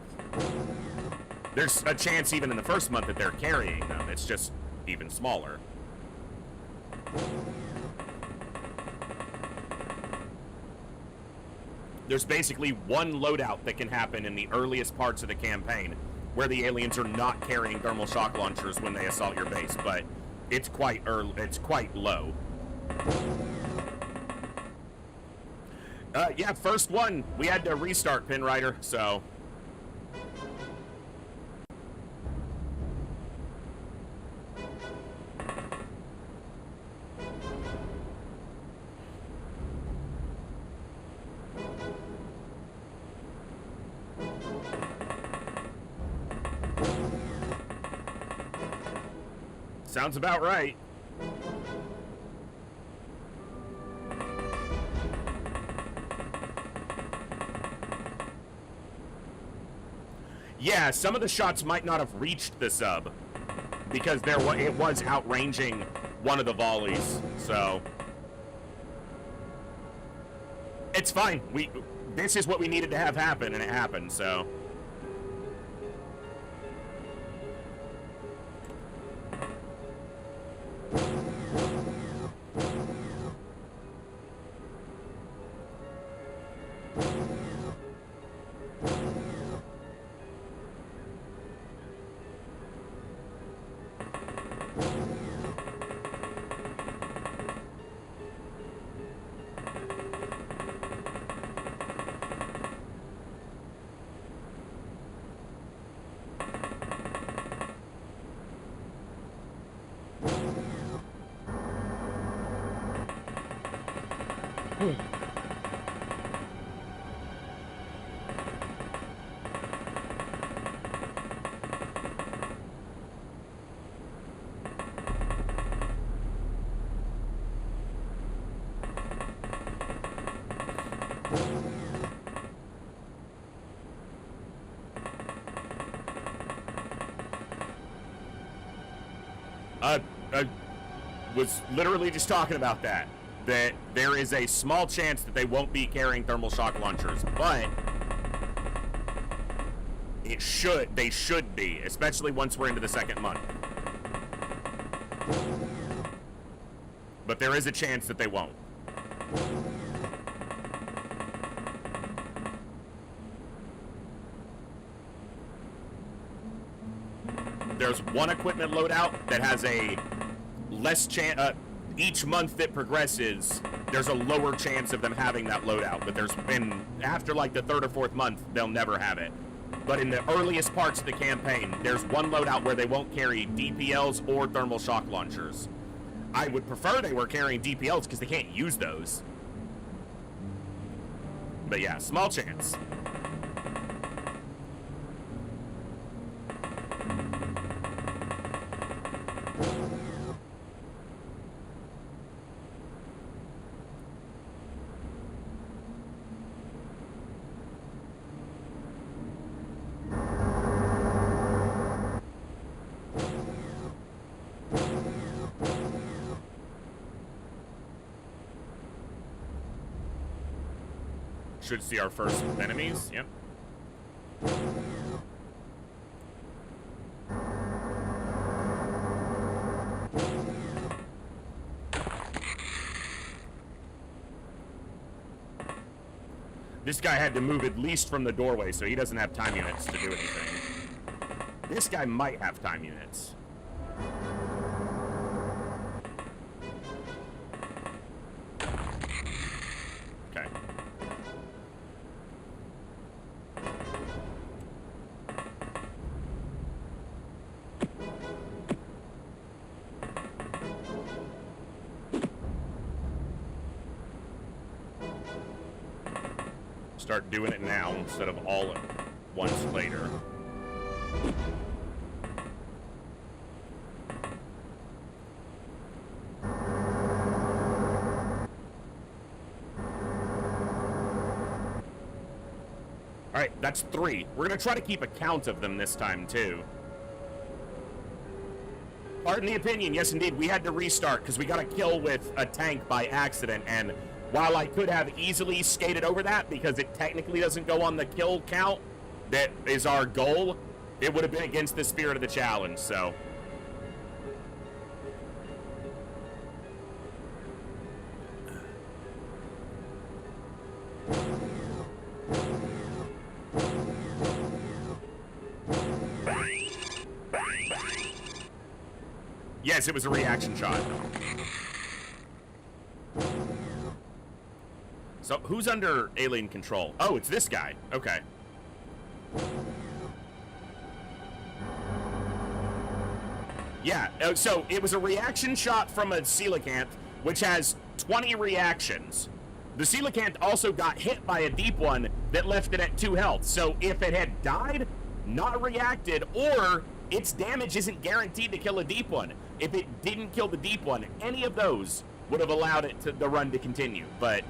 There's a chance even in the 1st month that they're carrying them. It's just even smaller. There's basically one loadout that can happen in the earliest parts of the campaign where the aliens are not carrying thermal shock launchers when they assault your base, but it's quite early, it's quite low. Yeah, first one, we had to restart Pinwriter, so... Sounds about right. Yeah, some of the shots might not have reached the sub because it was outranging one of the volleys, so it's fine. This is what we needed to have happen, and it happened, so. I was literally just talking about that there is a small chance that they won't be carrying thermal shock launchers, but they should be, especially once we're into the 2nd month. but there is a chance that they won't. There's one equipment loadout that has a less chance. Each month that progresses, there's a lower chance of them having that loadout. But there's been, after like the 3rd or 4th month, they'll never have it. But in the earliest parts of the campaign, there's one loadout where they won't carry DPLs or thermal shock launchers. I would prefer they were carrying DPLs because they can't use those. But yeah, small chance. Should see our first enemies. Yep. This guy had to move at least from the doorway, so he doesn't have time units to do anything. This guy might have time units. Okay. Start doing it now instead of all at once later. Alright, that's 3. We're gonna try to keep a count of them this time, too. Pardon the opinion, yes indeed, we had to restart because we got a kill with a tank by accident, and while I could have easily skated over that because it technically doesn't go on the kill count that is our goal, it would have been against the spirit of the challenge, so. Yes, it was a reaction shot. So, who's under alien control? Oh, it's this guy. Okay. Yeah, so it was a reaction shot from a coelacanth, which has 20 reactions. The coelacanth also got hit by a deep one that left it at 2 health. So if it had died, not reacted, or its damage isn't guaranteed to kill a deep one. If it didn't kill the deep one, any of those would have allowed it to the run to continue. But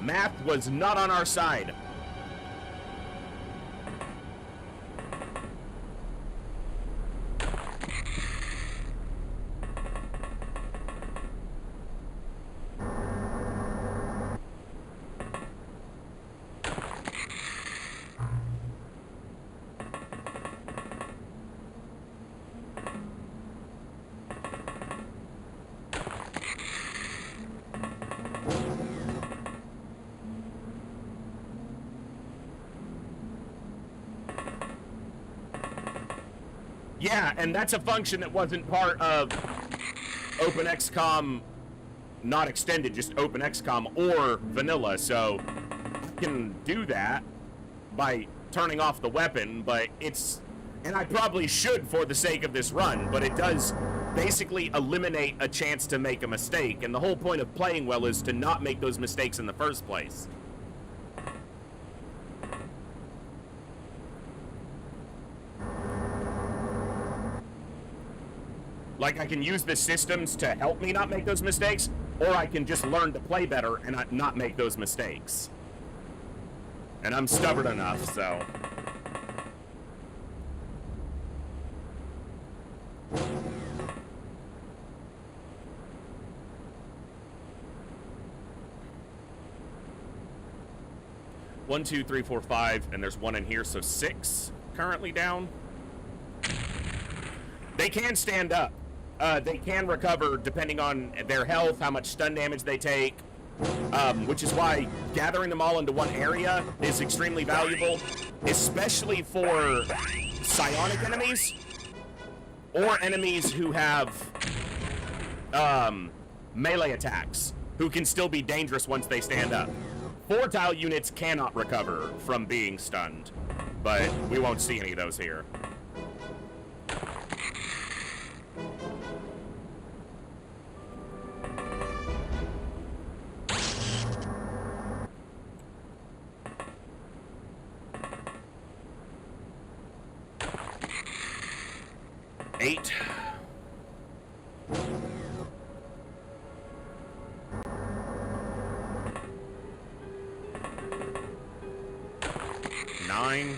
math was not on our side. Yeah, and that's a function that wasn't part of Open XCOM, not extended, just Open XCOM or vanilla, so I can do that by turning off the weapon, but it's, and I probably should for the sake of this run, but it does basically eliminate a chance to make a mistake, and the whole point of playing well is to not make those mistakes in the first place. Like, I can use the systems to help me not make those mistakes, or I can just learn to play better and not make those mistakes. And I'm stubborn enough, so. One, 2, 3, 4, 5, and there's one in here, so 6 currently down. They can stand up. they can recover depending on their health, how much stun damage they take, which is why gathering them all into one area is extremely valuable, especially for psionic enemies or enemies who have melee attacks, who can still be dangerous once they stand up. 4-tile units cannot recover from being stunned, but we won't see any of those here. Eight. Nine.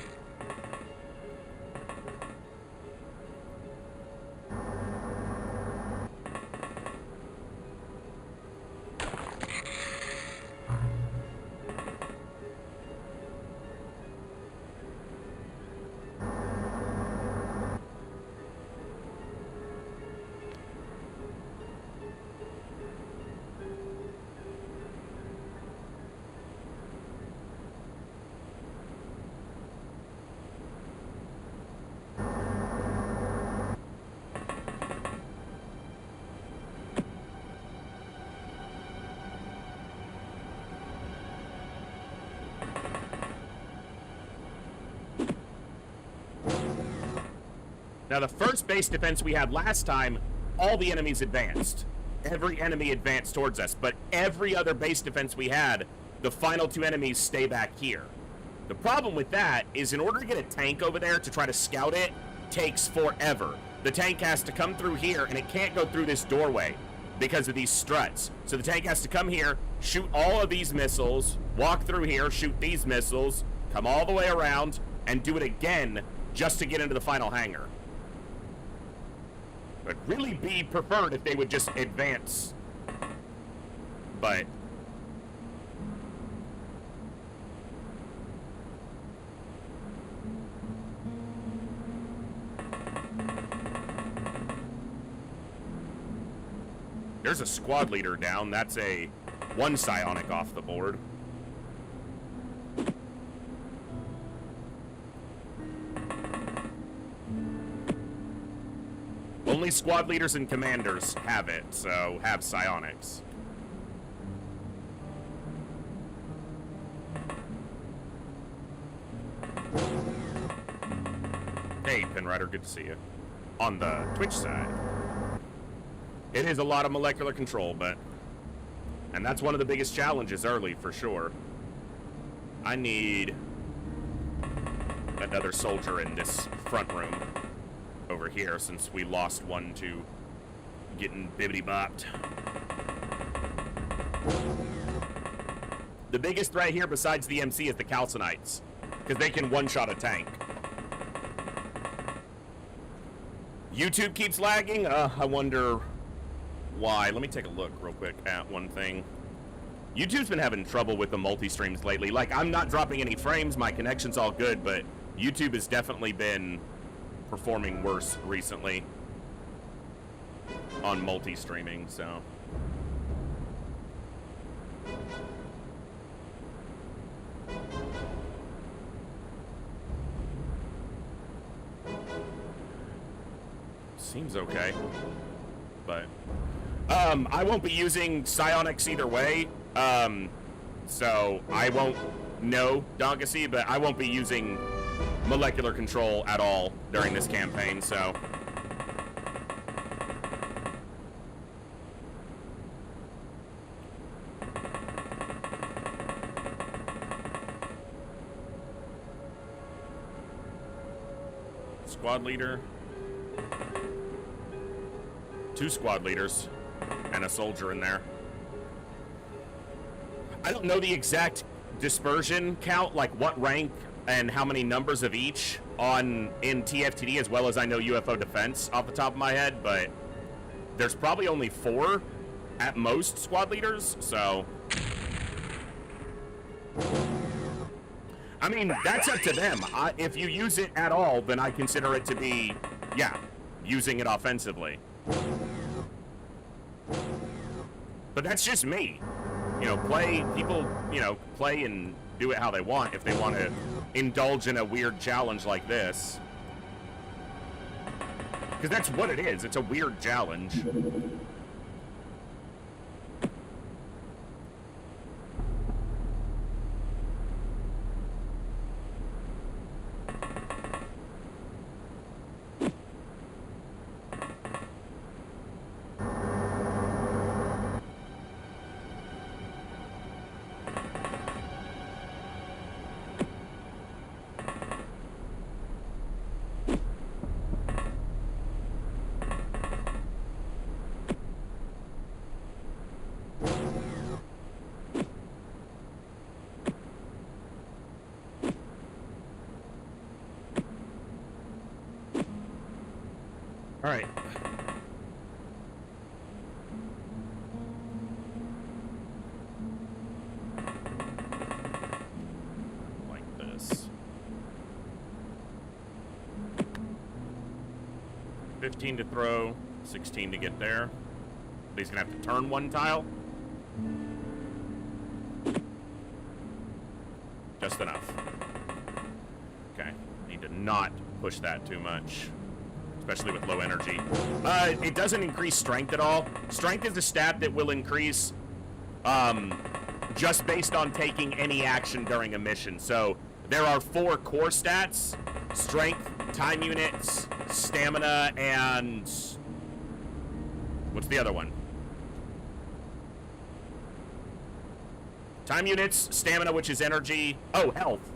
Now, the first base defense we had last time, all the enemies advanced. Every enemy advanced towards us, but every other base defense we had, the final 2 enemies stay back here. The problem with that is in order to get a tank over there to try to scout it, takes forever. The tank has to come through here, and it can't go through this doorway because of these struts. So the tank has to come here, shoot all of these missiles, walk through here, shoot these missiles, come all the way around, and do it again just to get into the final hangar. Would really be preferred if they would just advance. But there's a squad leader down. That's a 1 psionic off the board. Only squad leaders and commanders have it, so have psionics. Hey, Pinrider, good to see you. On the Twitch side. It is a lot of molecular control, and that's one of the biggest challenges early, for sure. I need another soldier in this front room over here, since we lost one to getting bibbity-bopped. The biggest threat here besides the MC is the Calcinites, because they can one-shot a tank. YouTube keeps lagging? I wonder why. Let me take a look real quick at one thing. YouTube's been having trouble with the multi-streams lately. Like, I'm not dropping any frames, my connection's all good, but YouTube has definitely been performing worse recently on multi-streaming, so. Seems okay, but I won't be using psionics either way, so I won't know Dongacy, but I won't be using molecular control at all during this campaign, so. Squad leader. 2 squad leaders and a soldier in there. I don't know the exact dispersion count, like what rank and how many numbers of each in TFTD, as well as I know UFO defense off the top of my head, but there's probably only 4 at most squad leaders, so. I mean, that's up to them. If you use it at all, then I consider it to be, yeah, using it offensively. But that's just me. You know, people, you know, play and do it how they want if they want to indulge in a weird challenge like this. Because that's what it is. It's a weird challenge. All right. Like this. 15 to throw, 16 to get there. He's gonna have to turn one tile. Just enough. Okay. Need to not push that too much. Especially with low energy. It doesn't increase strength at all. Strength is a stat that will increase just based on taking any action during a mission. So there are 4 core stats: strength, time units, stamina, and what's the other one? Time units, stamina, which is energy, health,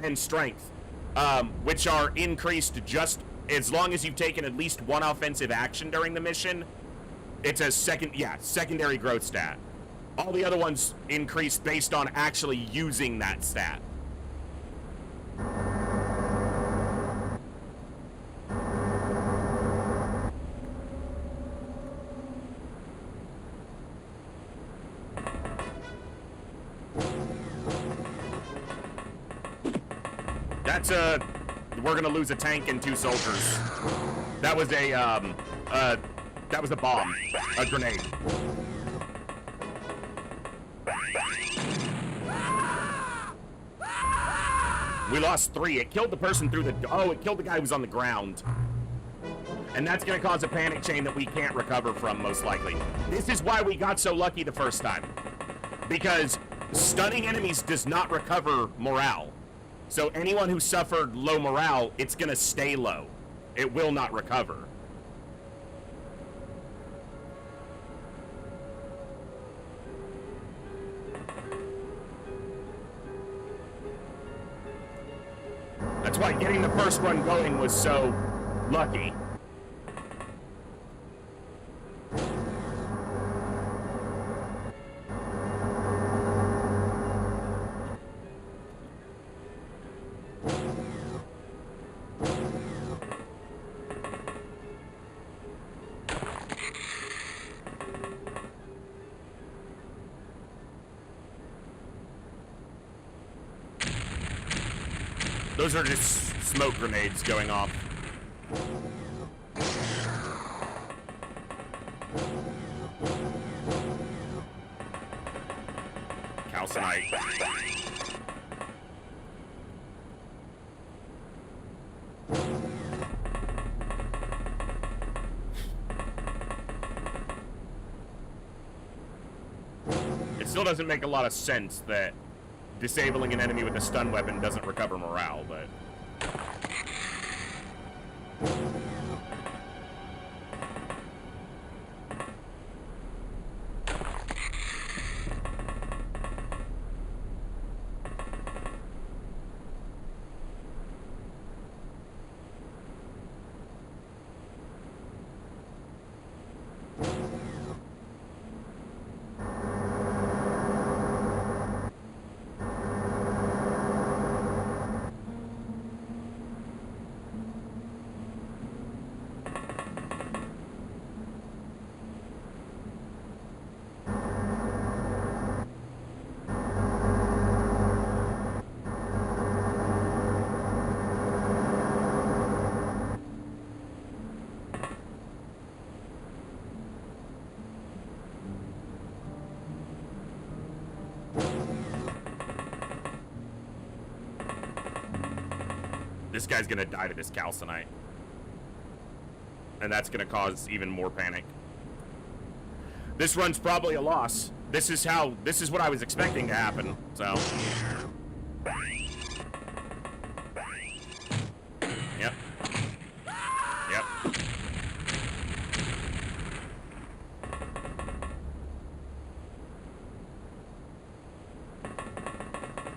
and strength, which are increased just as long as you've taken at least one offensive action during the mission. It's a secondary growth stat. All the other ones increase based on actually using that stat. That's we're gonna lose a tank and 2 soldiers. That was a bomb, a grenade. We lost 3. It killed the person through the, it killed the guy who was on the ground. And that's gonna cause a panic chain that we can't recover from, most likely. This is why we got so lucky the first time. Because stunning enemies does not recover morale. So anyone who suffered low morale, it's gonna stay low. It will not recover. That's why getting the first run going was so lucky. Those are just smoke grenades going off. Calcinite. It still doesn't make a lot of sense that disabling an enemy with a stun weapon doesn't recover morale, but... This guy's gonna die to this calcinite. And that's gonna cause even more panic. This run's probably a loss. This is what I was expecting to happen, so. Yep. Yep.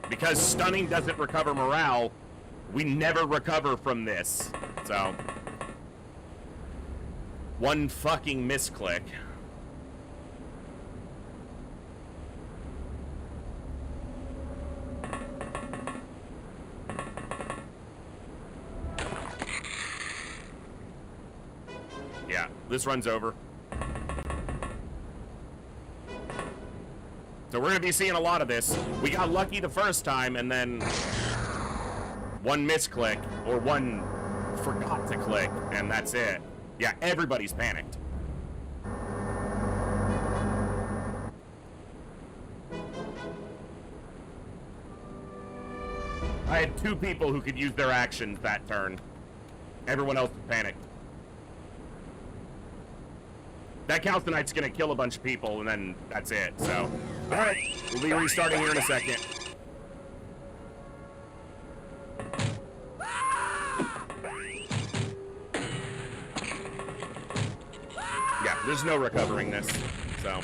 Because stunning doesn't recover morale, we never recover from this, so. One fucking misclick. Yeah, this run's over. So we're gonna be seeing a lot of this. We got lucky the first time, and then one misclick, or one forgot to click, and that's it. Yeah, everybody's panicked. I had 2 people who could use their actions that turn. Everyone else was panicked. That calcinite's gonna kill a bunch of people, and then that's it, so. Alright, we'll be restarting here in a second. Yeah, there's no recovering this, so.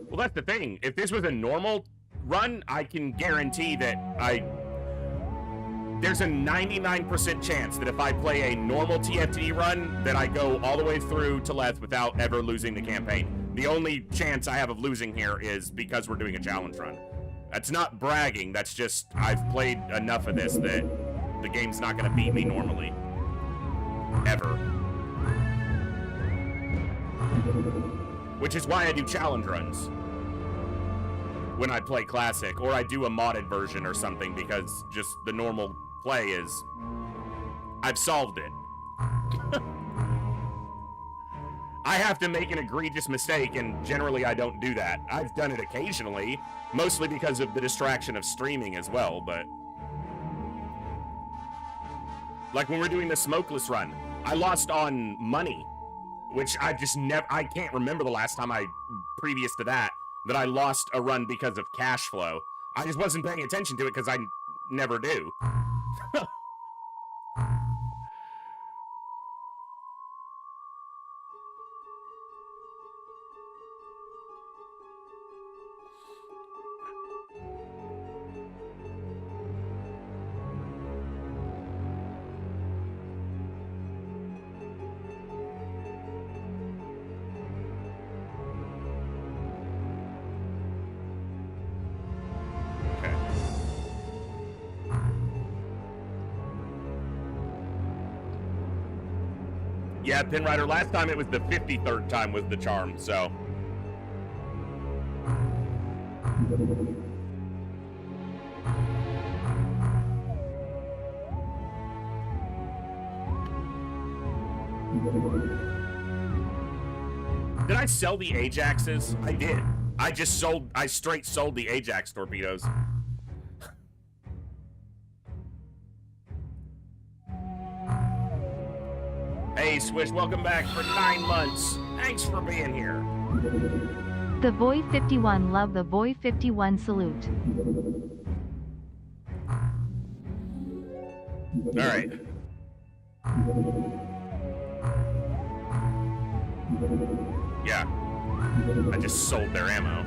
Well, that's the thing. If this was a normal run, I can guarantee that there's a 99% chance that if I play a normal TFTD run, that I go all the way through to Leth without ever losing the campaign. The only chance I have of losing here is because we're doing a challenge run. That's not bragging, that's just, I've played enough of this that the game's not gonna beat me normally. Ever. Which is why I do challenge runs when I play classic, or I do a modded version or something, because just the normal play is, I've solved it. I have to make an egregious mistake, and generally I don't do that. I've done it occasionally, mostly because of the distraction of streaming as well, but like when we're doing the smokeless run, I lost on money, which I just I can't remember the last time previous to that I lost a run because of cash flow. I just wasn't paying attention to it because I never do. Yeah, Pinrider, last time it was the 53rd time was the charm, so. Did I sell the Ajaxes? I did. I straight sold the Ajax torpedoes. Hey, Swish, welcome back for 9 months. Thanks for being here. The Voy 51 love the Voy 51 salute. Alright. Yeah. I just sold their ammo.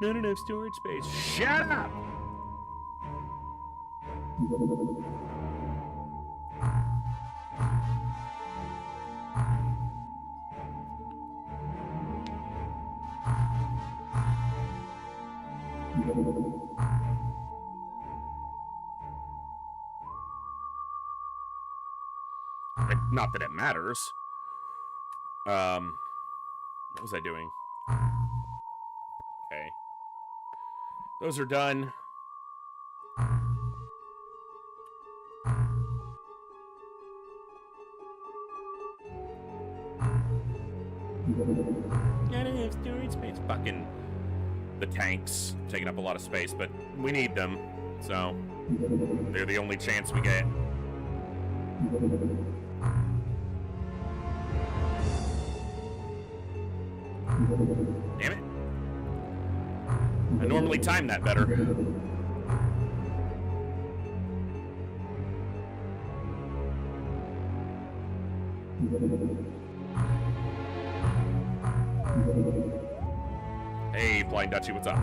Not enough storage space. Shut up! Not that it matters. What was I doing? Okay. Those are done. I don't have storage space. Fucking the tanks taking up a lot of space, but we need them, so they're the only chance we get. Damn it. I normally time that better. Hey, Blind Dutchie, what's up?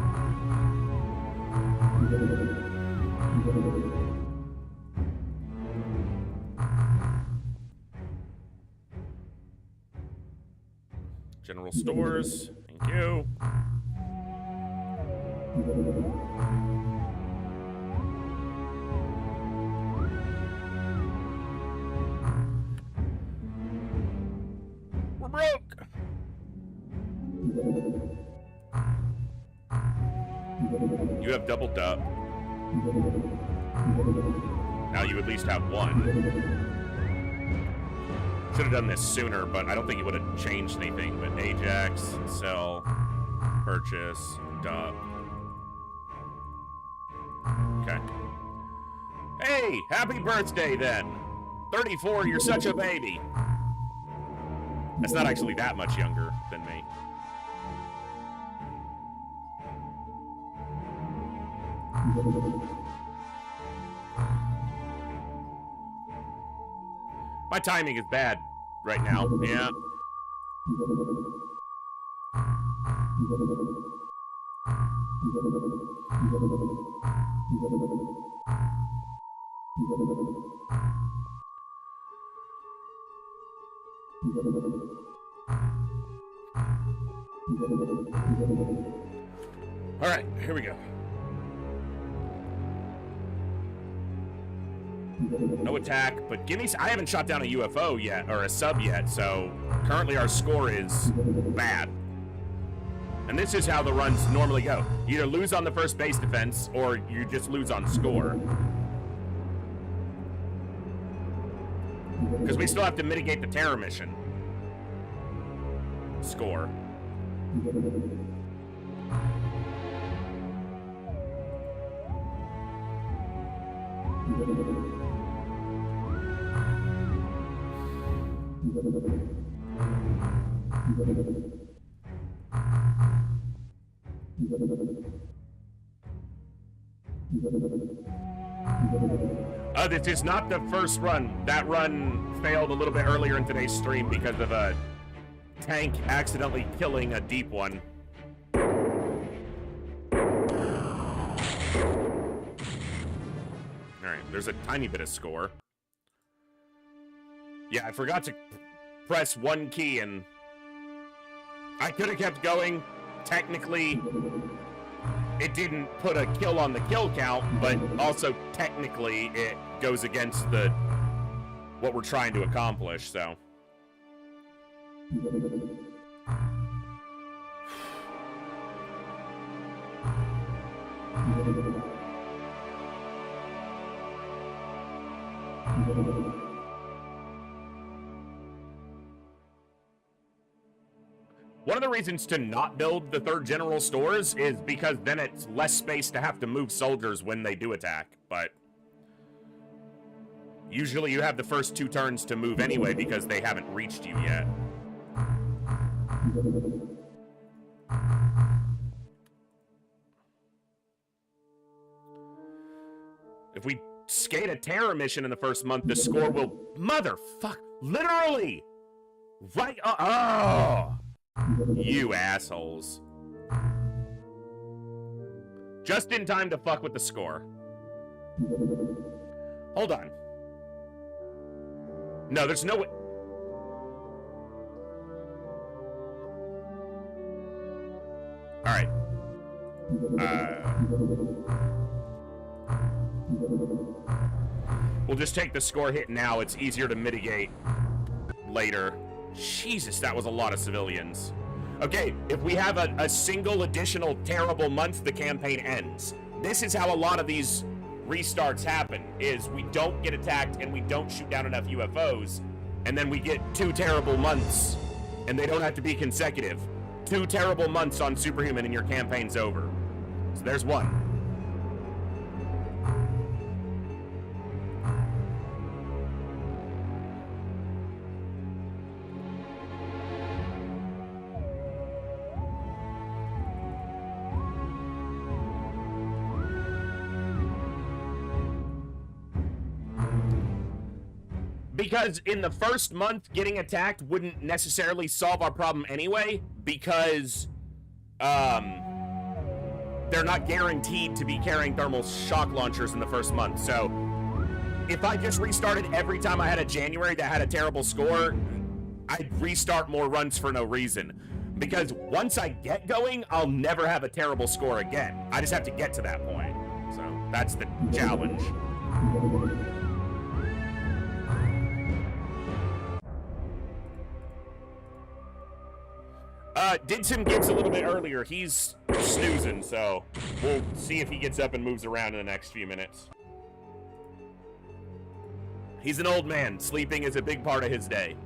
General stores, thank you. We're broke. You have doubled up. Now you at least have one. Should have done this sooner, but I don't think it would have changed anything. But Ajax, sell, purchase, dub. Okay. Hey, happy birthday then. 34, you're such a baby. That's not actually that much younger than me. My timing is bad right now. Yeah. All right, here we go. No attack, but Guineas, I haven't shot down a UFO yet, or a sub yet, so currently our score is bad. And this is how the runs normally go. You either lose on the first base defense, or you just lose on score. Because we still have to mitigate the terror mission. Score. This is not the first run. That run failed a little bit earlier in today's stream because of a tank accidentally killing a deep one. Alright, there's a tiny bit of score. Yeah, I forgot to press one key and I could have kept going. Technically, it didn't put a kill on the kill count, but also technically it goes against the what we're trying to accomplish, so. One of the reasons to not build the 3rd general stores is because then it's less space to have to move soldiers when they do attack, but usually you have the first 2 turns to move anyway because they haven't reached you yet. If we skate a terror mission in the first month, the score will... Motherfuck! Literally! Right... Oh! You assholes. Just in time to fuck with the score. Hold on. No, there's no way... Alright. We'll just take the score hit now. It's easier to mitigate later. Jesus, that was a lot of civilians. Okay, if we have a single additional terrible month, the campaign ends. This is how a lot of these restarts happen, is we don't get attacked and we don't shoot down enough UFOs, and then we get 2 terrible months, and they don't have to be consecutive. 2 terrible months on Superhuman and your campaign's over. So there's 1. Because in the first month, getting attacked wouldn't necessarily solve our problem anyway, because they're not guaranteed to be carrying thermal shock launchers in the first month. So if I just restarted every time I had a January that had a terrible score, I'd restart more runs for no reason. Because once I get going, I'll never have a terrible score again. I just have to get to that point. So that's the challenge. Did some gigs a little bit earlier. He's snoozing, so we'll see if he gets up and moves around in the next few minutes. He's an old man. Sleeping is a big part of his day.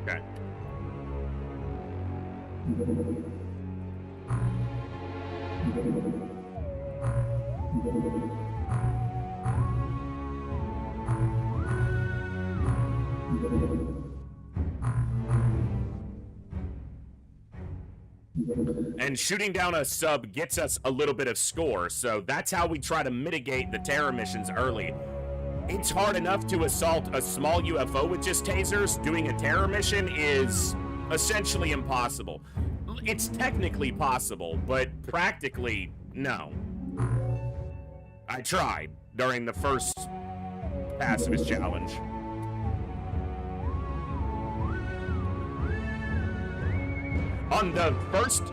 Okay. And shooting down a sub gets us a little bit of score, so that's how we try to mitigate the terror missions early. It's hard enough to assault a small UFO with just tasers. Doing a terror mission is essentially impossible. It's technically possible, but practically, no. I tried during the first Pacifist challenge. On the first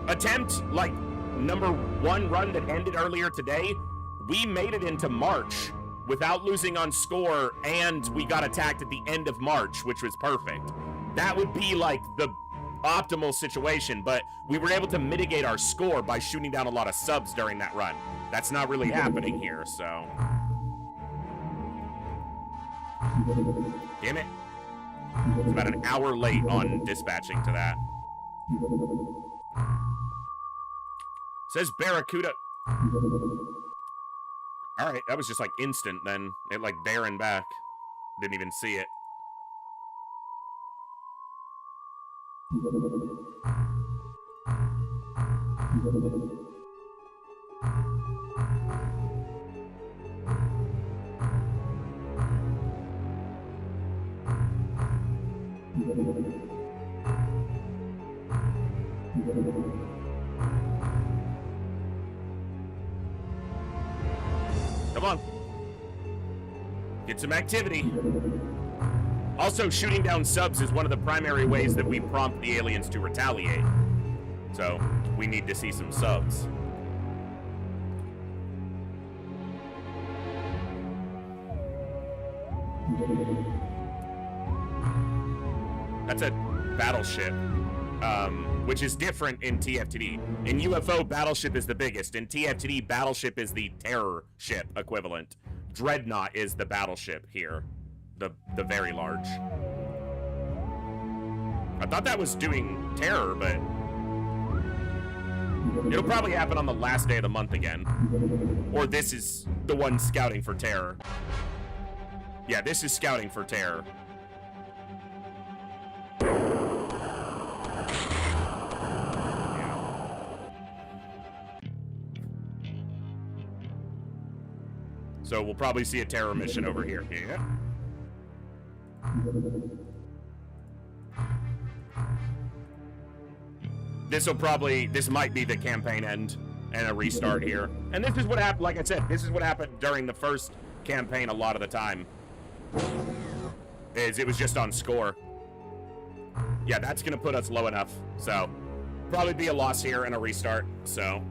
attempt, like #1 run that ended earlier today, we made it into March without losing on score, and we got attacked at the end of March, which was perfect. That would be like the optimal situation, but we were able to mitigate our score by shooting down a lot of subs during that run. That's not really happening here, so... Damn it. It's about an hour late on dispatching to that. Says Barracuda. Alright, that was just like instant then. It like there and back. Didn't even see it. Come on. Get some activity. Also, shooting down subs is one of the primary ways that we prompt the aliens to retaliate. So, we need to see some subs. That's a battleship, which is different in TFTD. In UFO, battleship is the biggest. In TFTD, battleship is the terror ship equivalent. Dreadnought is the battleship here, the very large. I thought that was doing terror, but it'll probably happen on the last day of the month again. Or this is the one scouting for terror. Yeah, this is scouting for terror. So we'll probably see a terror mission over here. Yeah. This might be the campaign end and a restart here. And this is what happened, like I said, this is what happened during the first campaign a lot of the time. It was just on score. Yeah, that's gonna put us low enough. So probably be a loss here and a restart, so.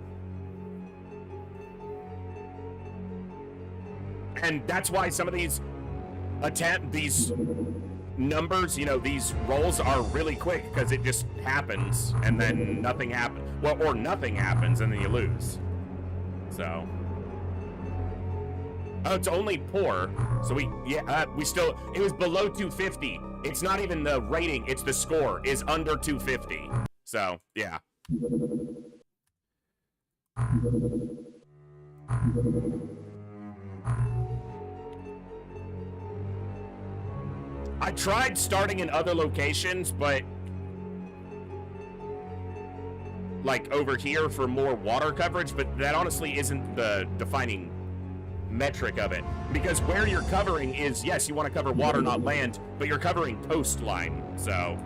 And that's why some of these numbers, you know, these rolls are really quick because it just happens and then nothing happens. Well, or nothing happens and then you lose. So. Oh, it's only poor. So we still, it was below 250. It's not even the rating, it's the score is under 250. So, yeah. I tried starting in other locations, but like over here for more water coverage, but that honestly isn't the defining metric of it. Because where you're covering is, yes, you want to cover water, not land, but you're covering coastline, so.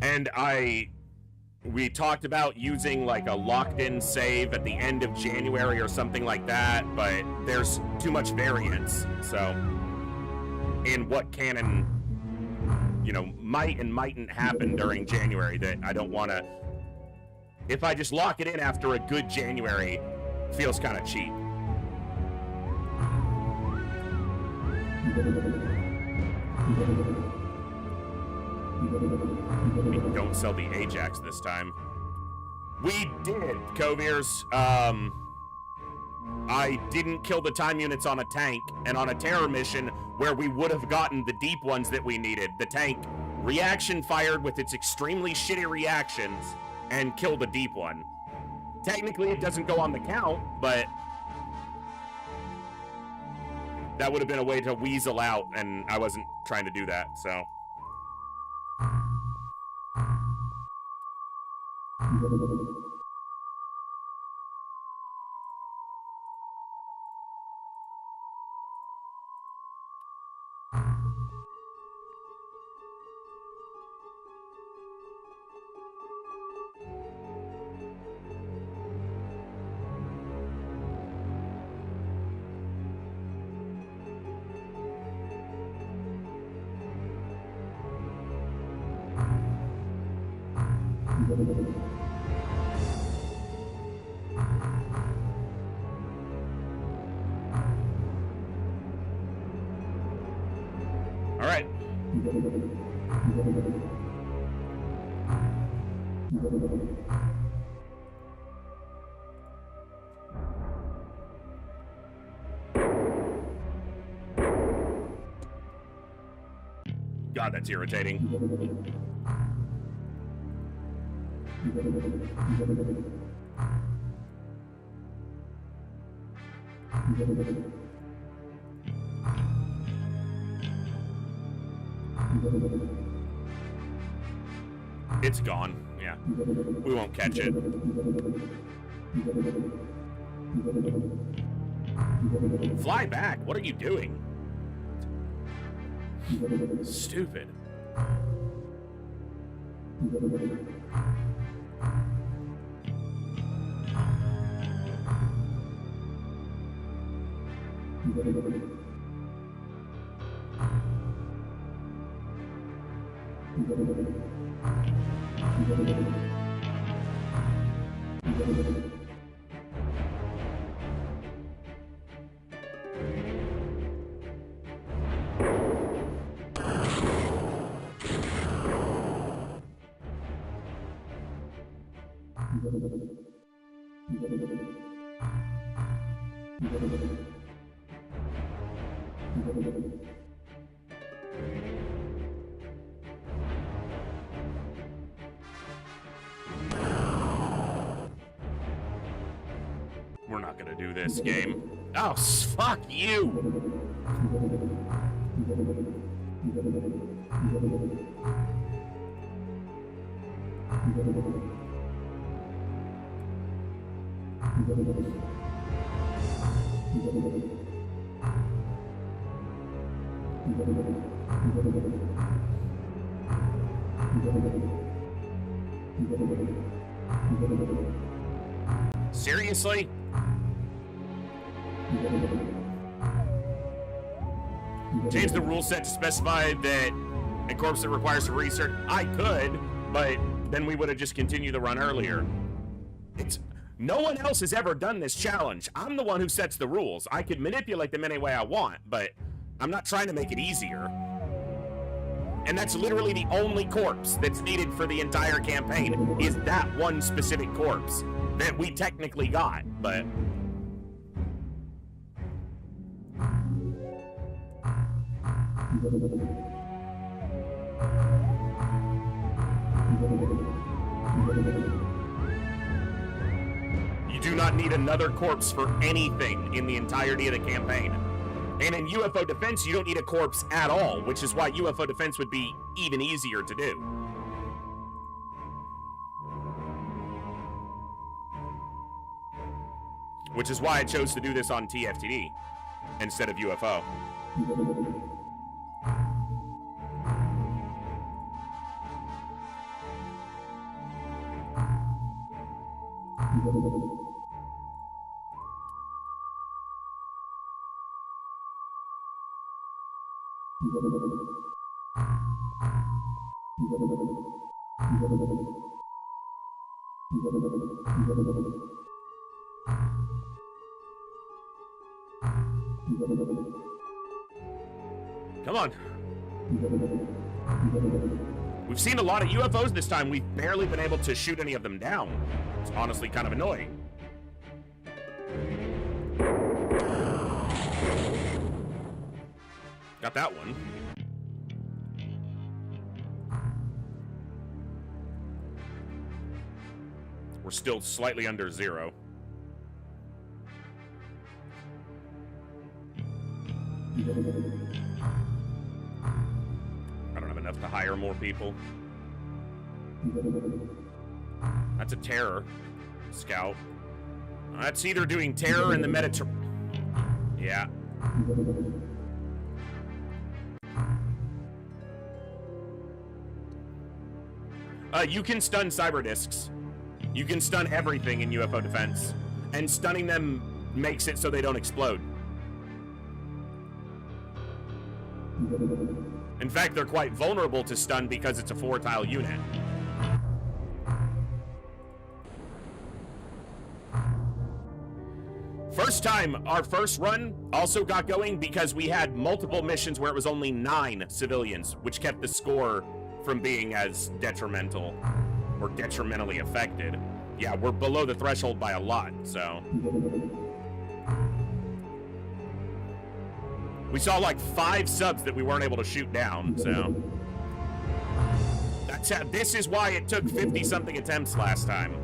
And we talked about using like a locked-in save at the end of January or something like that, but there's too much variance, so in what can and, you know, might and mightn't happen during January that I don't want to. If I just lock it in after a good January, feels kind of cheap. We don't sell the Ajax this time. We did, Coviers. I didn't kill the time units on a tank, and on a terror mission where we would have gotten the deep ones that we needed, the tank reaction fired with its extremely shitty reactions and killed a deep one. Technically, it doesn't go on the count, but that would have been a way to weasel out, and I wasn't trying to do that, so. All right. God, that's irritating. It's gone. Yeah. We won't catch it. Fly back. What are you doing? We're not gonna do this game. Oh, fuck you! Seriously? Change the rule set to specify that a corpse that requires a research. I could, but then we would have just continued the run earlier. No one else has ever done this challenge. I'm the one who sets the rules. I could manipulate them any way I want, but I'm not trying to make it easier. And that's literally the only corpse that's needed for the entire campaign, is that one specific corpse that we technically got, but... You do not need another corpse for anything in the entirety of the campaign. And in UFO defense, you don't need a corpse at all, which is why UFO defense would be even easier to do. Which is why I chose to do this on TFTD instead of UFO. Come on. We've seen a lot of UFOs this time. We've barely been able to shoot any of them down. It's honestly kind of annoying. Got that one. We're still slightly under 0. I don't have enough to hire more people. That's a terror scout. That's either doing terror in the Mediterranean. Yeah. You can stun cyber discs. You can stun everything in UFO defense. And stunning them makes it so they don't explode. In fact, they're quite vulnerable to stun because it's a 4-tile unit. First time, our first run also got going because we had multiple missions where it was only 9 civilians, which kept the score from being as detrimental or detrimentally affected. Yeah, we're below the threshold by a lot, so... We saw like 5 subs that we weren't able to shoot down, so... That's how, this is why it took 50-something attempts last time.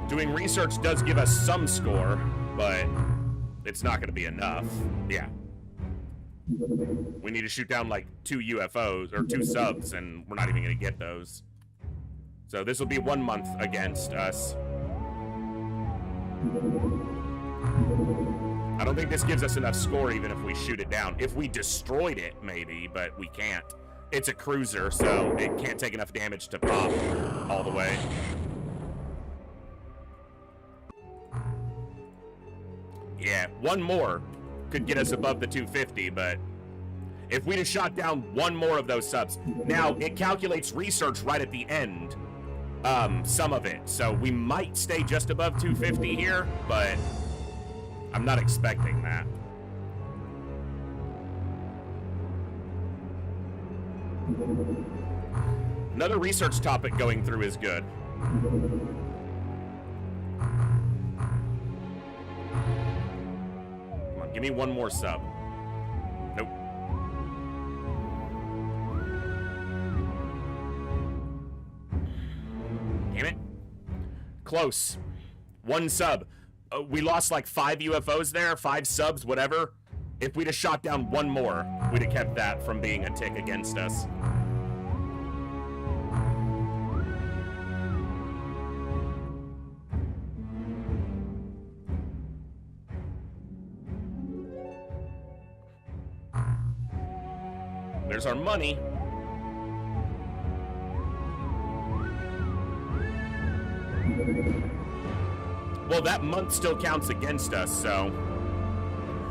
Doing research does give us some score, but it's not going to be enough. Yeah. We need to shoot down like 2 UFOs or 2 subs, and we're not even gonna get those. So this will be 1 month against us. I don't think this gives us enough score even if we shoot it down. If we destroyed it, maybe, but we can't. It's a cruiser, so it can't take enough damage to pop all the way. Yeah, 1 more could get us above the 250, but if we just shot down 1 more of those subs. Now, it calculates research right at the end, some of it, so we might stay just above 250 here, but I'm not expecting that. Another research topic going through is good. Come on, give me 1 more sub. Nope. Damn it. Close. 1 sub. We lost like 5 UFOs there, 5 subs, whatever. If we'd have shot down 1 more, we'd have kept that from being a tick against us. There's our money. Well, that month still counts against us, so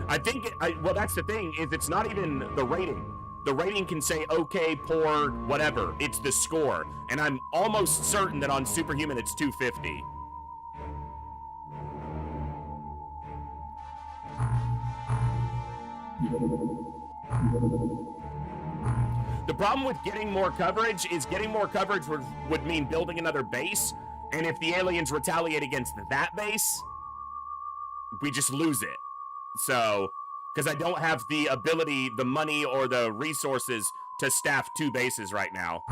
I think, well, that's the thing, is it's not even the rating. The rating can say okay, poor, whatever. It's the score. And I'm almost certain that on Superhuman it's 250. The problem with getting more coverage is getting more coverage would mean building another base. And if the aliens retaliate against that base, we just lose it. So, because I don't have the ability, the money, or the resources to staff 2 bases right now.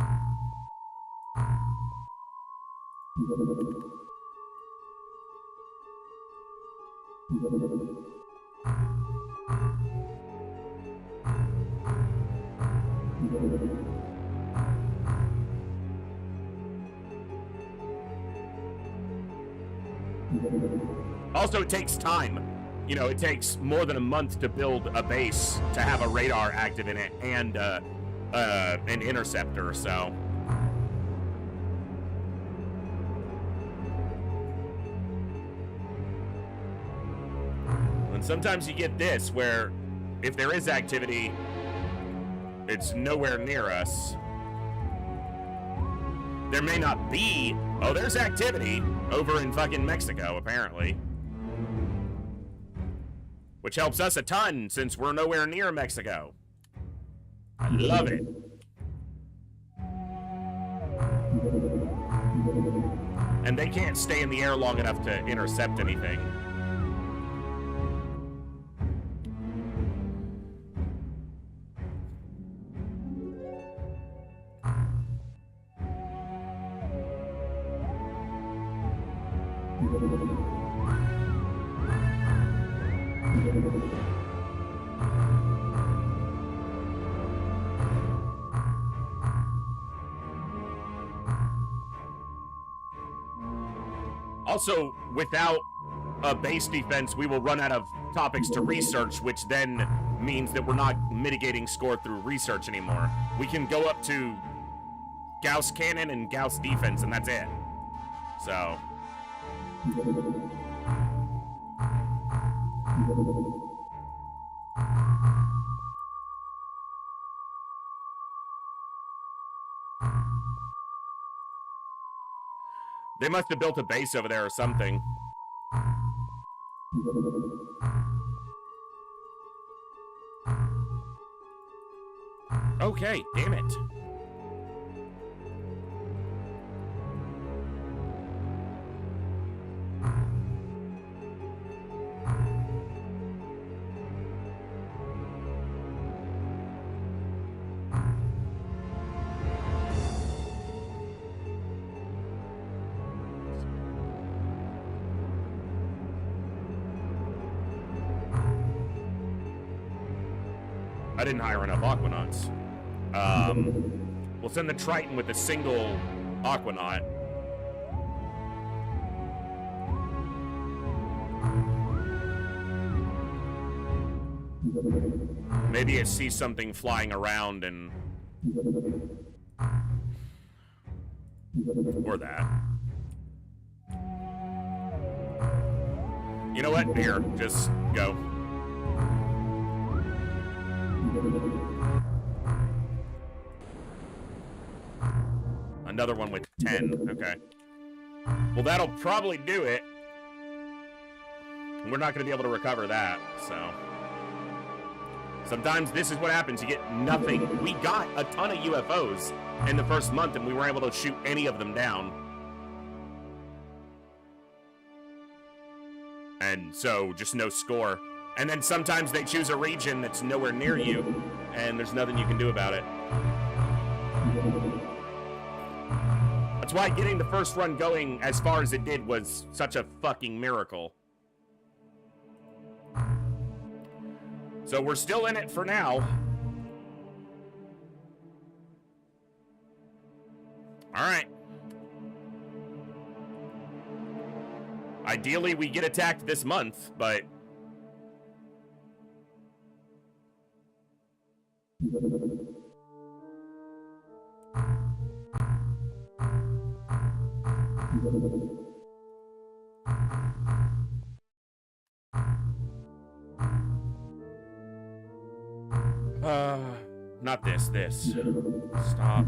Also, it takes time. You know, it takes more than a month to build a base to have a radar active in it and an interceptor, so. And sometimes you get this, where if there is activity, it's nowhere near us. There may not be. Oh, there's activity over in fucking Mexico, apparently. Which helps us a ton, since we're nowhere near Mexico. I love it. And they can't stay in the air long enough to intercept anything. Also, without a base defense, we will run out of topics to research, which then means that we're not mitigating score through research anymore. We can go up to Gauss cannon and Gauss defense, and that's it. So. They must have built a base over there or something. Okay, damn it. I didn't hire enough Aquanauts. We'll send the Triton with a single Aquanaut. Maybe I see something flying around and... Or that. You know what? Here, just go. Another one with 10. Okay. Well, that'll probably do it. We're not going to be able to recover that, so... Sometimes this is what happens. You get nothing. We got a ton of UFOs in the first month, and we weren't able to shoot any of them down. And so, just no score. And then sometimes they choose a region that's nowhere near you, and there's nothing you can do about it. That's why getting the first run going as far as it did was such a fucking miracle. So we're still in it for now. All right. Ideally, we get attacked this month, but... Not this, this. Stop.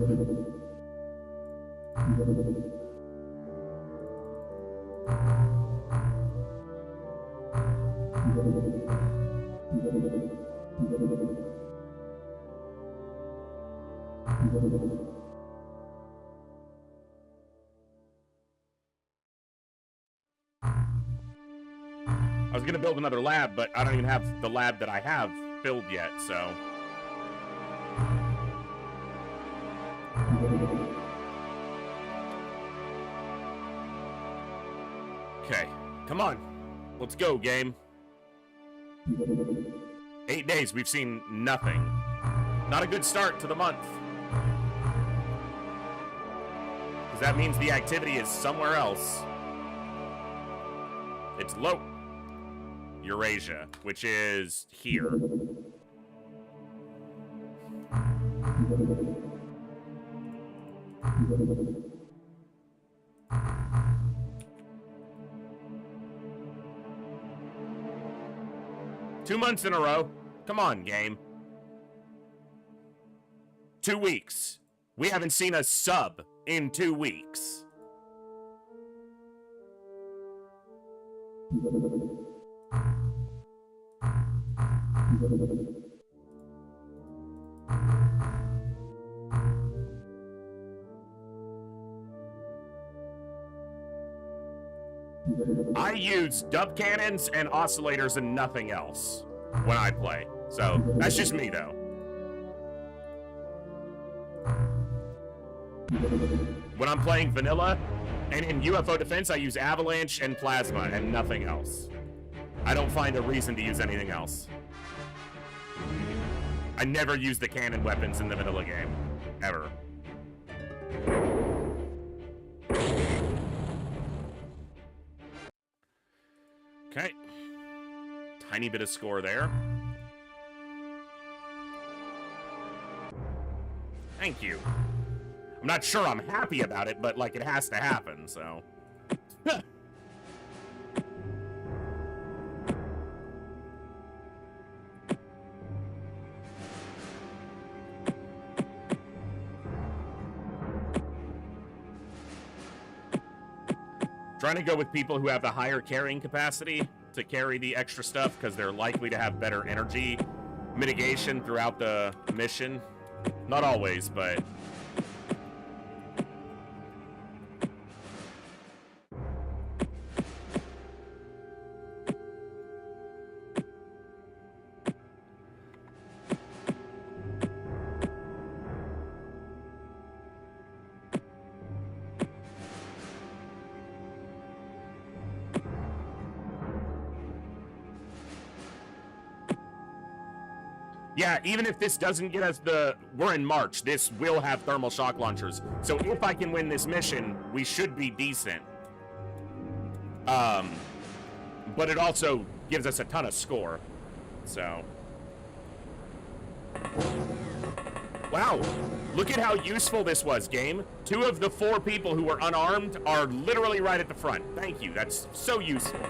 I was gonna build another lab, but I don't even have the lab that I have filled yet, so... Okay, come on. Let's go, game. 8 days, we've seen nothing. Not a good start to the month. Because that means the activity is somewhere else. It's low. Eurasia, which is here. Two months in a row. Come on, game. 2 weeks. We haven't seen a sub in 2 weeks. I use dub cannons and oscillators and nothing else when I play. So, that's just me, though. When I'm playing vanilla and in UFO defense, I use avalanche and plasma and nothing else. I don't find a reason to use anything else. I never use the cannon weapons in the vanilla game. Ever. Okay. Tiny bit of score there. Thank you. I'm not sure I'm happy about it, but, like, it has to happen, so... Trying to go with people who have the higher carrying capacity to carry the extra stuff, because they're likely to have better energy mitigation throughout the mission. Not always, but... Yeah, even if this doesn't get us we're in March, this will have thermal shock launchers. So if I can win this mission, we should be decent. But it also gives us a ton of score. So. Wow, look at how useful this was, game. 2 of the 4 people who were unarmed are literally right at the front. Thank you, that's so useful.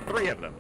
Three of them.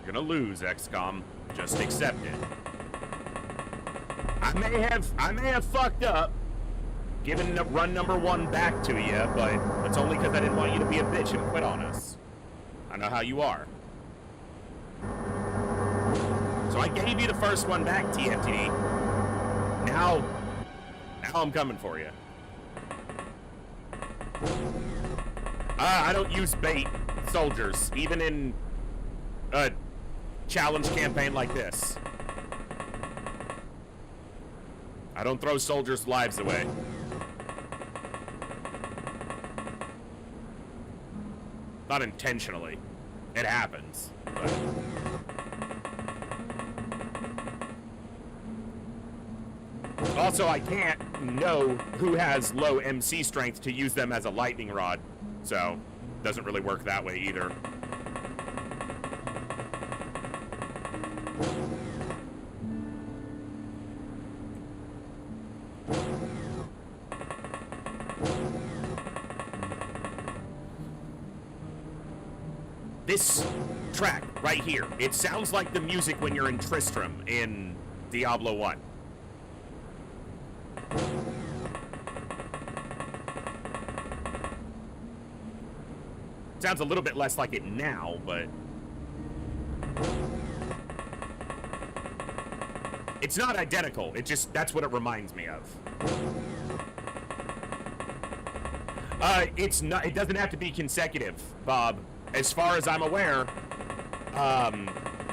Gonna lose, XCOM. Just accept it. I may have fucked up giving run number 1 back to you, but it's only because I didn't want you to be a bitch and quit on us. I know how you are. So I gave you the first one back, TFTD. Now I'm coming for you. I don't use bait soldiers, even in a challenge campaign like this. I don't throw soldiers' lives away. Not intentionally. It happens. But also, I can't know who has low MC strength to use them as a lightning rod. So, doesn't really work that way either. This track right here, it sounds like the music when you're in Tristram in Diablo 1. Sounds a little bit less like it now, but it's not identical. It just, that's what it reminds me of. It's not, it doesn't have to be consecutive, Bob. As far as I'm aware,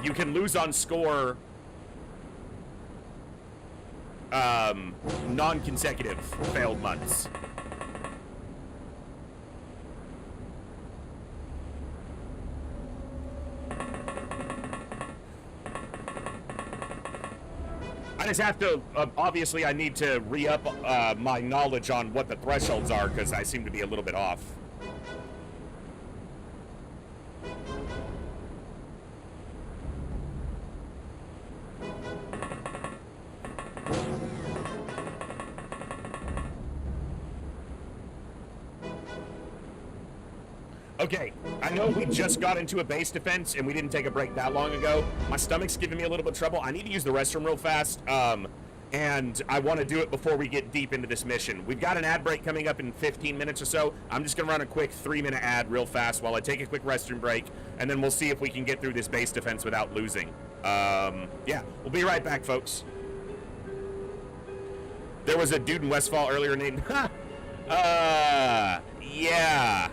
you can lose on score non-consecutive failed months. I just have to, obviously I need to re-up my knowledge on what the thresholds are, because I seem to be a little bit off. Okay, I know we just got into a base defense and we didn't take a break that long ago. My stomach's giving me a little bit of trouble. I need to use the restroom real fast, and I want to do it before we get deep into this mission. We've got an ad break coming up in 15 minutes or so. I'm just going to run a quick 3-minute ad real fast while I take a quick restroom break, and then we'll see if we can get through this base defense without losing. Yeah, we'll be right back, folks. There was a dude in Westfall earlier named... yeah...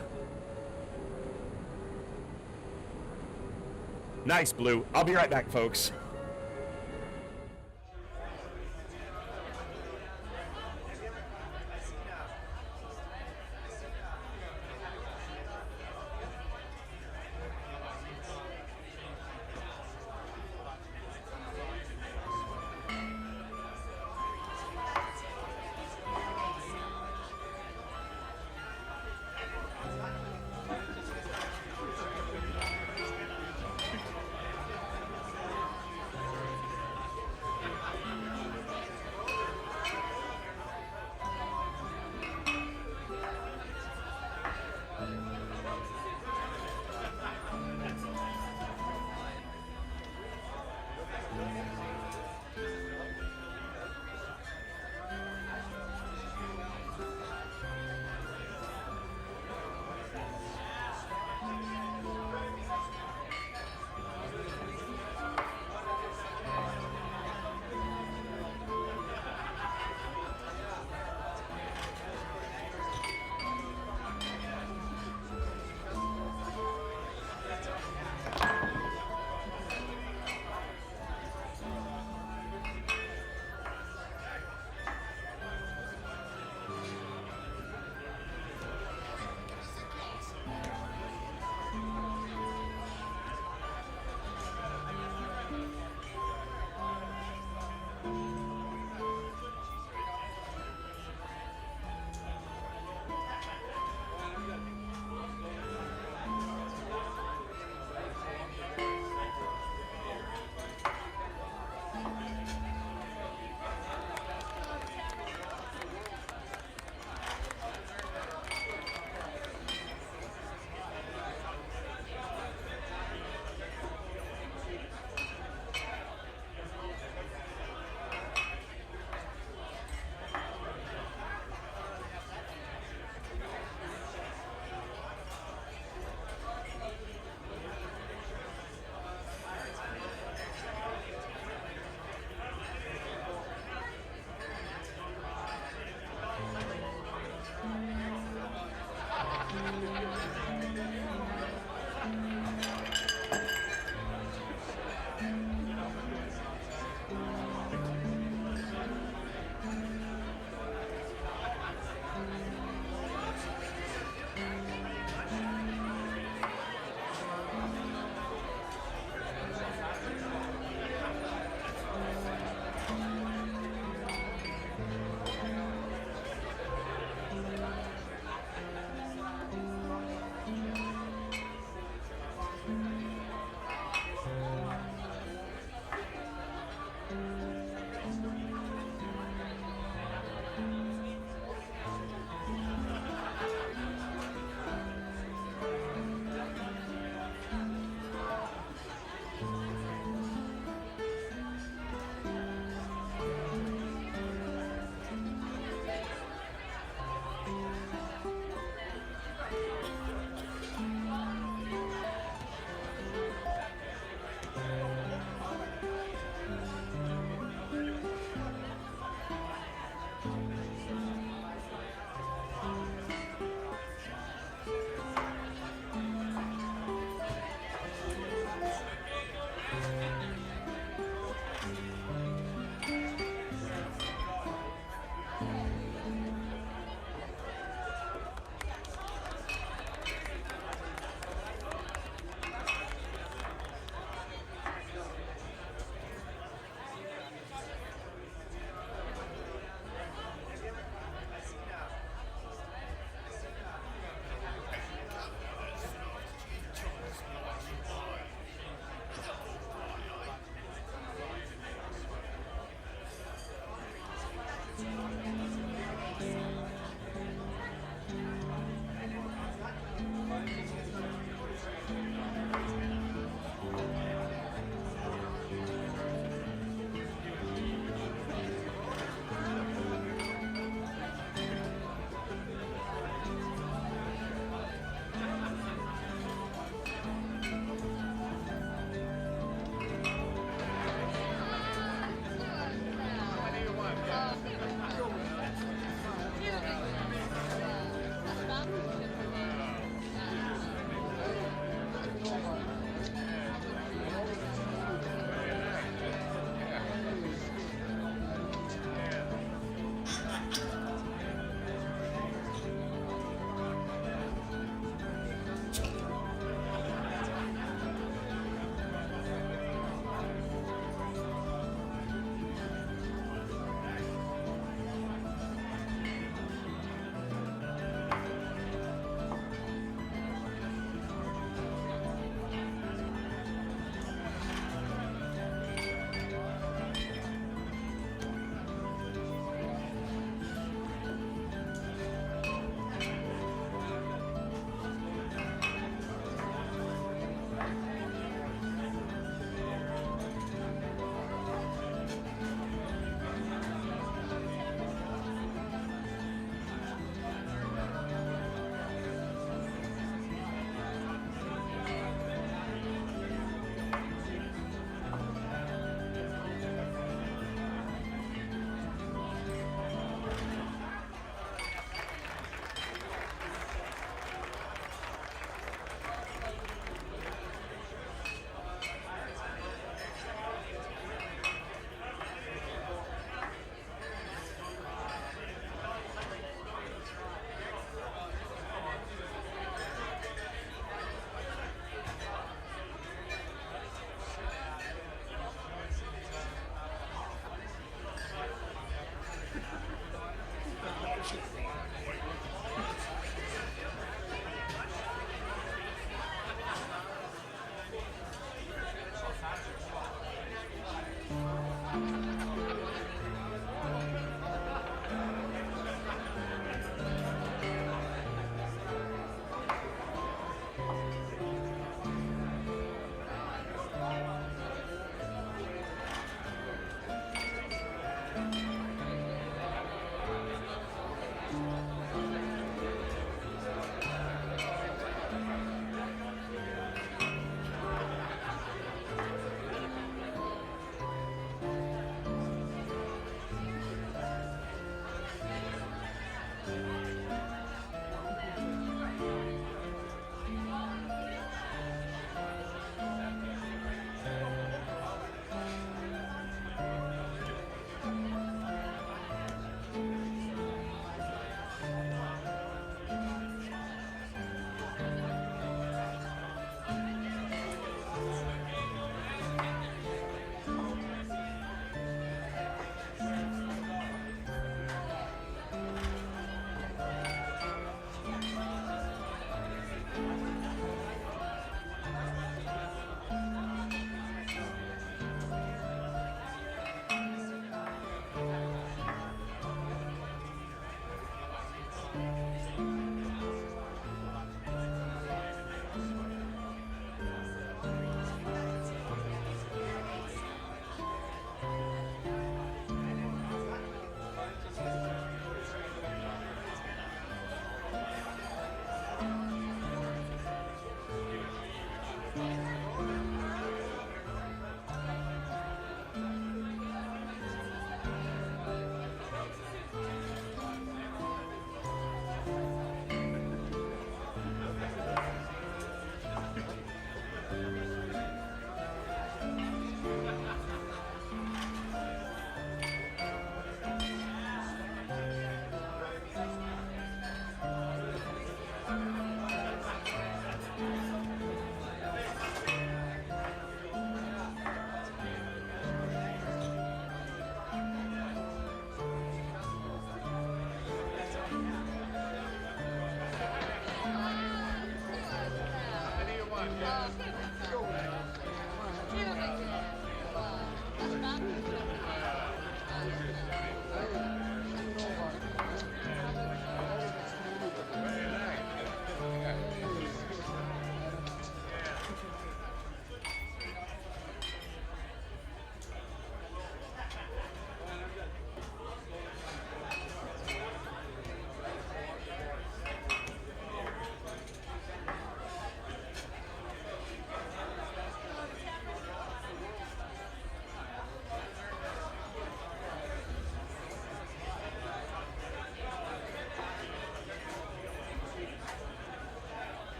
Nice, Blue. I'll be right back, folks.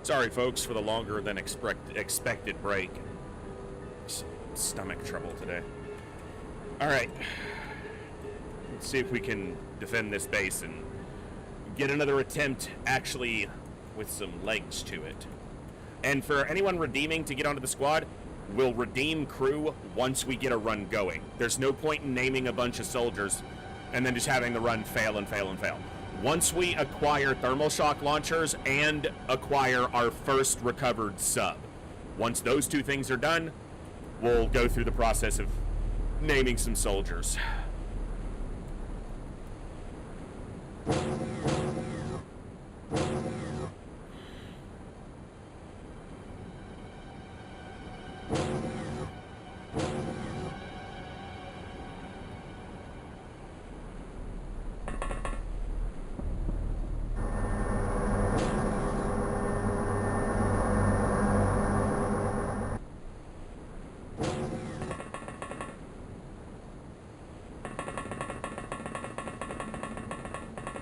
Sorry, folks, for the longer than expected break. Some stomach trouble today. Alright. Let's see if we can defend this base and get another attempt, actually, with some legs to it. And for anyone redeeming to get onto the squad, we'll redeem crew once we get a run going. There's no point in naming a bunch of soldiers and then just having the run fail and fail and fail. Once we acquire thermal shock launchers and acquire our first recovered sub, once those two things are done, we'll go through the process of naming some soldiers.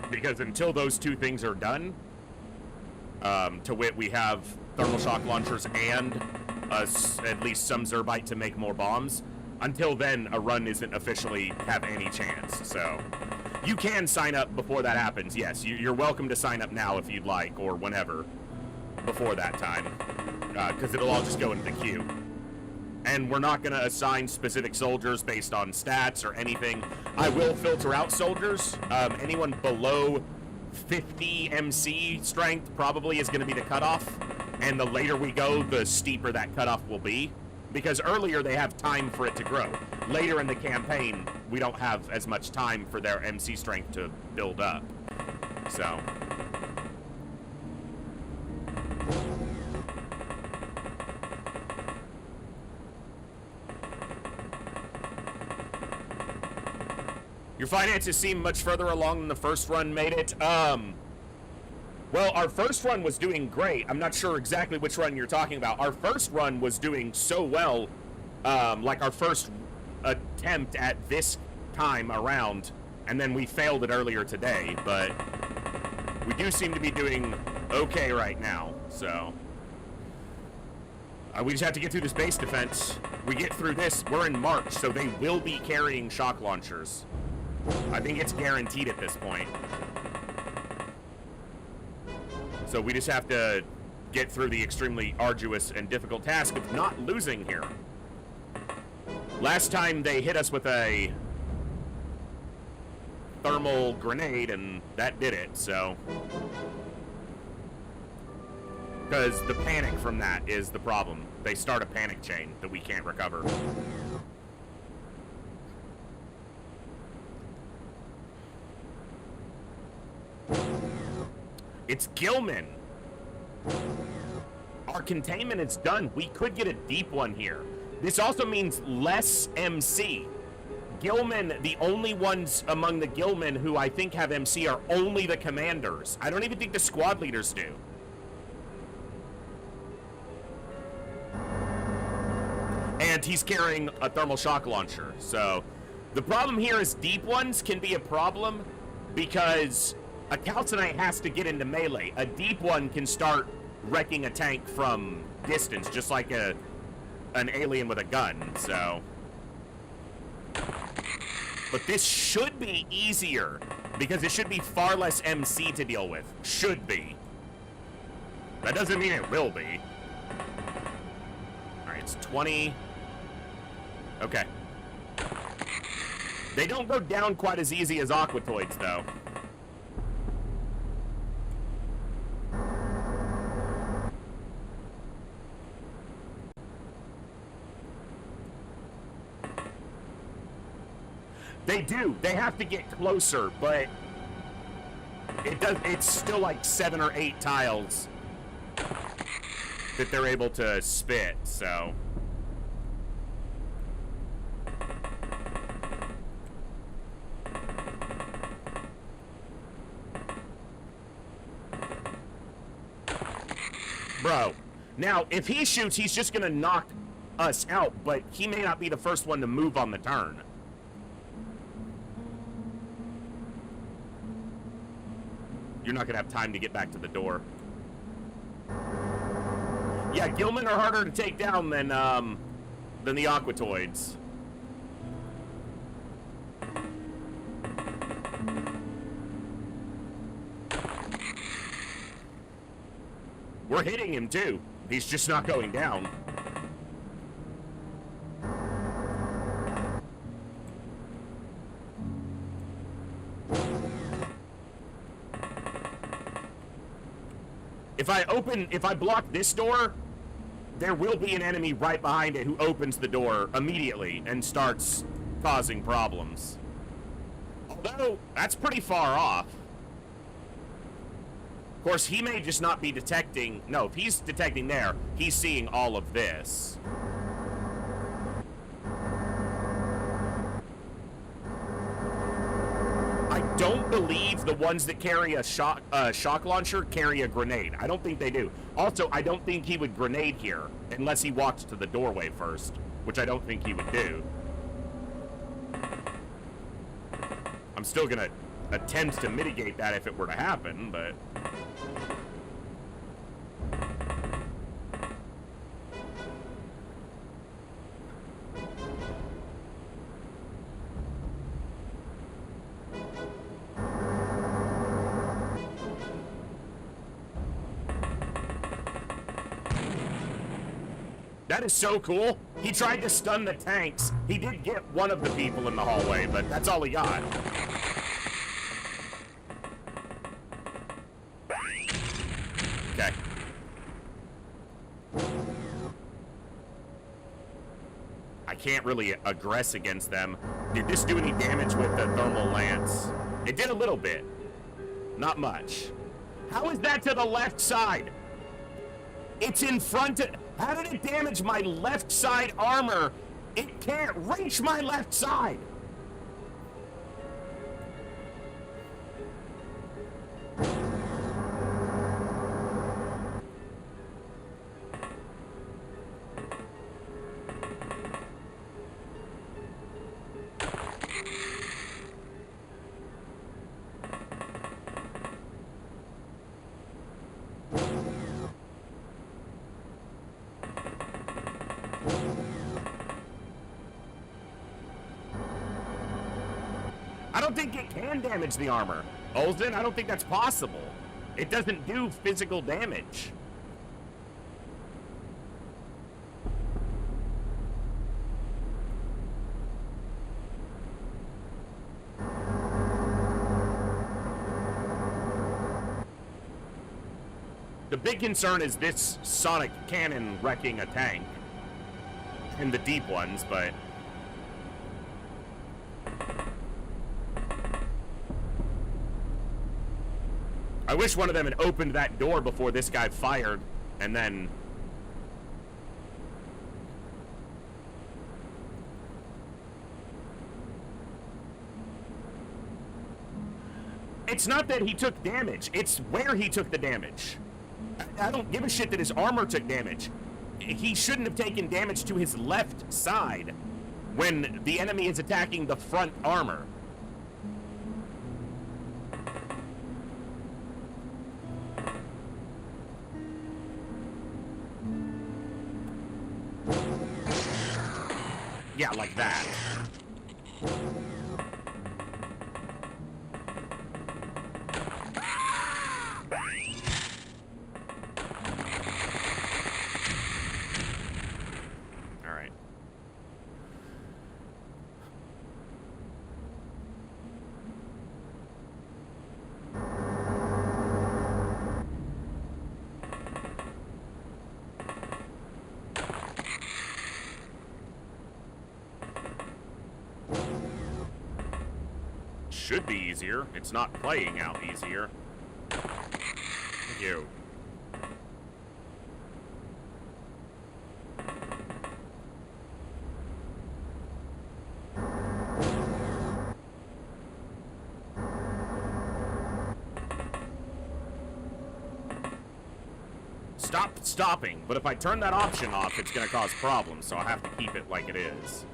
Because until those two things are done, to wit, we have thermal shock launchers and at least some Zerbite to make more bombs. Until then, a run isn't officially have any chance. So you can sign up before that happens. Yes, you're welcome to sign up now if you'd like, or whenever before that time, because it'll all just go into the queue. And we're not going to assign specific soldiers based on stats or anything. I will filter out soldiers. Anyone below 50 MC strength probably is going to be the cutoff. And the later we go, the steeper that cutoff will be. Because earlier they have time for it to grow. Later in the campaign, we don't have as much time for their MC strength to build up. So... Your finances seem much further along than the first run made it. Well, our first run was doing great. I'm not sure exactly which run you're talking about. Our first run was doing so well, like our first attempt at this time around, and then we failed it earlier today, but we do seem to be doing okay right now, so... we just have to get through this base defense. We get through this, we're in March, so they will be carrying shock launchers. I think it's guaranteed at this point. So we just have to get through the extremely arduous and difficult task of not losing here. Last time they hit us with a thermal grenade, and that did it, so... Because the panic from that is the problem. They start a panic chain that we can't recover. It's Gilman. Our containment is done. We could get a deep one here. This also means less MC. Gilman, the only ones among the Gilman who I think have MC are only the commanders. I don't even think the squad leaders do. And he's carrying a thermal shock launcher. So the problem here is deep ones can be a problem because a calcinite has to get into melee. A deep one can start wrecking a tank from distance, just like an alien with a gun, so... But this should be easier, because it should be far less MC to deal with. Should be. That doesn't mean it will be. Alright, it's 20... Okay. They don't go down quite as easy as aquatoids, though. They do. They have to get closer, but it's still like 7 or 8 tiles that they're able to spit, so... Bro, now, if he shoots, he's just gonna knock us out, but he may not be the first one to move on the turn. You're not gonna have time to get back to the door. Yeah, Gilman are harder to take down than the Aquatoids. We're hitting him too. He's just not going down. If I block this door, there will be an enemy right behind it who opens the door immediately and starts causing problems. Although, that's pretty far off. Of course, he may just not be detecting... No, if he's detecting there, he's seeing all of this. I don't believe the ones that carry a shock launcher carry a grenade. I don't think they do. Also, I don't think he would grenade here unless he walked to the doorway first, which I don't think he would do. I'm still gonna attempt to mitigate that if it were to happen, but... That is so cool. He tried to stun the tanks. He did get one of the people in the hallway, but that's all he got. Okay. I can't really aggress against them. Did this do any damage with the thermal lance? It did a little bit. Not much. How is that to the left side? It's in front of... How did it damage my left side armor? It can't reach my left side. I don't think it can damage the armor. Olsen, I don't think that's possible. It doesn't do physical damage. The big concern is this sonic cannon wrecking a tank. And the deep ones, but... I wish one of them had opened that door before this guy fired, and then... It's not that he took damage, it's where he took the damage. I don't give a shit that his armor took damage. He shouldn't have taken damage to his left side when the enemy is attacking the front armor. Yeah, like that. All right. Should be easier. It's not playing out easier. Thank you. Stop stopping, but if I turn that option off, it's gonna cause problems, so I have to keep it like it is.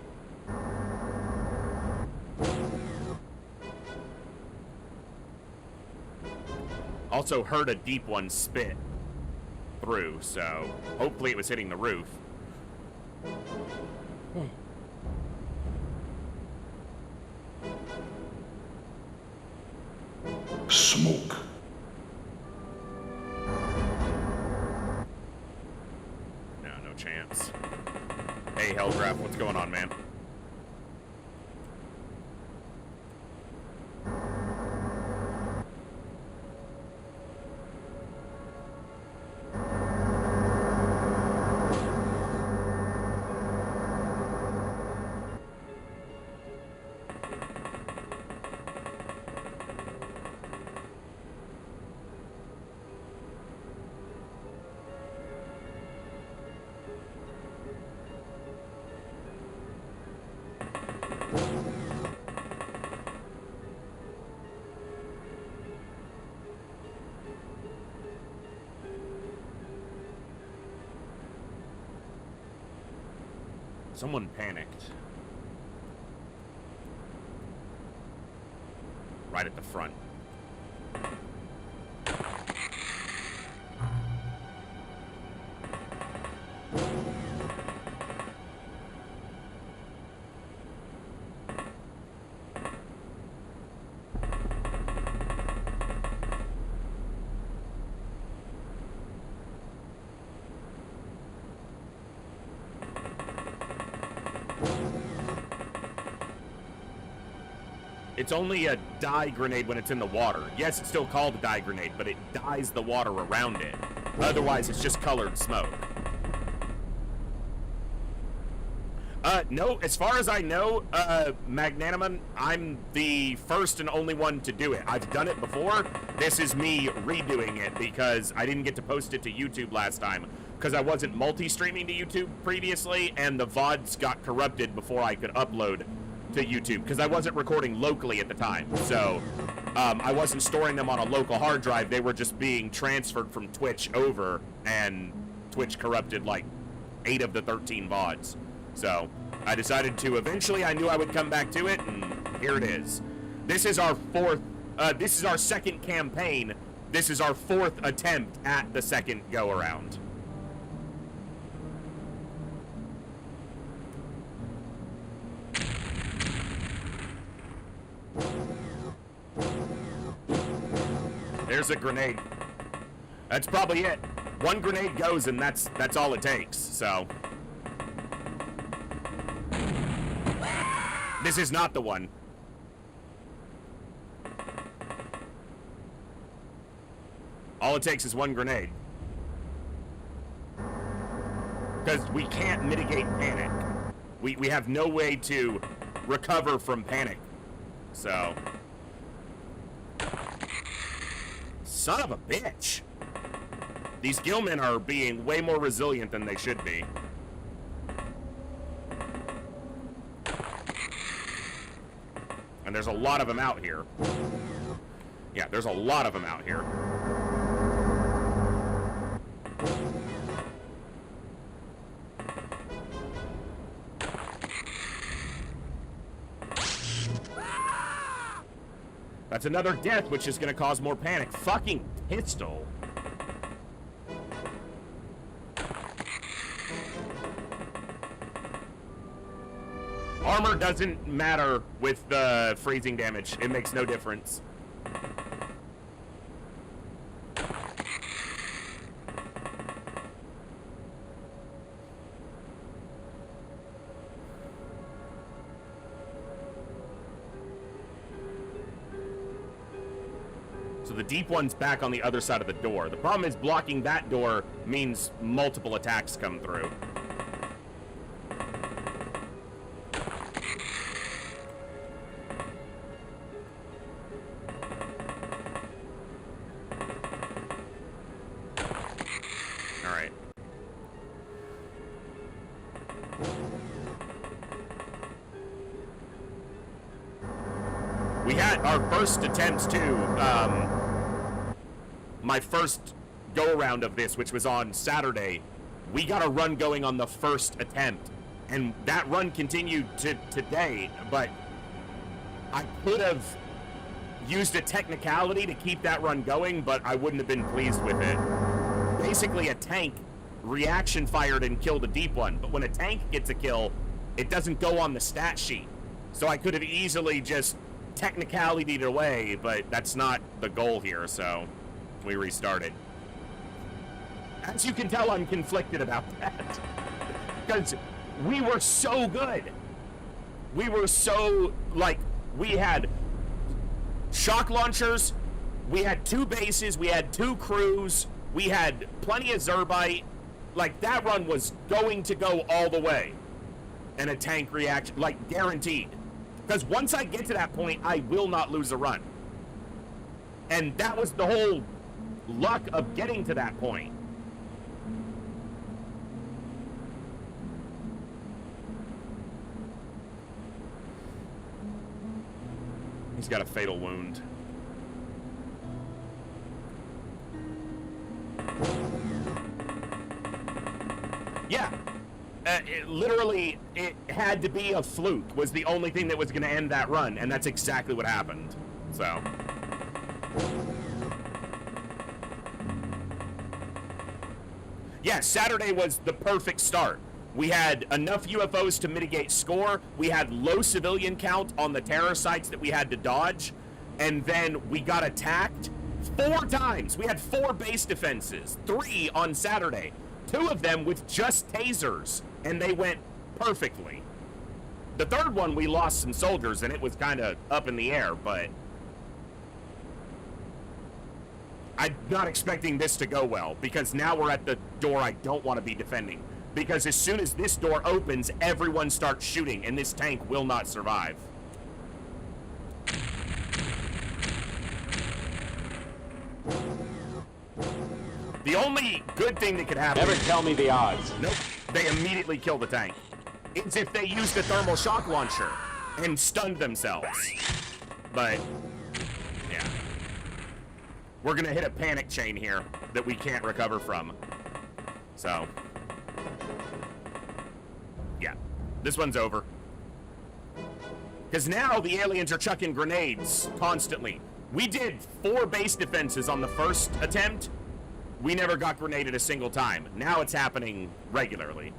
Also heard a deep one spit through, so hopefully it was hitting the roof. Smoke. No chance. Hey, Hellgraph, what's going on, man? Someone panicked. Right at the front. It's only a dye grenade when it's in the water. Yes, it's still called a dye grenade, but it dyes the water around it. Otherwise, it's just colored smoke. No, as far as I know, Magnanimon, I'm the first and only one to do it. I've done it before. This is me redoing it because I didn't get to post it to YouTube last time because I wasn't multi-streaming to YouTube previously, and the VODs got corrupted before I could upload to YouTube because I wasn't recording locally at the time. So I wasn't storing them on a local hard drive. They were just being transferred from Twitch over, and Twitch corrupted like 8 of the 13 VODs. So I decided to eventually, I knew I would come back to it, and here it is. This is our this is our second campaign. This is our 4th attempt at the second go-around. There's a grenade. That's probably it. One grenade goes, and that's all it takes, so. This is not the one. All it takes is one grenade. Because we can't mitigate panic. We have no way to recover from panic. So. Son of a bitch. These gillmen are being way more resilient than they should be. And there's a lot of them out here. Yeah, there's a lot of them out here. That's another death, which is going to cause more panic. Fucking pistol. Armor doesn't matter with the freezing damage. It makes no difference. So the deep one's back on the other side of the door. The problem is blocking that door means multiple attacks come through. Alright. We had our first attempts to, my first go-around of this, which was on Saturday, we got a run going on the first attempt, and that run continued to today, but I could have used a technicality to keep that run going, but I wouldn't have been pleased with it. basically a tank reaction fired and killed a deep one. But when a tank gets a kill, it doesn't go on the stat sheet. So I could have easily just technicality'd away, but that's not the goal here, so we restarted. As you can tell, I'm conflicted about that. Because we were so good. We were so, like, we had shock launchers, we had 2 bases, we had 2 crews, we had plenty of Zerbite. Like, that run was going to go all the way. And a tank reaction, like, guaranteed. Because once I get to that point, I will not lose a run. And that was the whole luck of getting to that point. He's got a fatal wound. Yeah. Literally, it had to be a fluke, was the only thing that was going to end that run, and that's exactly what happened. So. Yeah, Saturday was the perfect start. We had enough UFOs to mitigate score, we had low civilian count on the terror sites that we had to dodge, and then we got attacked 4 times. We had 4 base defenses, 3 on Saturday. 2 of them with just tasers, and they went perfectly. The 3rd one, we lost some soldiers, and it was kind of up in the air, but I'm not expecting this to go well, because now we're at the door I don't want to be defending. Because as soon as this door opens, everyone starts shooting, and this tank will not survive. The only good thing that could happen... Never tell me the odds. Nope. They immediately kill the tank. It's if they used a thermal shock launcher and stunned themselves. But, yeah. We're gonna hit a panic chain here that we can't recover from. So... yeah. This one's over. Because now the aliens are chucking grenades constantly. We did 4 base defenses on the first attempt. We never got grenaded a single time. Now it's happening regularly.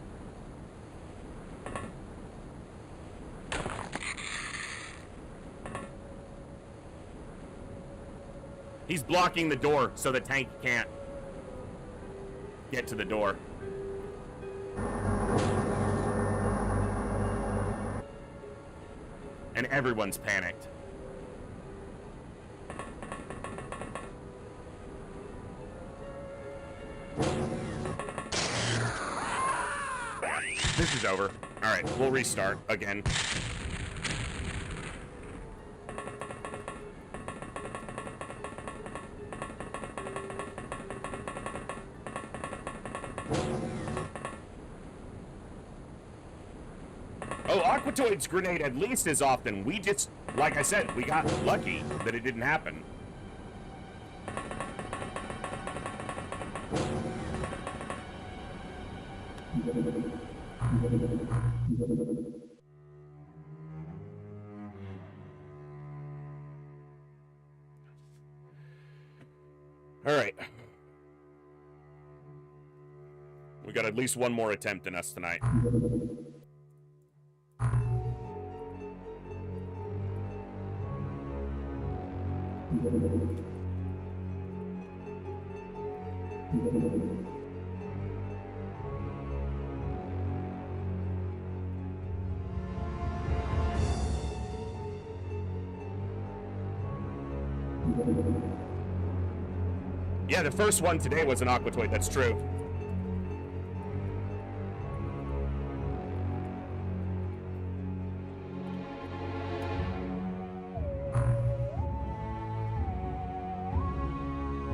He's blocking the door so the tank can't get to the door. And everyone's panicked. This is over. Alright, we'll restart again. Oh, Aquatoid's grenade at least as often. We just, like I said, we got lucky that it didn't happen. All right. We got at least one more attempt in us tonight. Yeah, the first one today was an Aquatoid, that's true.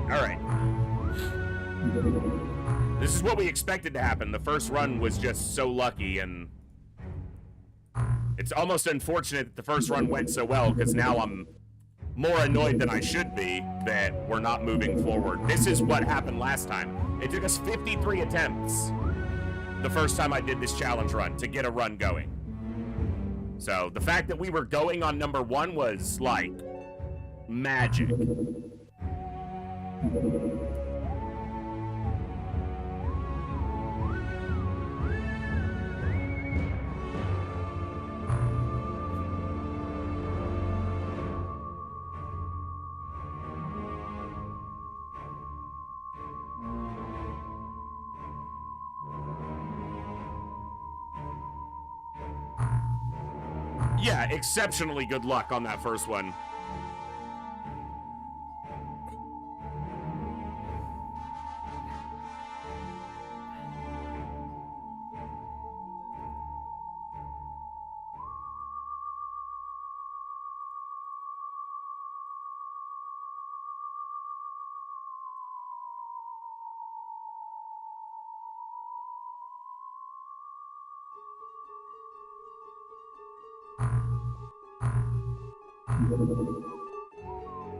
Alright. This is what we expected to happen. The first run was just so lucky, and it's almost unfortunate that the first run went so well, because now I'm more annoyed than I should be that we're not moving forward. This is what happened last time. It took us 53 attempts the first time I did this challenge run to get a run going. So the fact that we were going on number 1 was like magic. Yeah, exceptionally good luck on that first one.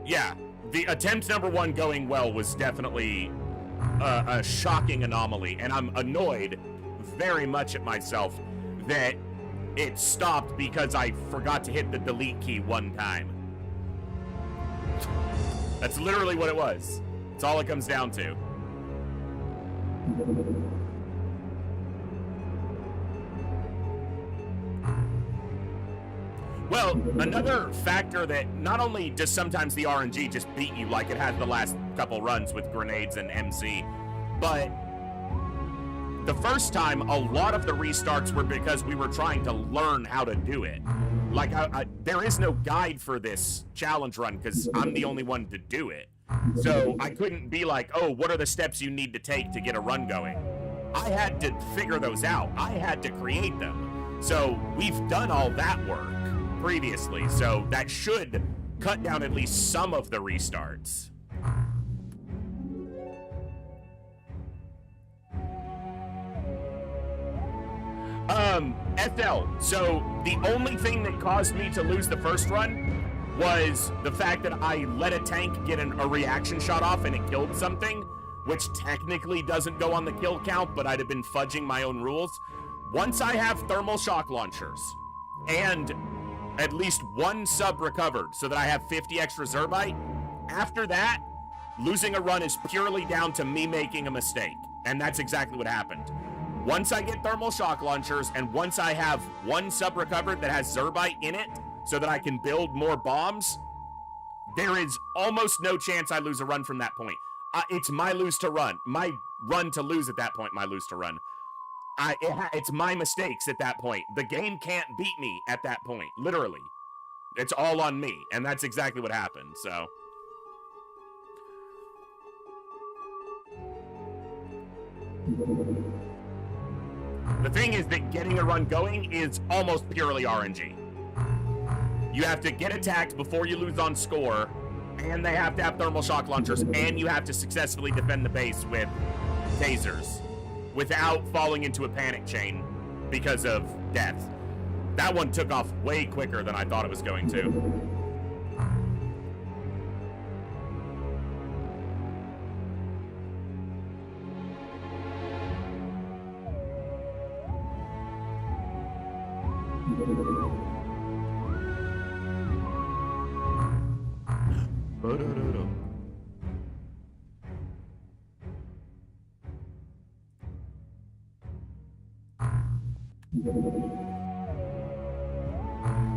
Yeah, the attempt number 1 going well was definitely a shocking anomaly, and I'm annoyed very much at myself that it stopped because I forgot to hit the delete key 1 time. That's literally what it was. That's all it comes down to. Well, another factor that not only does sometimes the RNG just beat you like it has the last couple runs with grenades and MC, but the first time a lot of the restarts were because we were trying to learn how to do it. Like, there is no guide for this challenge run because I'm the only one to do it. So I couldn't be like, oh, what are the steps you need to take to get a run going? I had to figure those out. I had to create them. So we've done all that work previously, so that should cut down at least some of the restarts. SL, so the only thing that caused me to lose the first run was the fact that I let a tank get a reaction shot off and it killed something, which technically doesn't go on the kill count, but I'd have been fudging my own rules. Once I have thermal shock launchers and at least 1 sub recovered so that I have 50 extra Zerbite, after that, losing a run is purely down to me making a mistake. And that's exactly what happened. Once I get thermal shock launchers and once I have 1 sub recovered that has Zerbite in it so that I can build more bombs, there is almost no chance I lose a run from that point. It's my lose to run. My run to lose at that point, my lose to run. It's my mistakes at that point. The game can't beat me at that point, literally. It's all on me, and that's exactly what happened, so. The thing is that getting a run going is almost purely RNG. You have to get attacked before you lose on score, and they have to have thermal shock launchers, and you have to successfully defend the base with tasers without falling into a panic chain because of death. That one took off way quicker than I thought it was going to.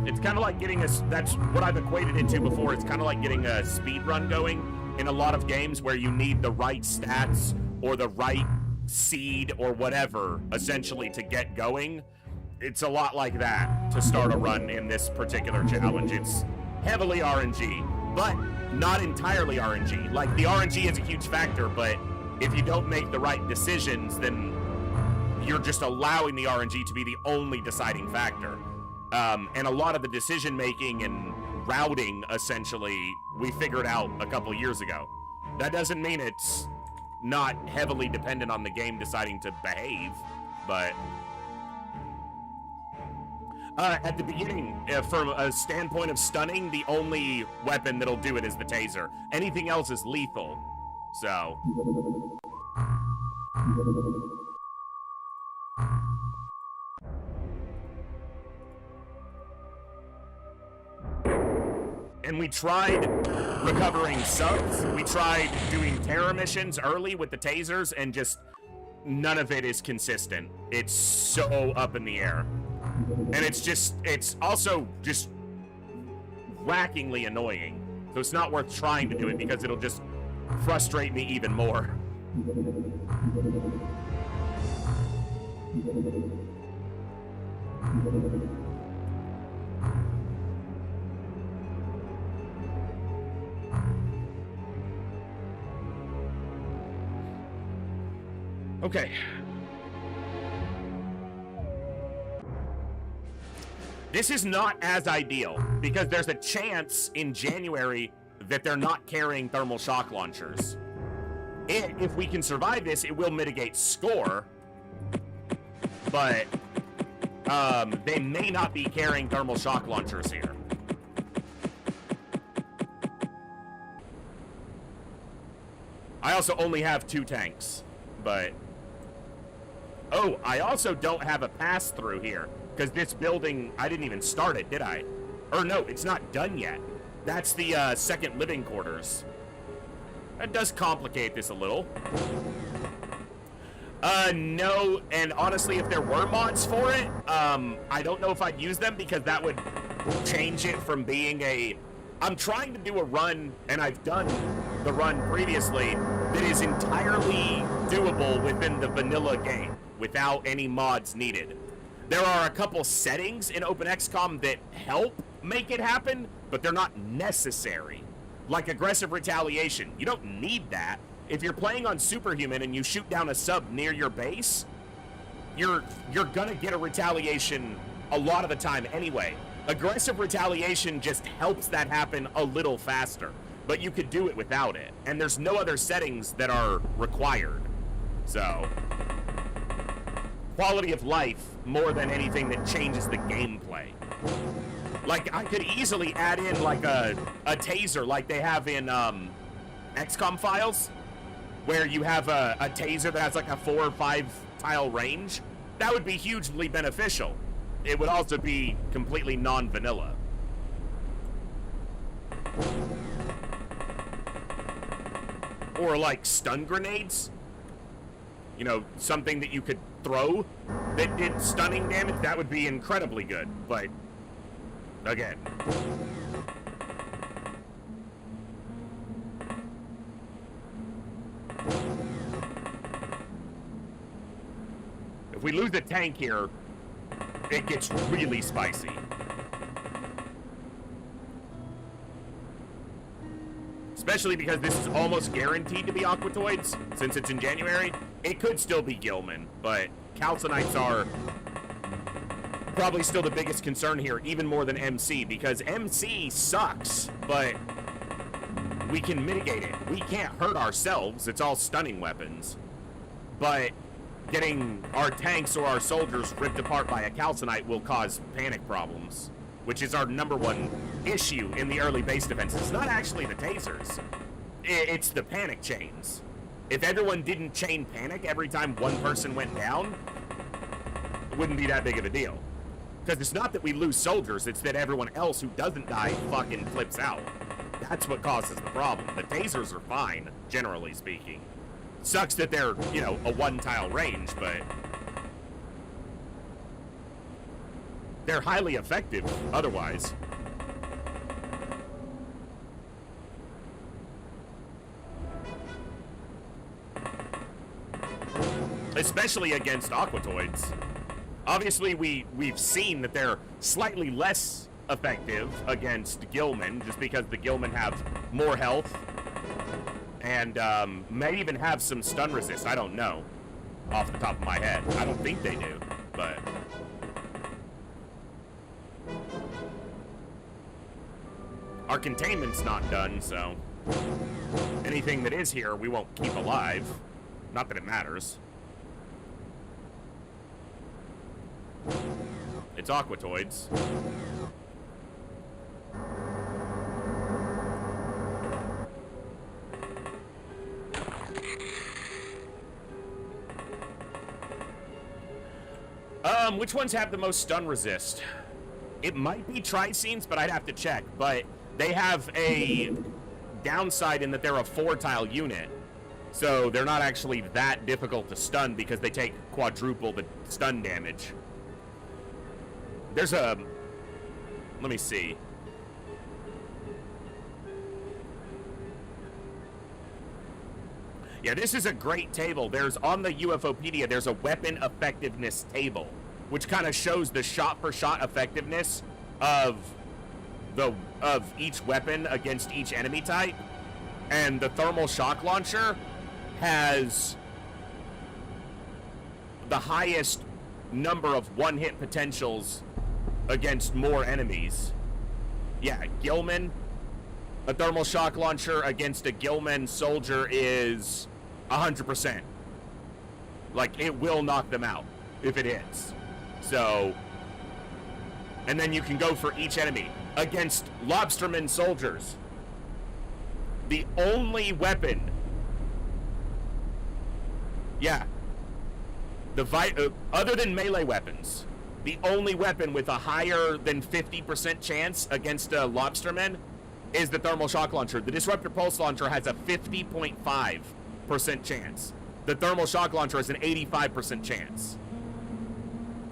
It's kind of like getting that's what I've equated it to before. It's kind of like getting a speed run going in a lot of games where you need the right stats or the right seed or whatever, essentially, to get going. It's a lot like that to start a run in this particular challenge. It's heavily RNG, but not entirely RNG. Like, the RNG is a huge factor, but if you don't make the right decisions, then you're just allowing the RNG to be the only deciding factor. And a lot of the decision making and routing, essentially, we figured out a couple years ago. That doesn't mean it's not heavily dependent on the game deciding to behave, but at the beginning, from a standpoint of stunning, the only weapon that'll do it is the taser. Anything else is lethal, so. And we tried recovering subs. We tried doing terror missions early with the tasers, and just none of it is consistent. It's so up in the air. And it's also just whackingly annoying. So it's not worth trying to do it because it'll just frustrate me even more. Okay. This is not as ideal, because there's a chance in January that they're not carrying thermal shock launchers. If we can survive this, it will mitigate score, but they may not be carrying thermal shock launchers here. I also only have 2 tanks, but... Oh, I also don't have a pass-through here, because this building, I didn't even start it, did I? Or no, it's not done yet. That's the second living quarters. That does complicate this a little. No, and honestly, if there were mods for it, I don't know if I'd use them, because that would change it from being a... I'm trying to do a run, and I've done the run previously, that is entirely doable within the vanilla game, without any mods needed. There are a couple settings in Open XCOM that help make it happen, but they're not necessary. Like aggressive retaliation. You don't need that. If you're playing on Superhuman and you shoot down a sub near your base, you're gonna get a retaliation a lot of the time anyway. Aggressive retaliation just helps that happen a little faster, but you could do it without it. And there's no other settings that are required. So, quality of life more than anything that changes the gameplay. Like, I could easily add in like a taser like they have in XCOM Files, where you have a taser that has like a 4 or 5 tile range. That would be hugely beneficial. It would also be completely non-vanilla. Or like stun grenades. You know, something that you could throw that did stunning damage. That would be incredibly good, but again. If we lose a tank here, it gets really spicy. Especially because this is almost guaranteed to be Aquatoids, since it's in January. It could still be Gilman, but Calcinites are probably still the biggest concern here, even more than MC, because MC sucks, but we can mitigate it. We can't hurt ourselves, it's all stunning weapons. But getting our tanks or our soldiers ripped apart by a Calcinite will cause panic problems, which is our #1 issue in the early base defense. It's not actually the tasers, it's the panic chains. If everyone didn't chain panic every time one person went down, it wouldn't be that big of a deal. Because it's not that we lose soldiers, it's that everyone else who doesn't die fucking flips out. That's what causes the problem. The tasers are fine, generally speaking. Sucks that they're, you know, a 1-tile range, but they're highly effective otherwise. Especially against Aquatoids. Obviously, we've seen that they're slightly less effective against Gilman, just because the Gilman have more health and may even have some stun resist. I don't know off the top of my head. I don't think they do, but our containment's not done, so anything that is here we won't keep alive. Not that it matters. It's Aquatoids. Which ones have the most stun resist? It might be Tricines, but I'd have to check. But they have a downside in that they're a 4-tile unit. So they're not actually that difficult to stun because they take quadruple the stun damage. There's a... Let me see. Yeah, this is a great table. There's, on the UFOpedia, there's a weapon effectiveness table, which kind of shows the shot-for-shot effectiveness of each weapon against each enemy type. And the thermal shock launcher has the highest number of one-hit potentials against more enemies. Yeah, Gilman, a thermal shock launcher against a Gilman soldier is 100%. Like, it will knock them out if it hits. So, and then you can go for each enemy. Against Lobsterman soldiers, the only weapon, yeah, other than melee weapons, the only weapon with a higher than 50% chance against a Lobsterman is the thermal shock launcher. The disruptor pulse launcher has a 50.5% chance. The thermal shock launcher has an 85% chance.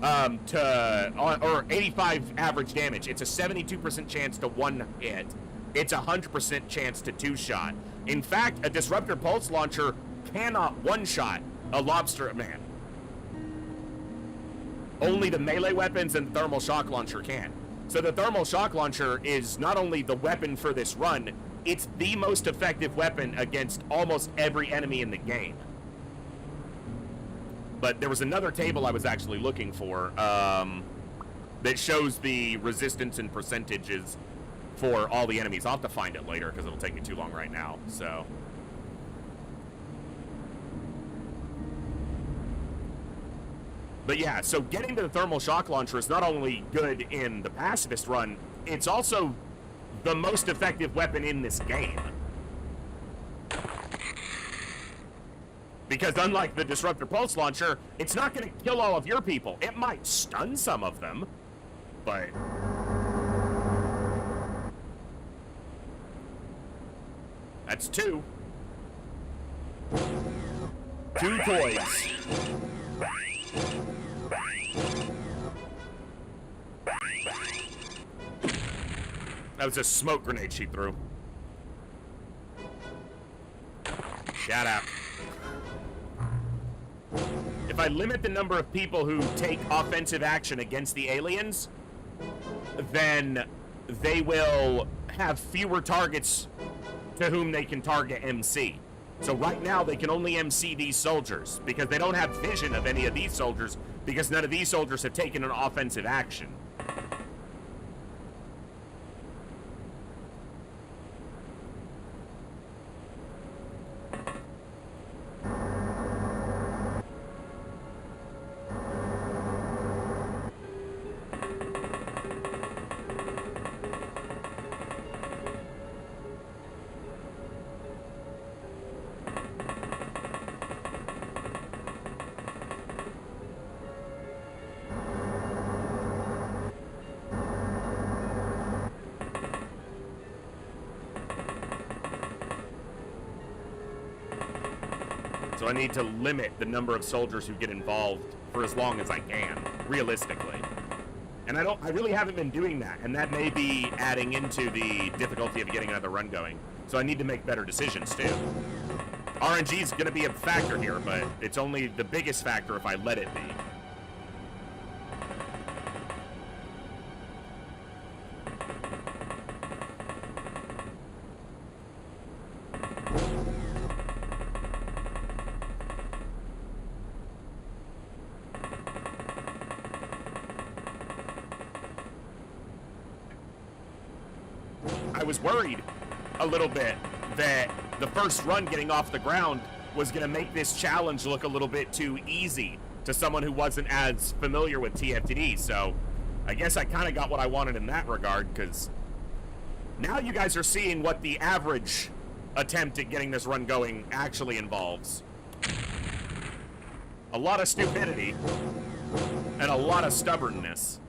Or 85 average damage. It's a 72% chance to one hit. It's a 100% chance to two-shot. In fact, a disruptor pulse launcher cannot one-shot a Lobsterman. Only the melee weapons and the thermal shock launcher can. So the thermal shock launcher is not only the weapon for this run, it's the most effective weapon against almost every enemy in the game. But there was another table I was actually looking for that shows the resistance and percentages for all the enemies. I'll have to find it later because it'll take me too long right now. So, but yeah, so getting to the thermal shock launcher is not only good in the Pacifist Run, it's also the most effective weapon in this game. Because unlike the disruptor pulse launcher, it's not going to kill all of your people. It might stun some of them, but that's two. Two toys. That was a smoke grenade she threw. Shout out. If I limit the number of people who take offensive action against the aliens, then they will have fewer targets to whom they can target MC. So right now they can only MC these soldiers because they don't have vision of any of these soldiers because none of these soldiers have taken an offensive action. So I need to limit the number of soldiers who get involved for as long as I can, realistically. And I really haven't been doing that, and that may be adding into the difficulty of getting another run going. So I need to make better decisions too. RNG is going to be a factor here, but it's only the biggest factor if I let it be. I was worried a little bit that the first run getting off the ground was going to make this challenge look a little bit too easy to someone who wasn't as familiar with TFTD. So I guess I kind of got what I wanted in that regard, because now you guys are seeing what the average attempt at getting this run going actually involves. A lot of stupidity and a lot of stubbornness.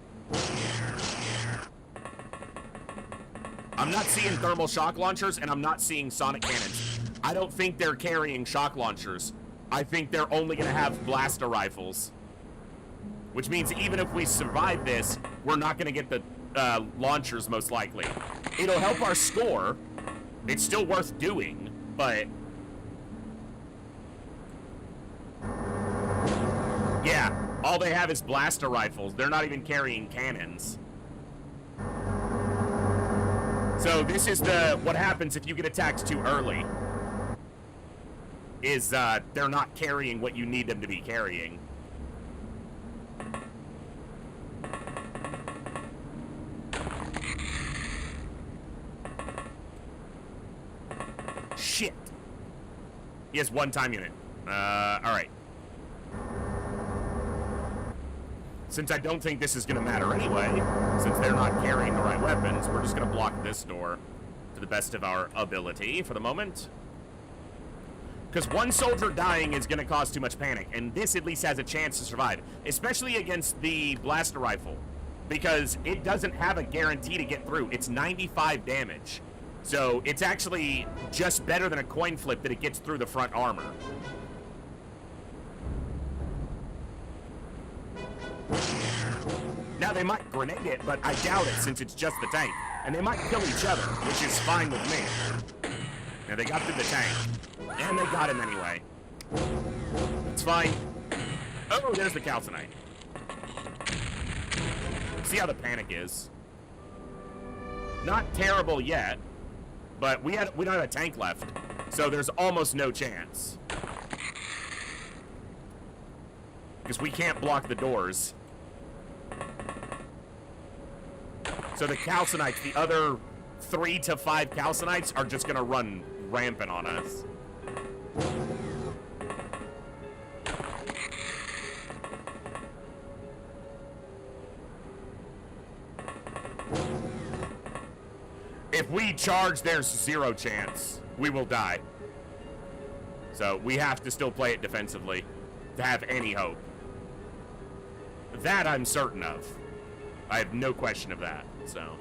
I'm not seeing thermal shock launchers, and I'm not seeing sonic cannons. I don't think they're carrying shock launchers. I think they're only going to have blaster rifles. Which means even if we survive this, we're not going to get the launchers, most likely. It'll help our score. It's still worth doing, but... yeah, all they have is blaster rifles. They're not even carrying cannons. So this is what happens if you get attacked too early. Is they're not carrying what you need them to be carrying. shit. He has 1 time unit. Alright. Since I don't think this is going to matter anyway, since they're not carrying the right weapons, we're just going to block this door to the best of our ability for the moment. Because 1 soldier dying is going to cause too much panic, and this at least has a chance to survive, especially against the blaster rifle, because it doesn't have a guarantee to get through. It's 95 damage, so it's actually just better than a coin flip that it gets through the front armor. Now, they might grenade it, but I doubt it since it's just the tank. And they might kill each other, which is fine with me. Now, they got through the tank. And they got him anyway. It's fine. Oh, there's the calcinite. See how the panic is. Not terrible yet, but we don't have a tank left, so there's almost no chance. Because we can't block the doors. So the calcinites, the other 3 to 5 calcinites, are just gonna run rampant on us. If we charge, there's 0 chance. We will die. So we have to still play it defensively to have any hope. That I'm certain of. I have no question of that, so.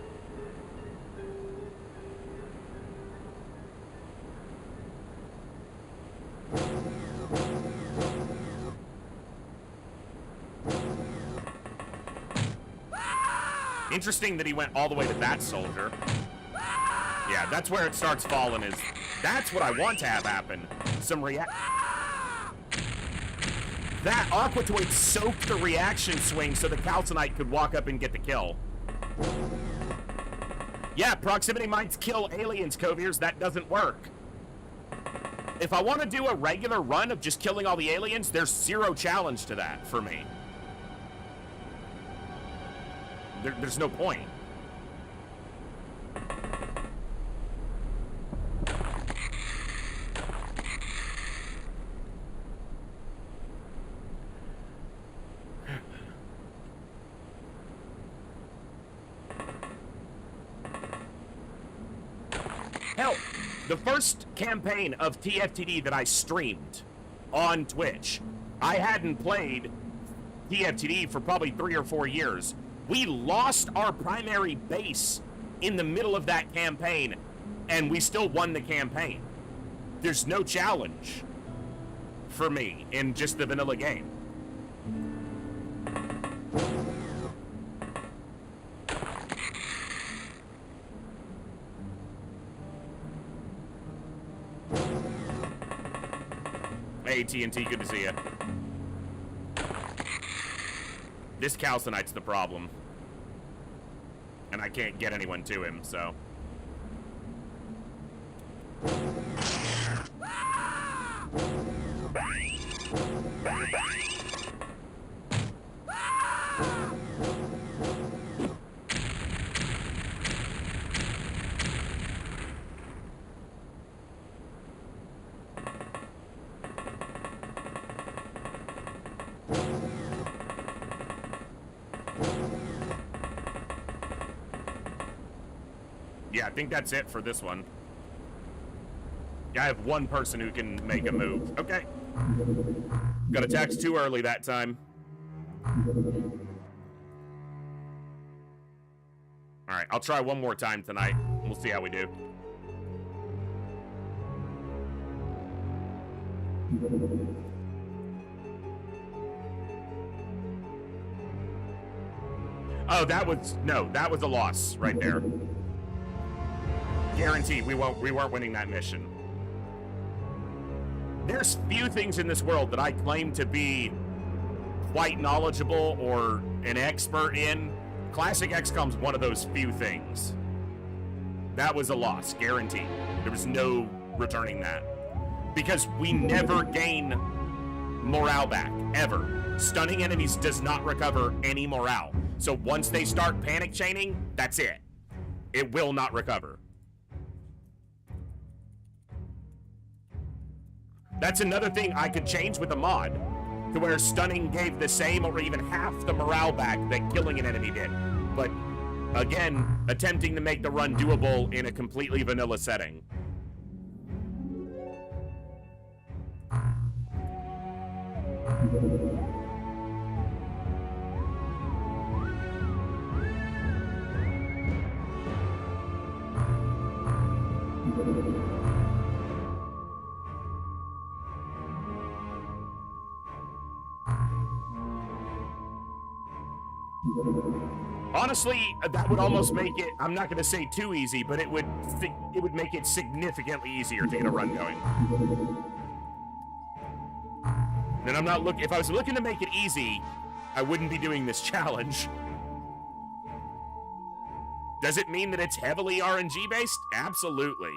Interesting that he went all the way to that soldier. Yeah, that's where it starts falling is. That's what I want to have happen. Some That Aquatoid soaked the reaction swing so the calcinite could walk up and get the kill. Yeah, proximity mines kill aliens, Coviers. That doesn't work. If I want to do a regular run of just killing all the aliens, there's 0 challenge to that for me. There's no point. Hell, the first campaign of TFTD that I streamed on Twitch, I hadn't played TFTD for probably 3 or 4 years. We lost our primary base in the middle of that campaign, and we still won the campaign. There's no challenge for me in just the vanilla game. Hey, TNT, good to see you. This calcinite's the problem. And I can't get anyone to him, so. Yeah, I think that's it for this one. Yeah, I have 1 person who can make a move. Okay. Got attacked too early that time. Alright, I'll try 1 more time tonight. We'll see how we do. Oh, that was a loss right there. Guaranteed, we weren't winning that mission. There's few things in this world that I claim to be quite knowledgeable or an expert in. Classic XCOM's one of those few things. That was a loss, guaranteed. There was no returning that. Because we never gain morale back, ever. Stunning enemies does not recover any morale. So once they start panic chaining, that's it. It will not recover. That's another thing I could change with a mod, to where stunning gave the same or even half the morale back that killing an enemy did. But, again, attempting to make the run doable in a completely vanilla setting. Honestly, that would almost make it, I'm not going to say too easy, but it would make it significantly easier to get a run going. And I'm not if I was looking to make it easy, I wouldn't be doing this challenge. Does it mean that it's heavily RNG based? Absolutely.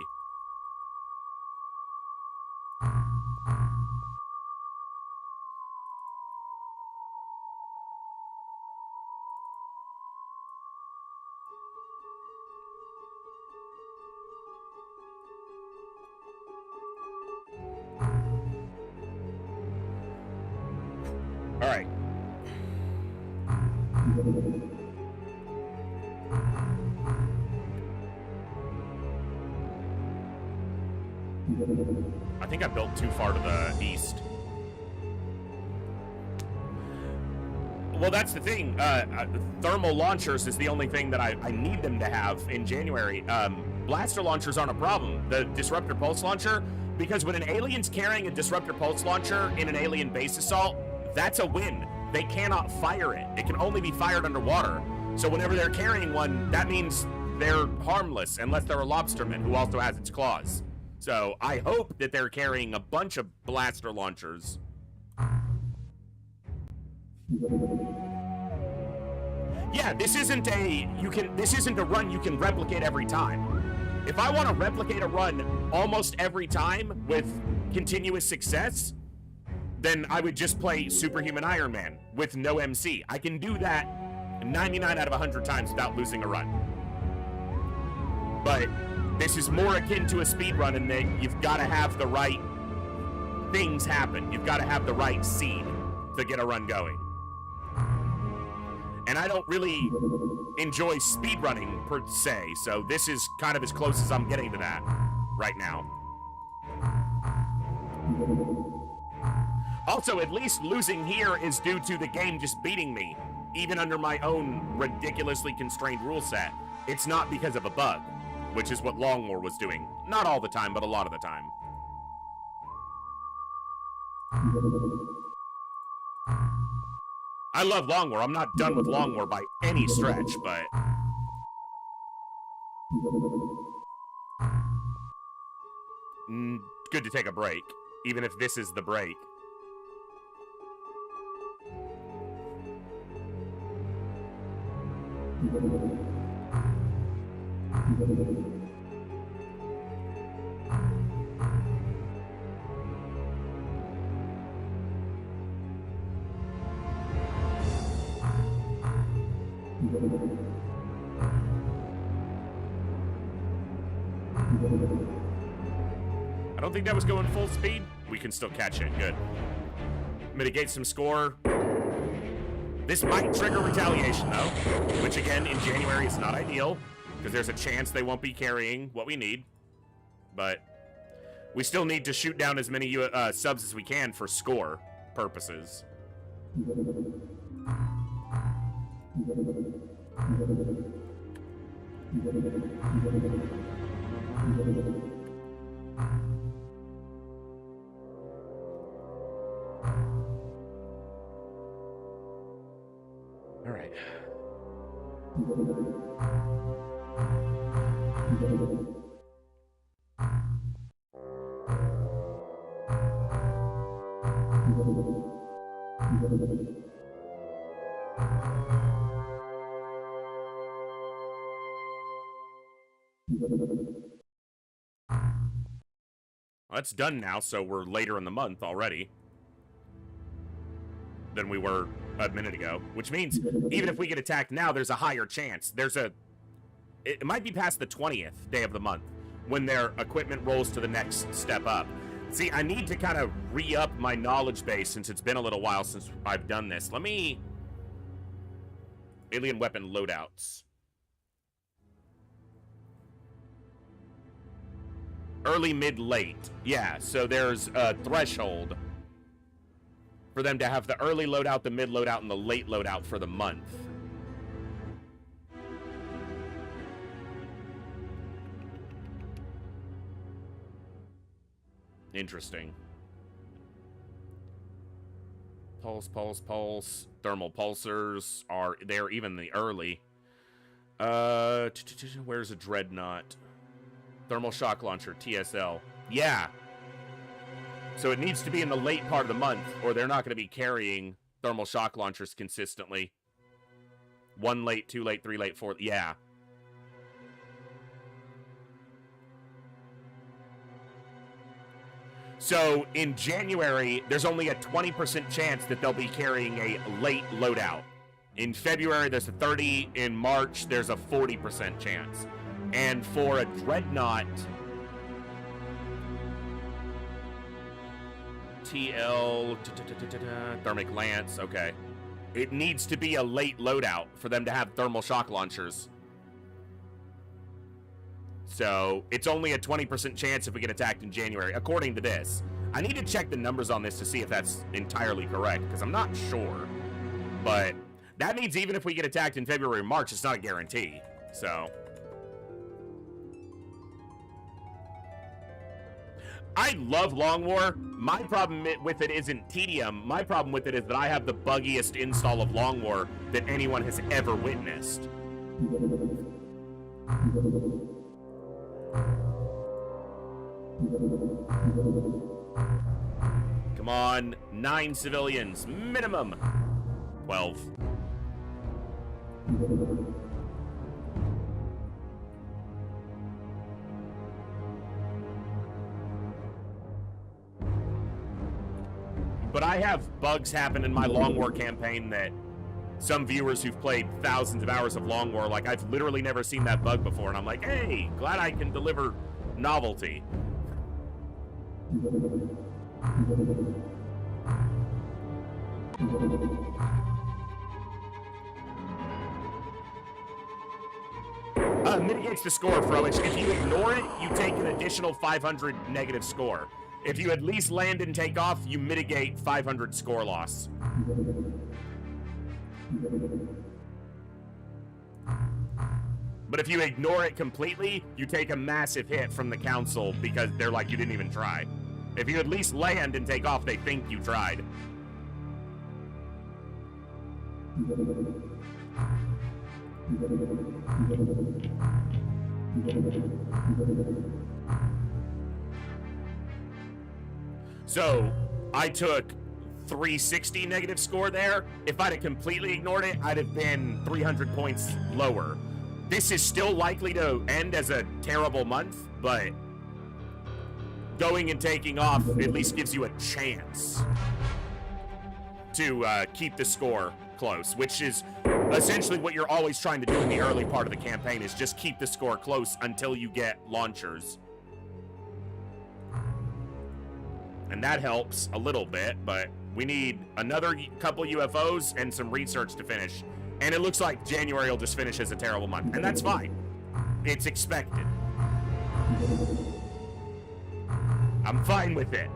All right. I think I built too far to the east. Well, that's the thing. Thermal launchers is the only thing that I need them to have in January. Blaster launchers aren't a problem. The Disruptor Pulse Launcher, because when an alien's carrying a Disruptor Pulse Launcher in an alien base assault, that's a win. They cannot fire it. It can only be fired underwater. So whenever they're carrying one, that means they're harmless, unless they're a lobsterman who also has its claws. So I hope that they're carrying a bunch of blaster launchers. Yeah, this isn't a run you can replicate every time. If I want to replicate a run almost every time with continuous success, then I would just play Superhuman Iron Man with no MC. I can do that 99 out of 100 times without losing a run. But this is more akin to a speed run in that you've got to have the right things happen. You've got to have the right seed to get a run going. And I don't really enjoy speedrunning per se, so this is kind of as close as I'm getting to that right now. Also, at least losing here is due to the game just beating me, even under my own ridiculously constrained rule set. It's not because of a bug, which is what Long War was doing. Not all the time, but a lot of the time. I love Long War. I'm not done with Long War by any stretch, but... good to take a break, even if this is the break. I don't think that was going full speed. We can still catch it. Good. Mitigate some score. This might trigger retaliation, though, which, again, in January is not ideal, because there's a chance they won't be carrying what we need. But we still need to shoot down as many subs as we can for score purposes. All right. Well, that's done now, so we're later in the month already than we were a minute ago, which means even if we get attacked now, there's a higher chance. It might be past the 20th day of the month when their equipment rolls to the next step up. See, I need to kind of re-up my knowledge base since it's been a little while since I've done this. Let me... Alien weapon loadouts. Early, mid, late. Yeah, so there's a threshold for them to have the early loadout, the mid loadout, and the late loadout for the month. Interesting. Pulse, pulse, pulse. Thermal pulsars are there, even the early. Where's a dreadnought? Thermal shock launcher, TSL. Yeah. So it needs to be in the late part of the month, or they're not going to be carrying thermal shock launchers consistently. 1 late, 2 late, 3 late, 4... Yeah. So, in January, there's only a 20% chance that they'll be carrying a late loadout. In February, there's a 30%. In March, there's a 40% chance. And for a Dreadnought... TL... Thermic Lance, okay. It needs to be a late loadout for them to have thermal shock launchers. So, it's only a 20% chance if we get attacked in January, according to this. I need to check the numbers on this to see if that's entirely correct, because I'm not sure. But that means even if we get attacked in February or March, it's not a guarantee. So... I love Long War. My problem with it isn't tedium. My problem with it is that I have the buggiest install of Long War that anyone has ever witnessed. Come on, 9 civilians, minimum. 12. But I have bugs happen in my Long War campaign that some viewers who've played thousands of hours of Long War, like, I've literally never seen that bug before, and I'm like, hey, glad I can deliver novelty. Mitigates the score, Froich. If you ignore it, you take an additional 500 negative score. If you at least land and take off, you mitigate 500 score loss. But if you ignore it completely, you take a massive hit from the council because they're like, you didn't even try. If you at least land and take off, they think you tried. So, I took 360 negative score there. If I'd have completely ignored it, I'd have been 300 points lower. This is still likely to end as a terrible month, but going and taking off at least gives you a chance to keep the score close, which is essentially what you're always trying to do in the early part of the campaign, is just keep the score close until you get launchers. And that helps a little bit, but we need another couple UFOs and some research to finish. And it looks like January will just finish as a terrible month, and that's fine. It's expected. I'm fine with it.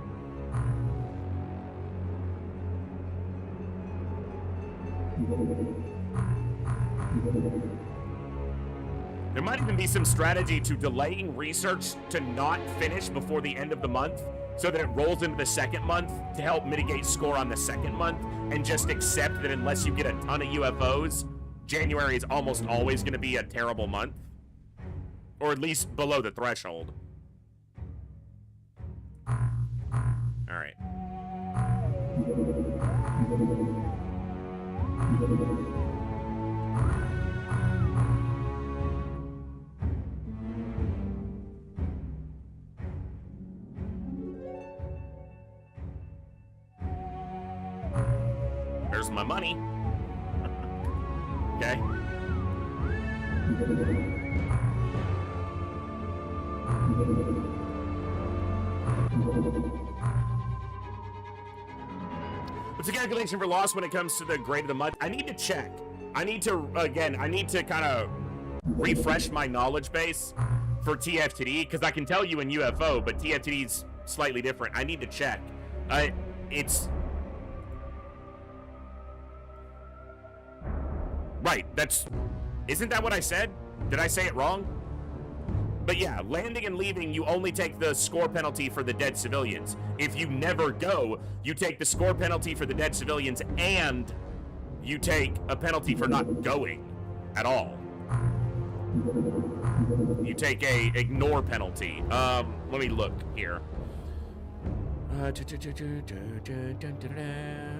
There might even be some strategy to delaying research to not finish before the end of the month, so that it rolls into the second month to help mitigate score on the second month, and just accept that unless you get a ton of UFOs, January is almost always going to be a terrible month. Or at least below the threshold. Alright. There's my money. Okay. What's the calculation for loss when it comes to the grade of the mud? I need to check. I need to, again, I need to kind of refresh my knowledge base for TFTD, because I can tell you in UFO, but TFTD's slightly different. I need to check. It's... Right, that's... Isn't that what I said? Did I say it wrong? But yeah, landing and leaving, you only take the score penalty for the dead civilians. If you never go, you take the score penalty for the dead civilians, and you take a penalty for not going at all. You take a ignore penalty. Let me look here.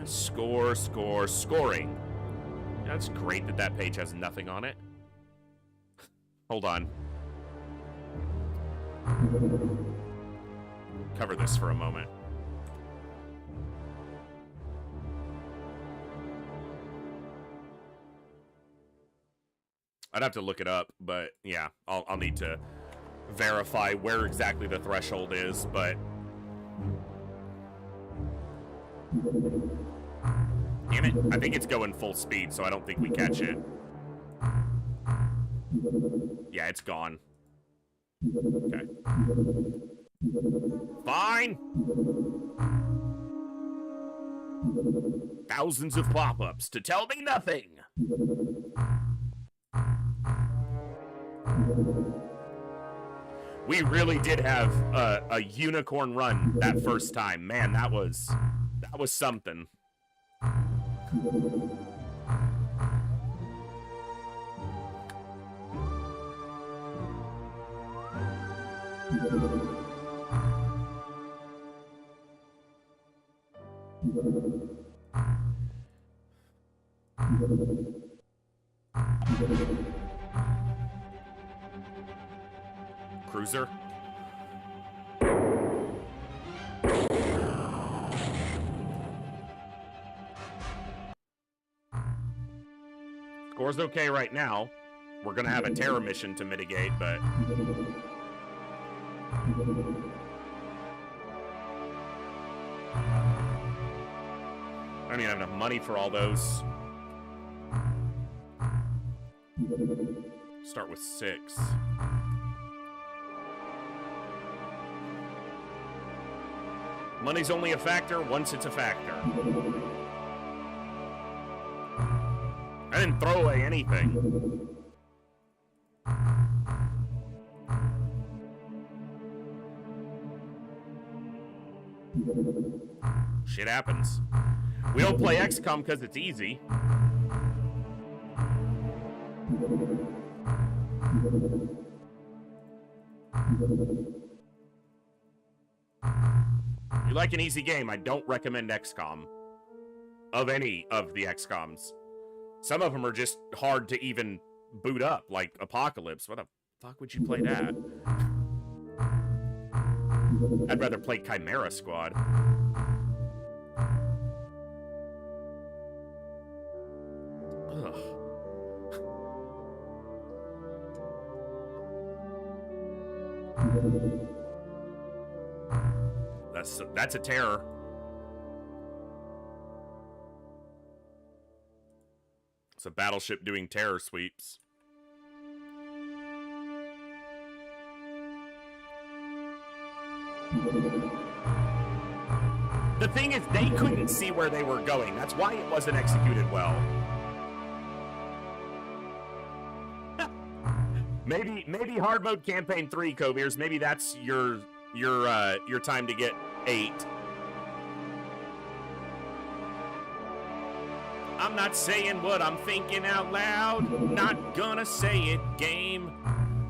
Scoring. That's great that that page has nothing on it. Hold on. Cover this for a moment. I'd have to look it up, but yeah, I'll need to verify where exactly the threshold is, but... Damn it, I think it's going full speed, so I don't think we catch it. Yeah, it's gone. Okay. Fine! Thousands of pop-ups to tell me nothing! We really did have a unicorn run that first time. Man, that was something. Cruiser. Score's okay right now. We're gonna have a terror mission to mitigate, but... I don't even have enough money for all those. Start with 6. Money's only a factor once it's a factor. I didn't throw away anything. Shit happens. We don't play XCOM because it's easy. You like an easy game, I don't recommend XCOM. Of any of the XCOMs. Some of them are just hard to even boot up, like Apocalypse. What the fuck would you play that? I'd rather play Chimera Squad. Ugh. That's a terror. It's a battleship doing terror sweeps. The thing is, they couldn't see where they were going. That's why it wasn't executed well. maybe hard mode campaign 3, Koviers. Maybe that's your time to get 8. I'm not saying what I'm thinking out loud. Not gonna say it, game.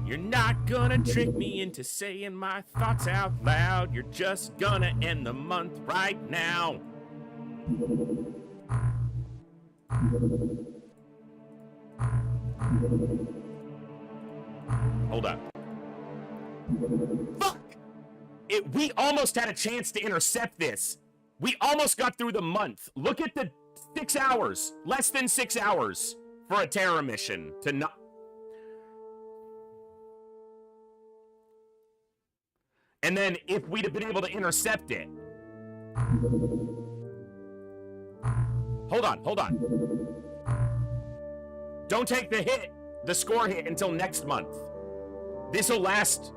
You're not gonna trick me into saying my thoughts out loud. You're just gonna end the month right now. Hold up. Fuck! We almost had a chance to intercept this. We almost got through the month. Look at the 6 hours. Less than 6 hours for a terror mission to not... And then if we'd have been able to intercept it... Hold on, hold on. Don't take the hit, the score hit, until next month. This'll last.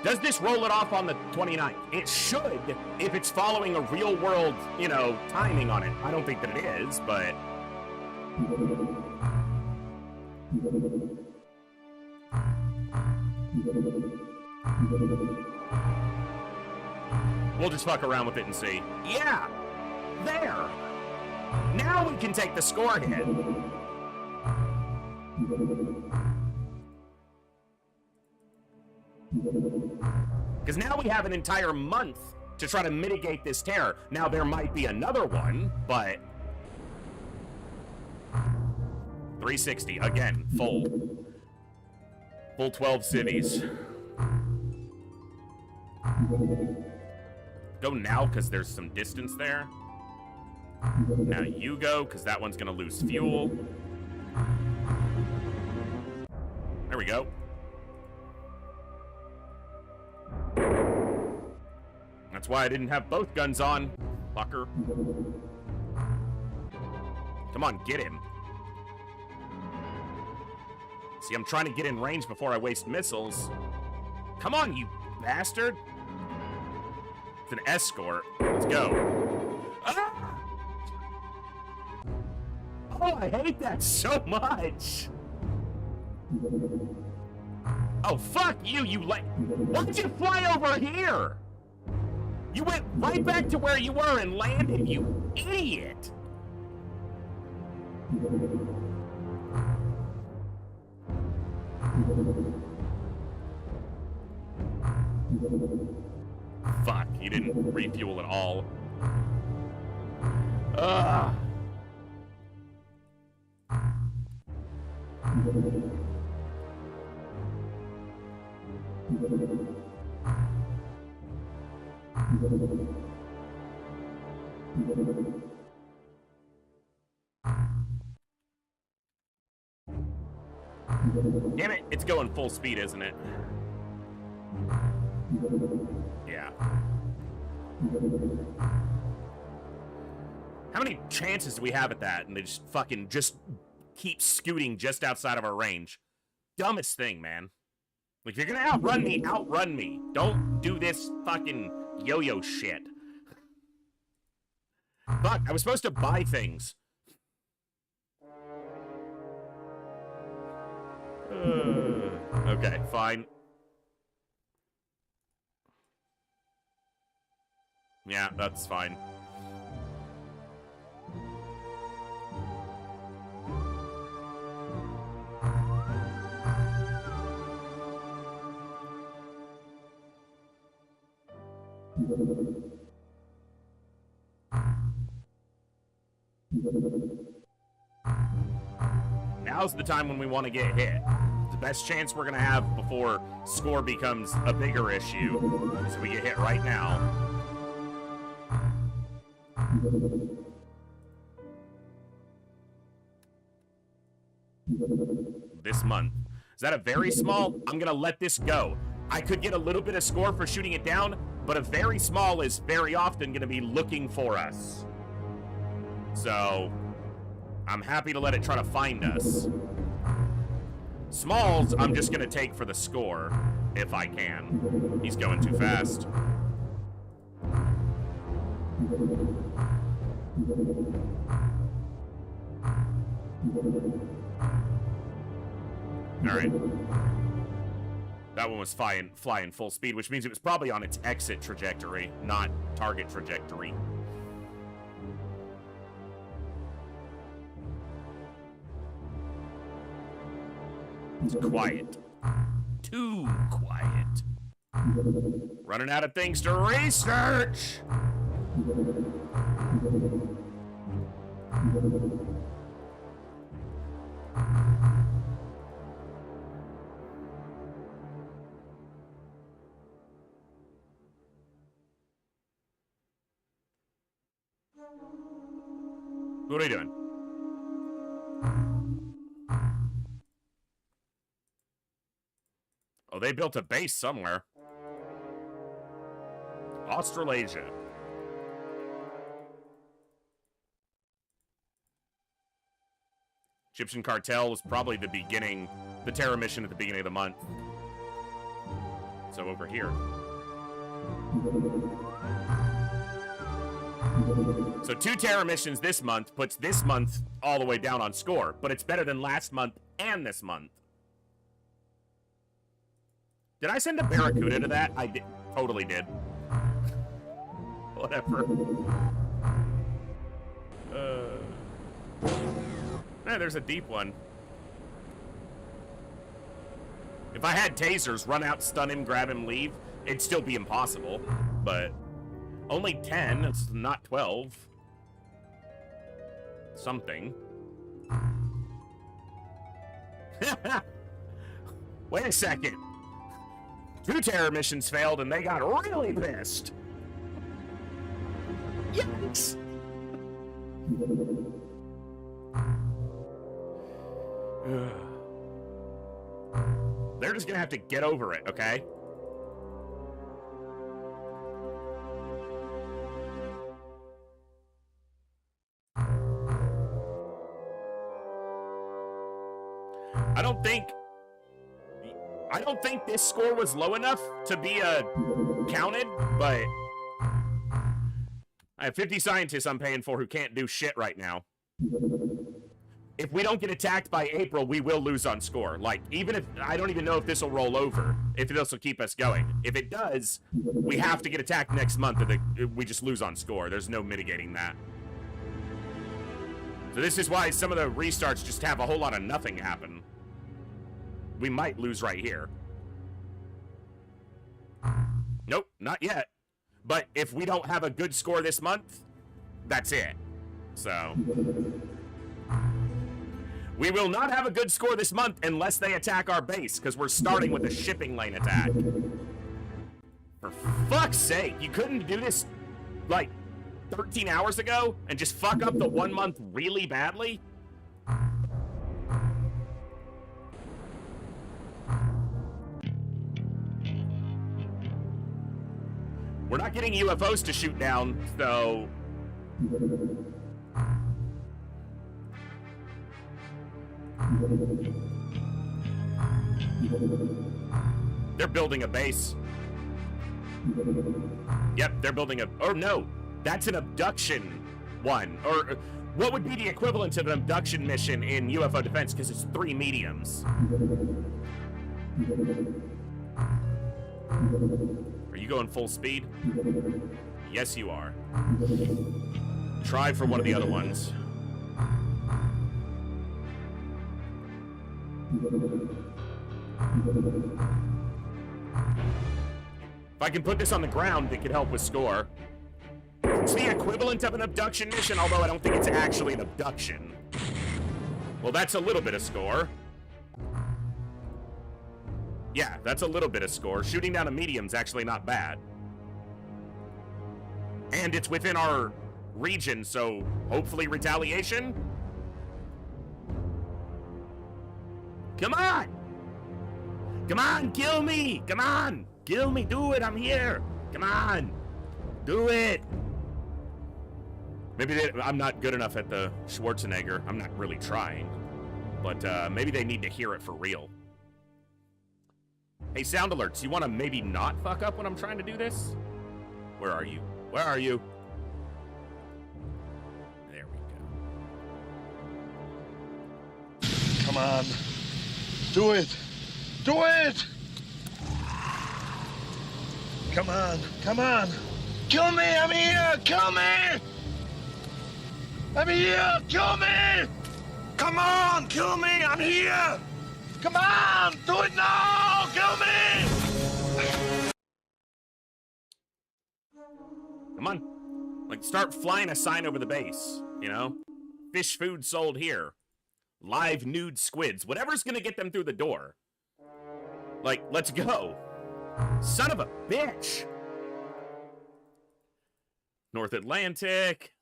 Does this roll it off on the 29th? It should, if it's following a real world, you know, timing on it. I don't think that it is, but... we'll just fuck around with it and see. Yeah! There! Now we can take the score hit. Because now we have an entire month to try to mitigate this terror. Now, there might be another one, but... 360, again, full. Full 12 cities. Go now, because there's some distance there. Now you go, because that one's going to lose fuel. There we go. That's why I didn't have both guns on, fucker. Come on, get him. See, I'm trying to get in range before I waste missiles. Come on, you bastard. It's an escort. Let's go. Ah! Oh, I hate that so much. Oh, fuck you, you why'd you fly over here? You went right back to where you were and landed, you idiot! Fuck, he didn't refuel at all. Ugh! Damn it, it's going full speed, isn't it? Yeah. How many chances do we have at that? And they just fucking keep scooting just outside of our range. Dumbest thing, man. Like, if you're gonna outrun me, outrun me. Don't do this fucking yo-yo shit. Fuck, I was supposed to buy things. Okay, fine. Yeah, that's fine. Now's the time when we want to get hit. The best chance we're gonna have before score becomes a bigger issue is if we get hit right now. This month. Is that a very small? I'm gonna let this go. I could get a little bit of score for shooting it down, but a very small is very often gonna be looking for us. So, I'm happy to let it try to find us. Smalls, I'm just gonna take for the score, if I can. He's going too fast. Alright. That one was flying full speed, which means it was probably on its exit trajectory, not target trajectory. It's quiet. Too quiet. Running out of things to research! What are you doing? Oh, they built a base somewhere. Australasia. Egyptian cartel was probably the beginning, the terror mission at the beginning of the month. So over here. So 2 terror missions this month puts this month all the way down on score, but it's better than last month and this month. Did I send a Barracuda to that? I did. Totally did. Whatever. There's a deep one. If I had tasers, run out, stun him, grab him, leave, it'd still be impossible. But only 10, it's not 12. Something. Wait a second. 2 terror missions failed and they got really pissed. Yikes! They're just gonna have to get over it, okay? I don't think this score was low enough to be counted, but I have 50 scientists I'm paying for who can't do shit right now. If we don't get attacked by April, we will lose on score. Like, even if, I don't even know if this will roll over, if this will keep us going. If it does, we have to get attacked next month, and we just lose on score. There's no mitigating that. So this is why some of the restarts just have a whole lot of nothing happen. We might lose right here. Nope, not yet. But if we don't have a good score this month, that's it. So we will not have a good score this month unless they attack our base, because we're starting with a shipping lane attack. For fuck's sake, you couldn't do this, like, 13 hours ago and just fuck up the 1 month really badly? We're not getting UFOs to shoot down, so... They're building a base. Yep, they're building a... Or no, that's an abduction one. Or what would be the equivalent of an abduction mission in UFO defense, because it's 3 mediums. Are you going full speed? Yes, you are. Try for one of the other ones. If I can put this on the ground, it could help with score. It's the equivalent of an abduction mission, although I don't think it's actually an abduction. Well, that's a little bit of score. Yeah, that's a little bit of score. Shooting down a medium's actually not bad. And it's within our region, so hopefully retaliation? Come on! Come on, kill me! Come on! Kill me, do it, I'm here! Come on! Do it! Maybe I'm not good enough at the Schwarzenegger. I'm not really trying. But maybe they need to hear it for real. Hey, sound alerts, you want to maybe not fuck up when I'm trying to do this? Where are you? Where are you? There we go. Come on. Do it. Do it! Come on. Come on. Kill me! I'm here! Kill me! I'm here! Kill me! Come on! Kill me! I'm here! Come on! Do it now! Kill me! Come on. Like, start flying a sign over the base, you know? Fish food sold here. Live nude squids. Whatever's gonna get them through the door. Like, let's go. Son of a bitch! North Atlantic.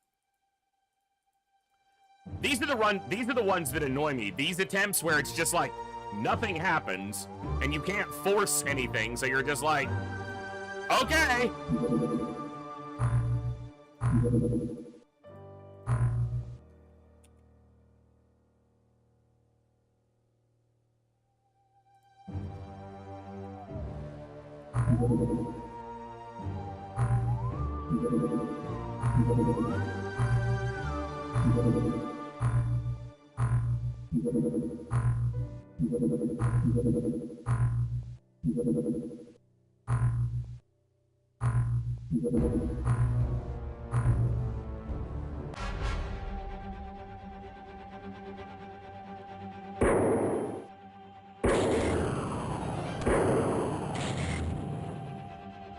These are the ones that annoy me. These attempts where it's just like nothing happens and you can't force anything, so you're just like, okay.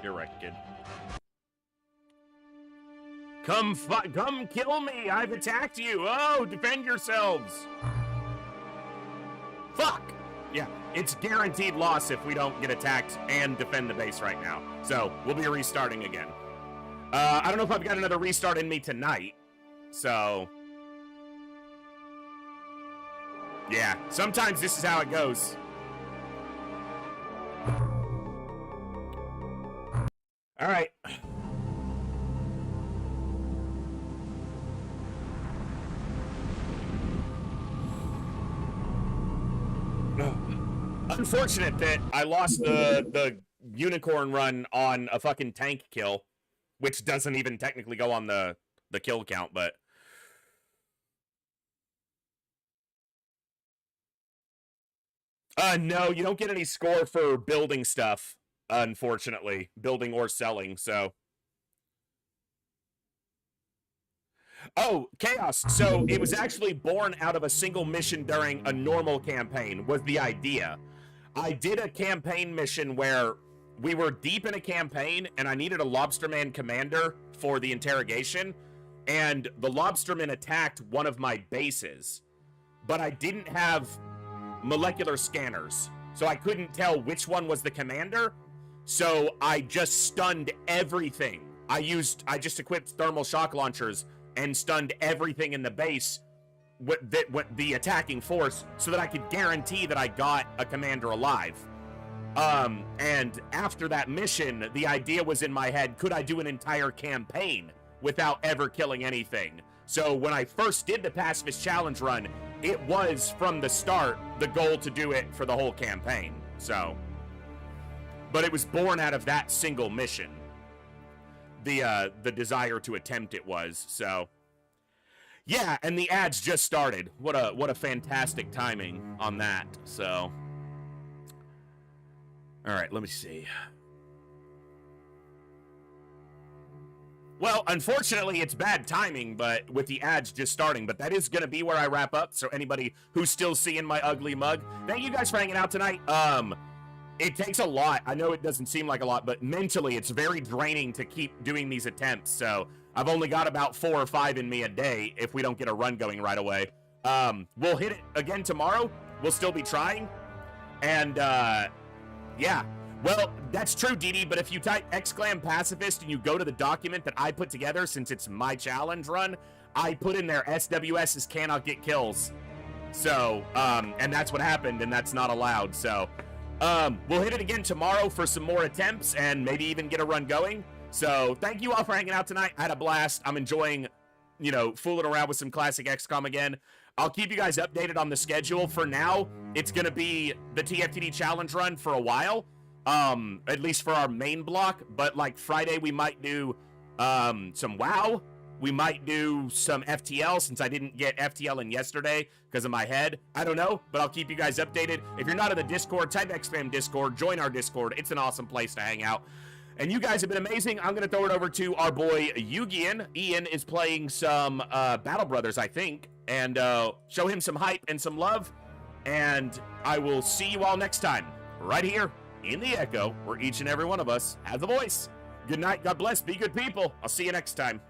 You're right, kid. Come kill me! I've attacked you! Oh, defend yourselves! Fuck! Yeah, it's guaranteed loss if we don't get attacked and defend the base right now. So, we'll be restarting again. I don't know if I've got another restart in me tonight. So... yeah, sometimes this is how it goes. Alright. Unfortunate that I lost the unicorn run on a fucking tank kill, which doesn't even technically go on the kill count, but... no, you don't get any score for building stuff, unfortunately. Building or selling, so... Oh, Chaos. So it was actually born out of a single mission during a normal campaign, was the idea. I did a campaign mission where we were deep in a campaign and I needed a Lobsterman commander for the interrogation, and the Lobsterman attacked one of my bases, but I didn't have molecular scanners, so I couldn't tell which one was the commander, so I just stunned everything. I just equipped thermal shock launchers and stunned everything in the base with the attacking force so that I could guarantee that I got a commander alive. And after that mission, the idea was in my head, could I do an entire campaign without ever killing anything? So when I first did the Pacifist Challenge run, it was from the start the goal to do it for the whole campaign. So, but it was born out of that single mission. The desire to attempt it was, so yeah, and the ads just started. What a fantastic timing on that. So all right, let me see. Well, unfortunately, it's bad timing, but with the ads just starting, but that is going to be where I wrap up. So anybody who's still seeing my ugly mug, thank you guys for hanging out tonight. It takes a lot. I know it doesn't seem like a lot, but mentally it's very draining to keep doing these attempts. So I've only got about 4 or 5 in me a day if we don't get a run going right away. We'll hit it again tomorrow. We'll still be trying. And, yeah. Well, that's true, DD, but if you type xclam pacifist and you go to the document that I put together, since it's my challenge run, I put in there SWSs cannot get kills. So, and that's what happened, and that's not allowed. So, we'll hit it again tomorrow for some more attempts and maybe even get a run going. So, thank you all for hanging out tonight. I had a blast. I'm enjoying, you know, fooling around with some classic XCOM again. I'll keep you guys updated on the schedule. For now, it's going to be the TFTD challenge run for a while. At least for our main block, but like Friday we might do some WoW, we might do some FTL since I didn't get FTL in yesterday because of my head. I don't know, but I'll keep you guys updated. If you're not in the Discord, type xfam Discord, join our Discord. It's an awesome place to hang out. And you guys have been amazing. I'm going to throw it over to our boy Yugian. Ian is playing some Battle Brothers, I think, and show him some hype and some love. And I will see you all next time, right here in the Echo, where each and every one of us has a voice. Good night, God bless, be good people. I'll see you next time.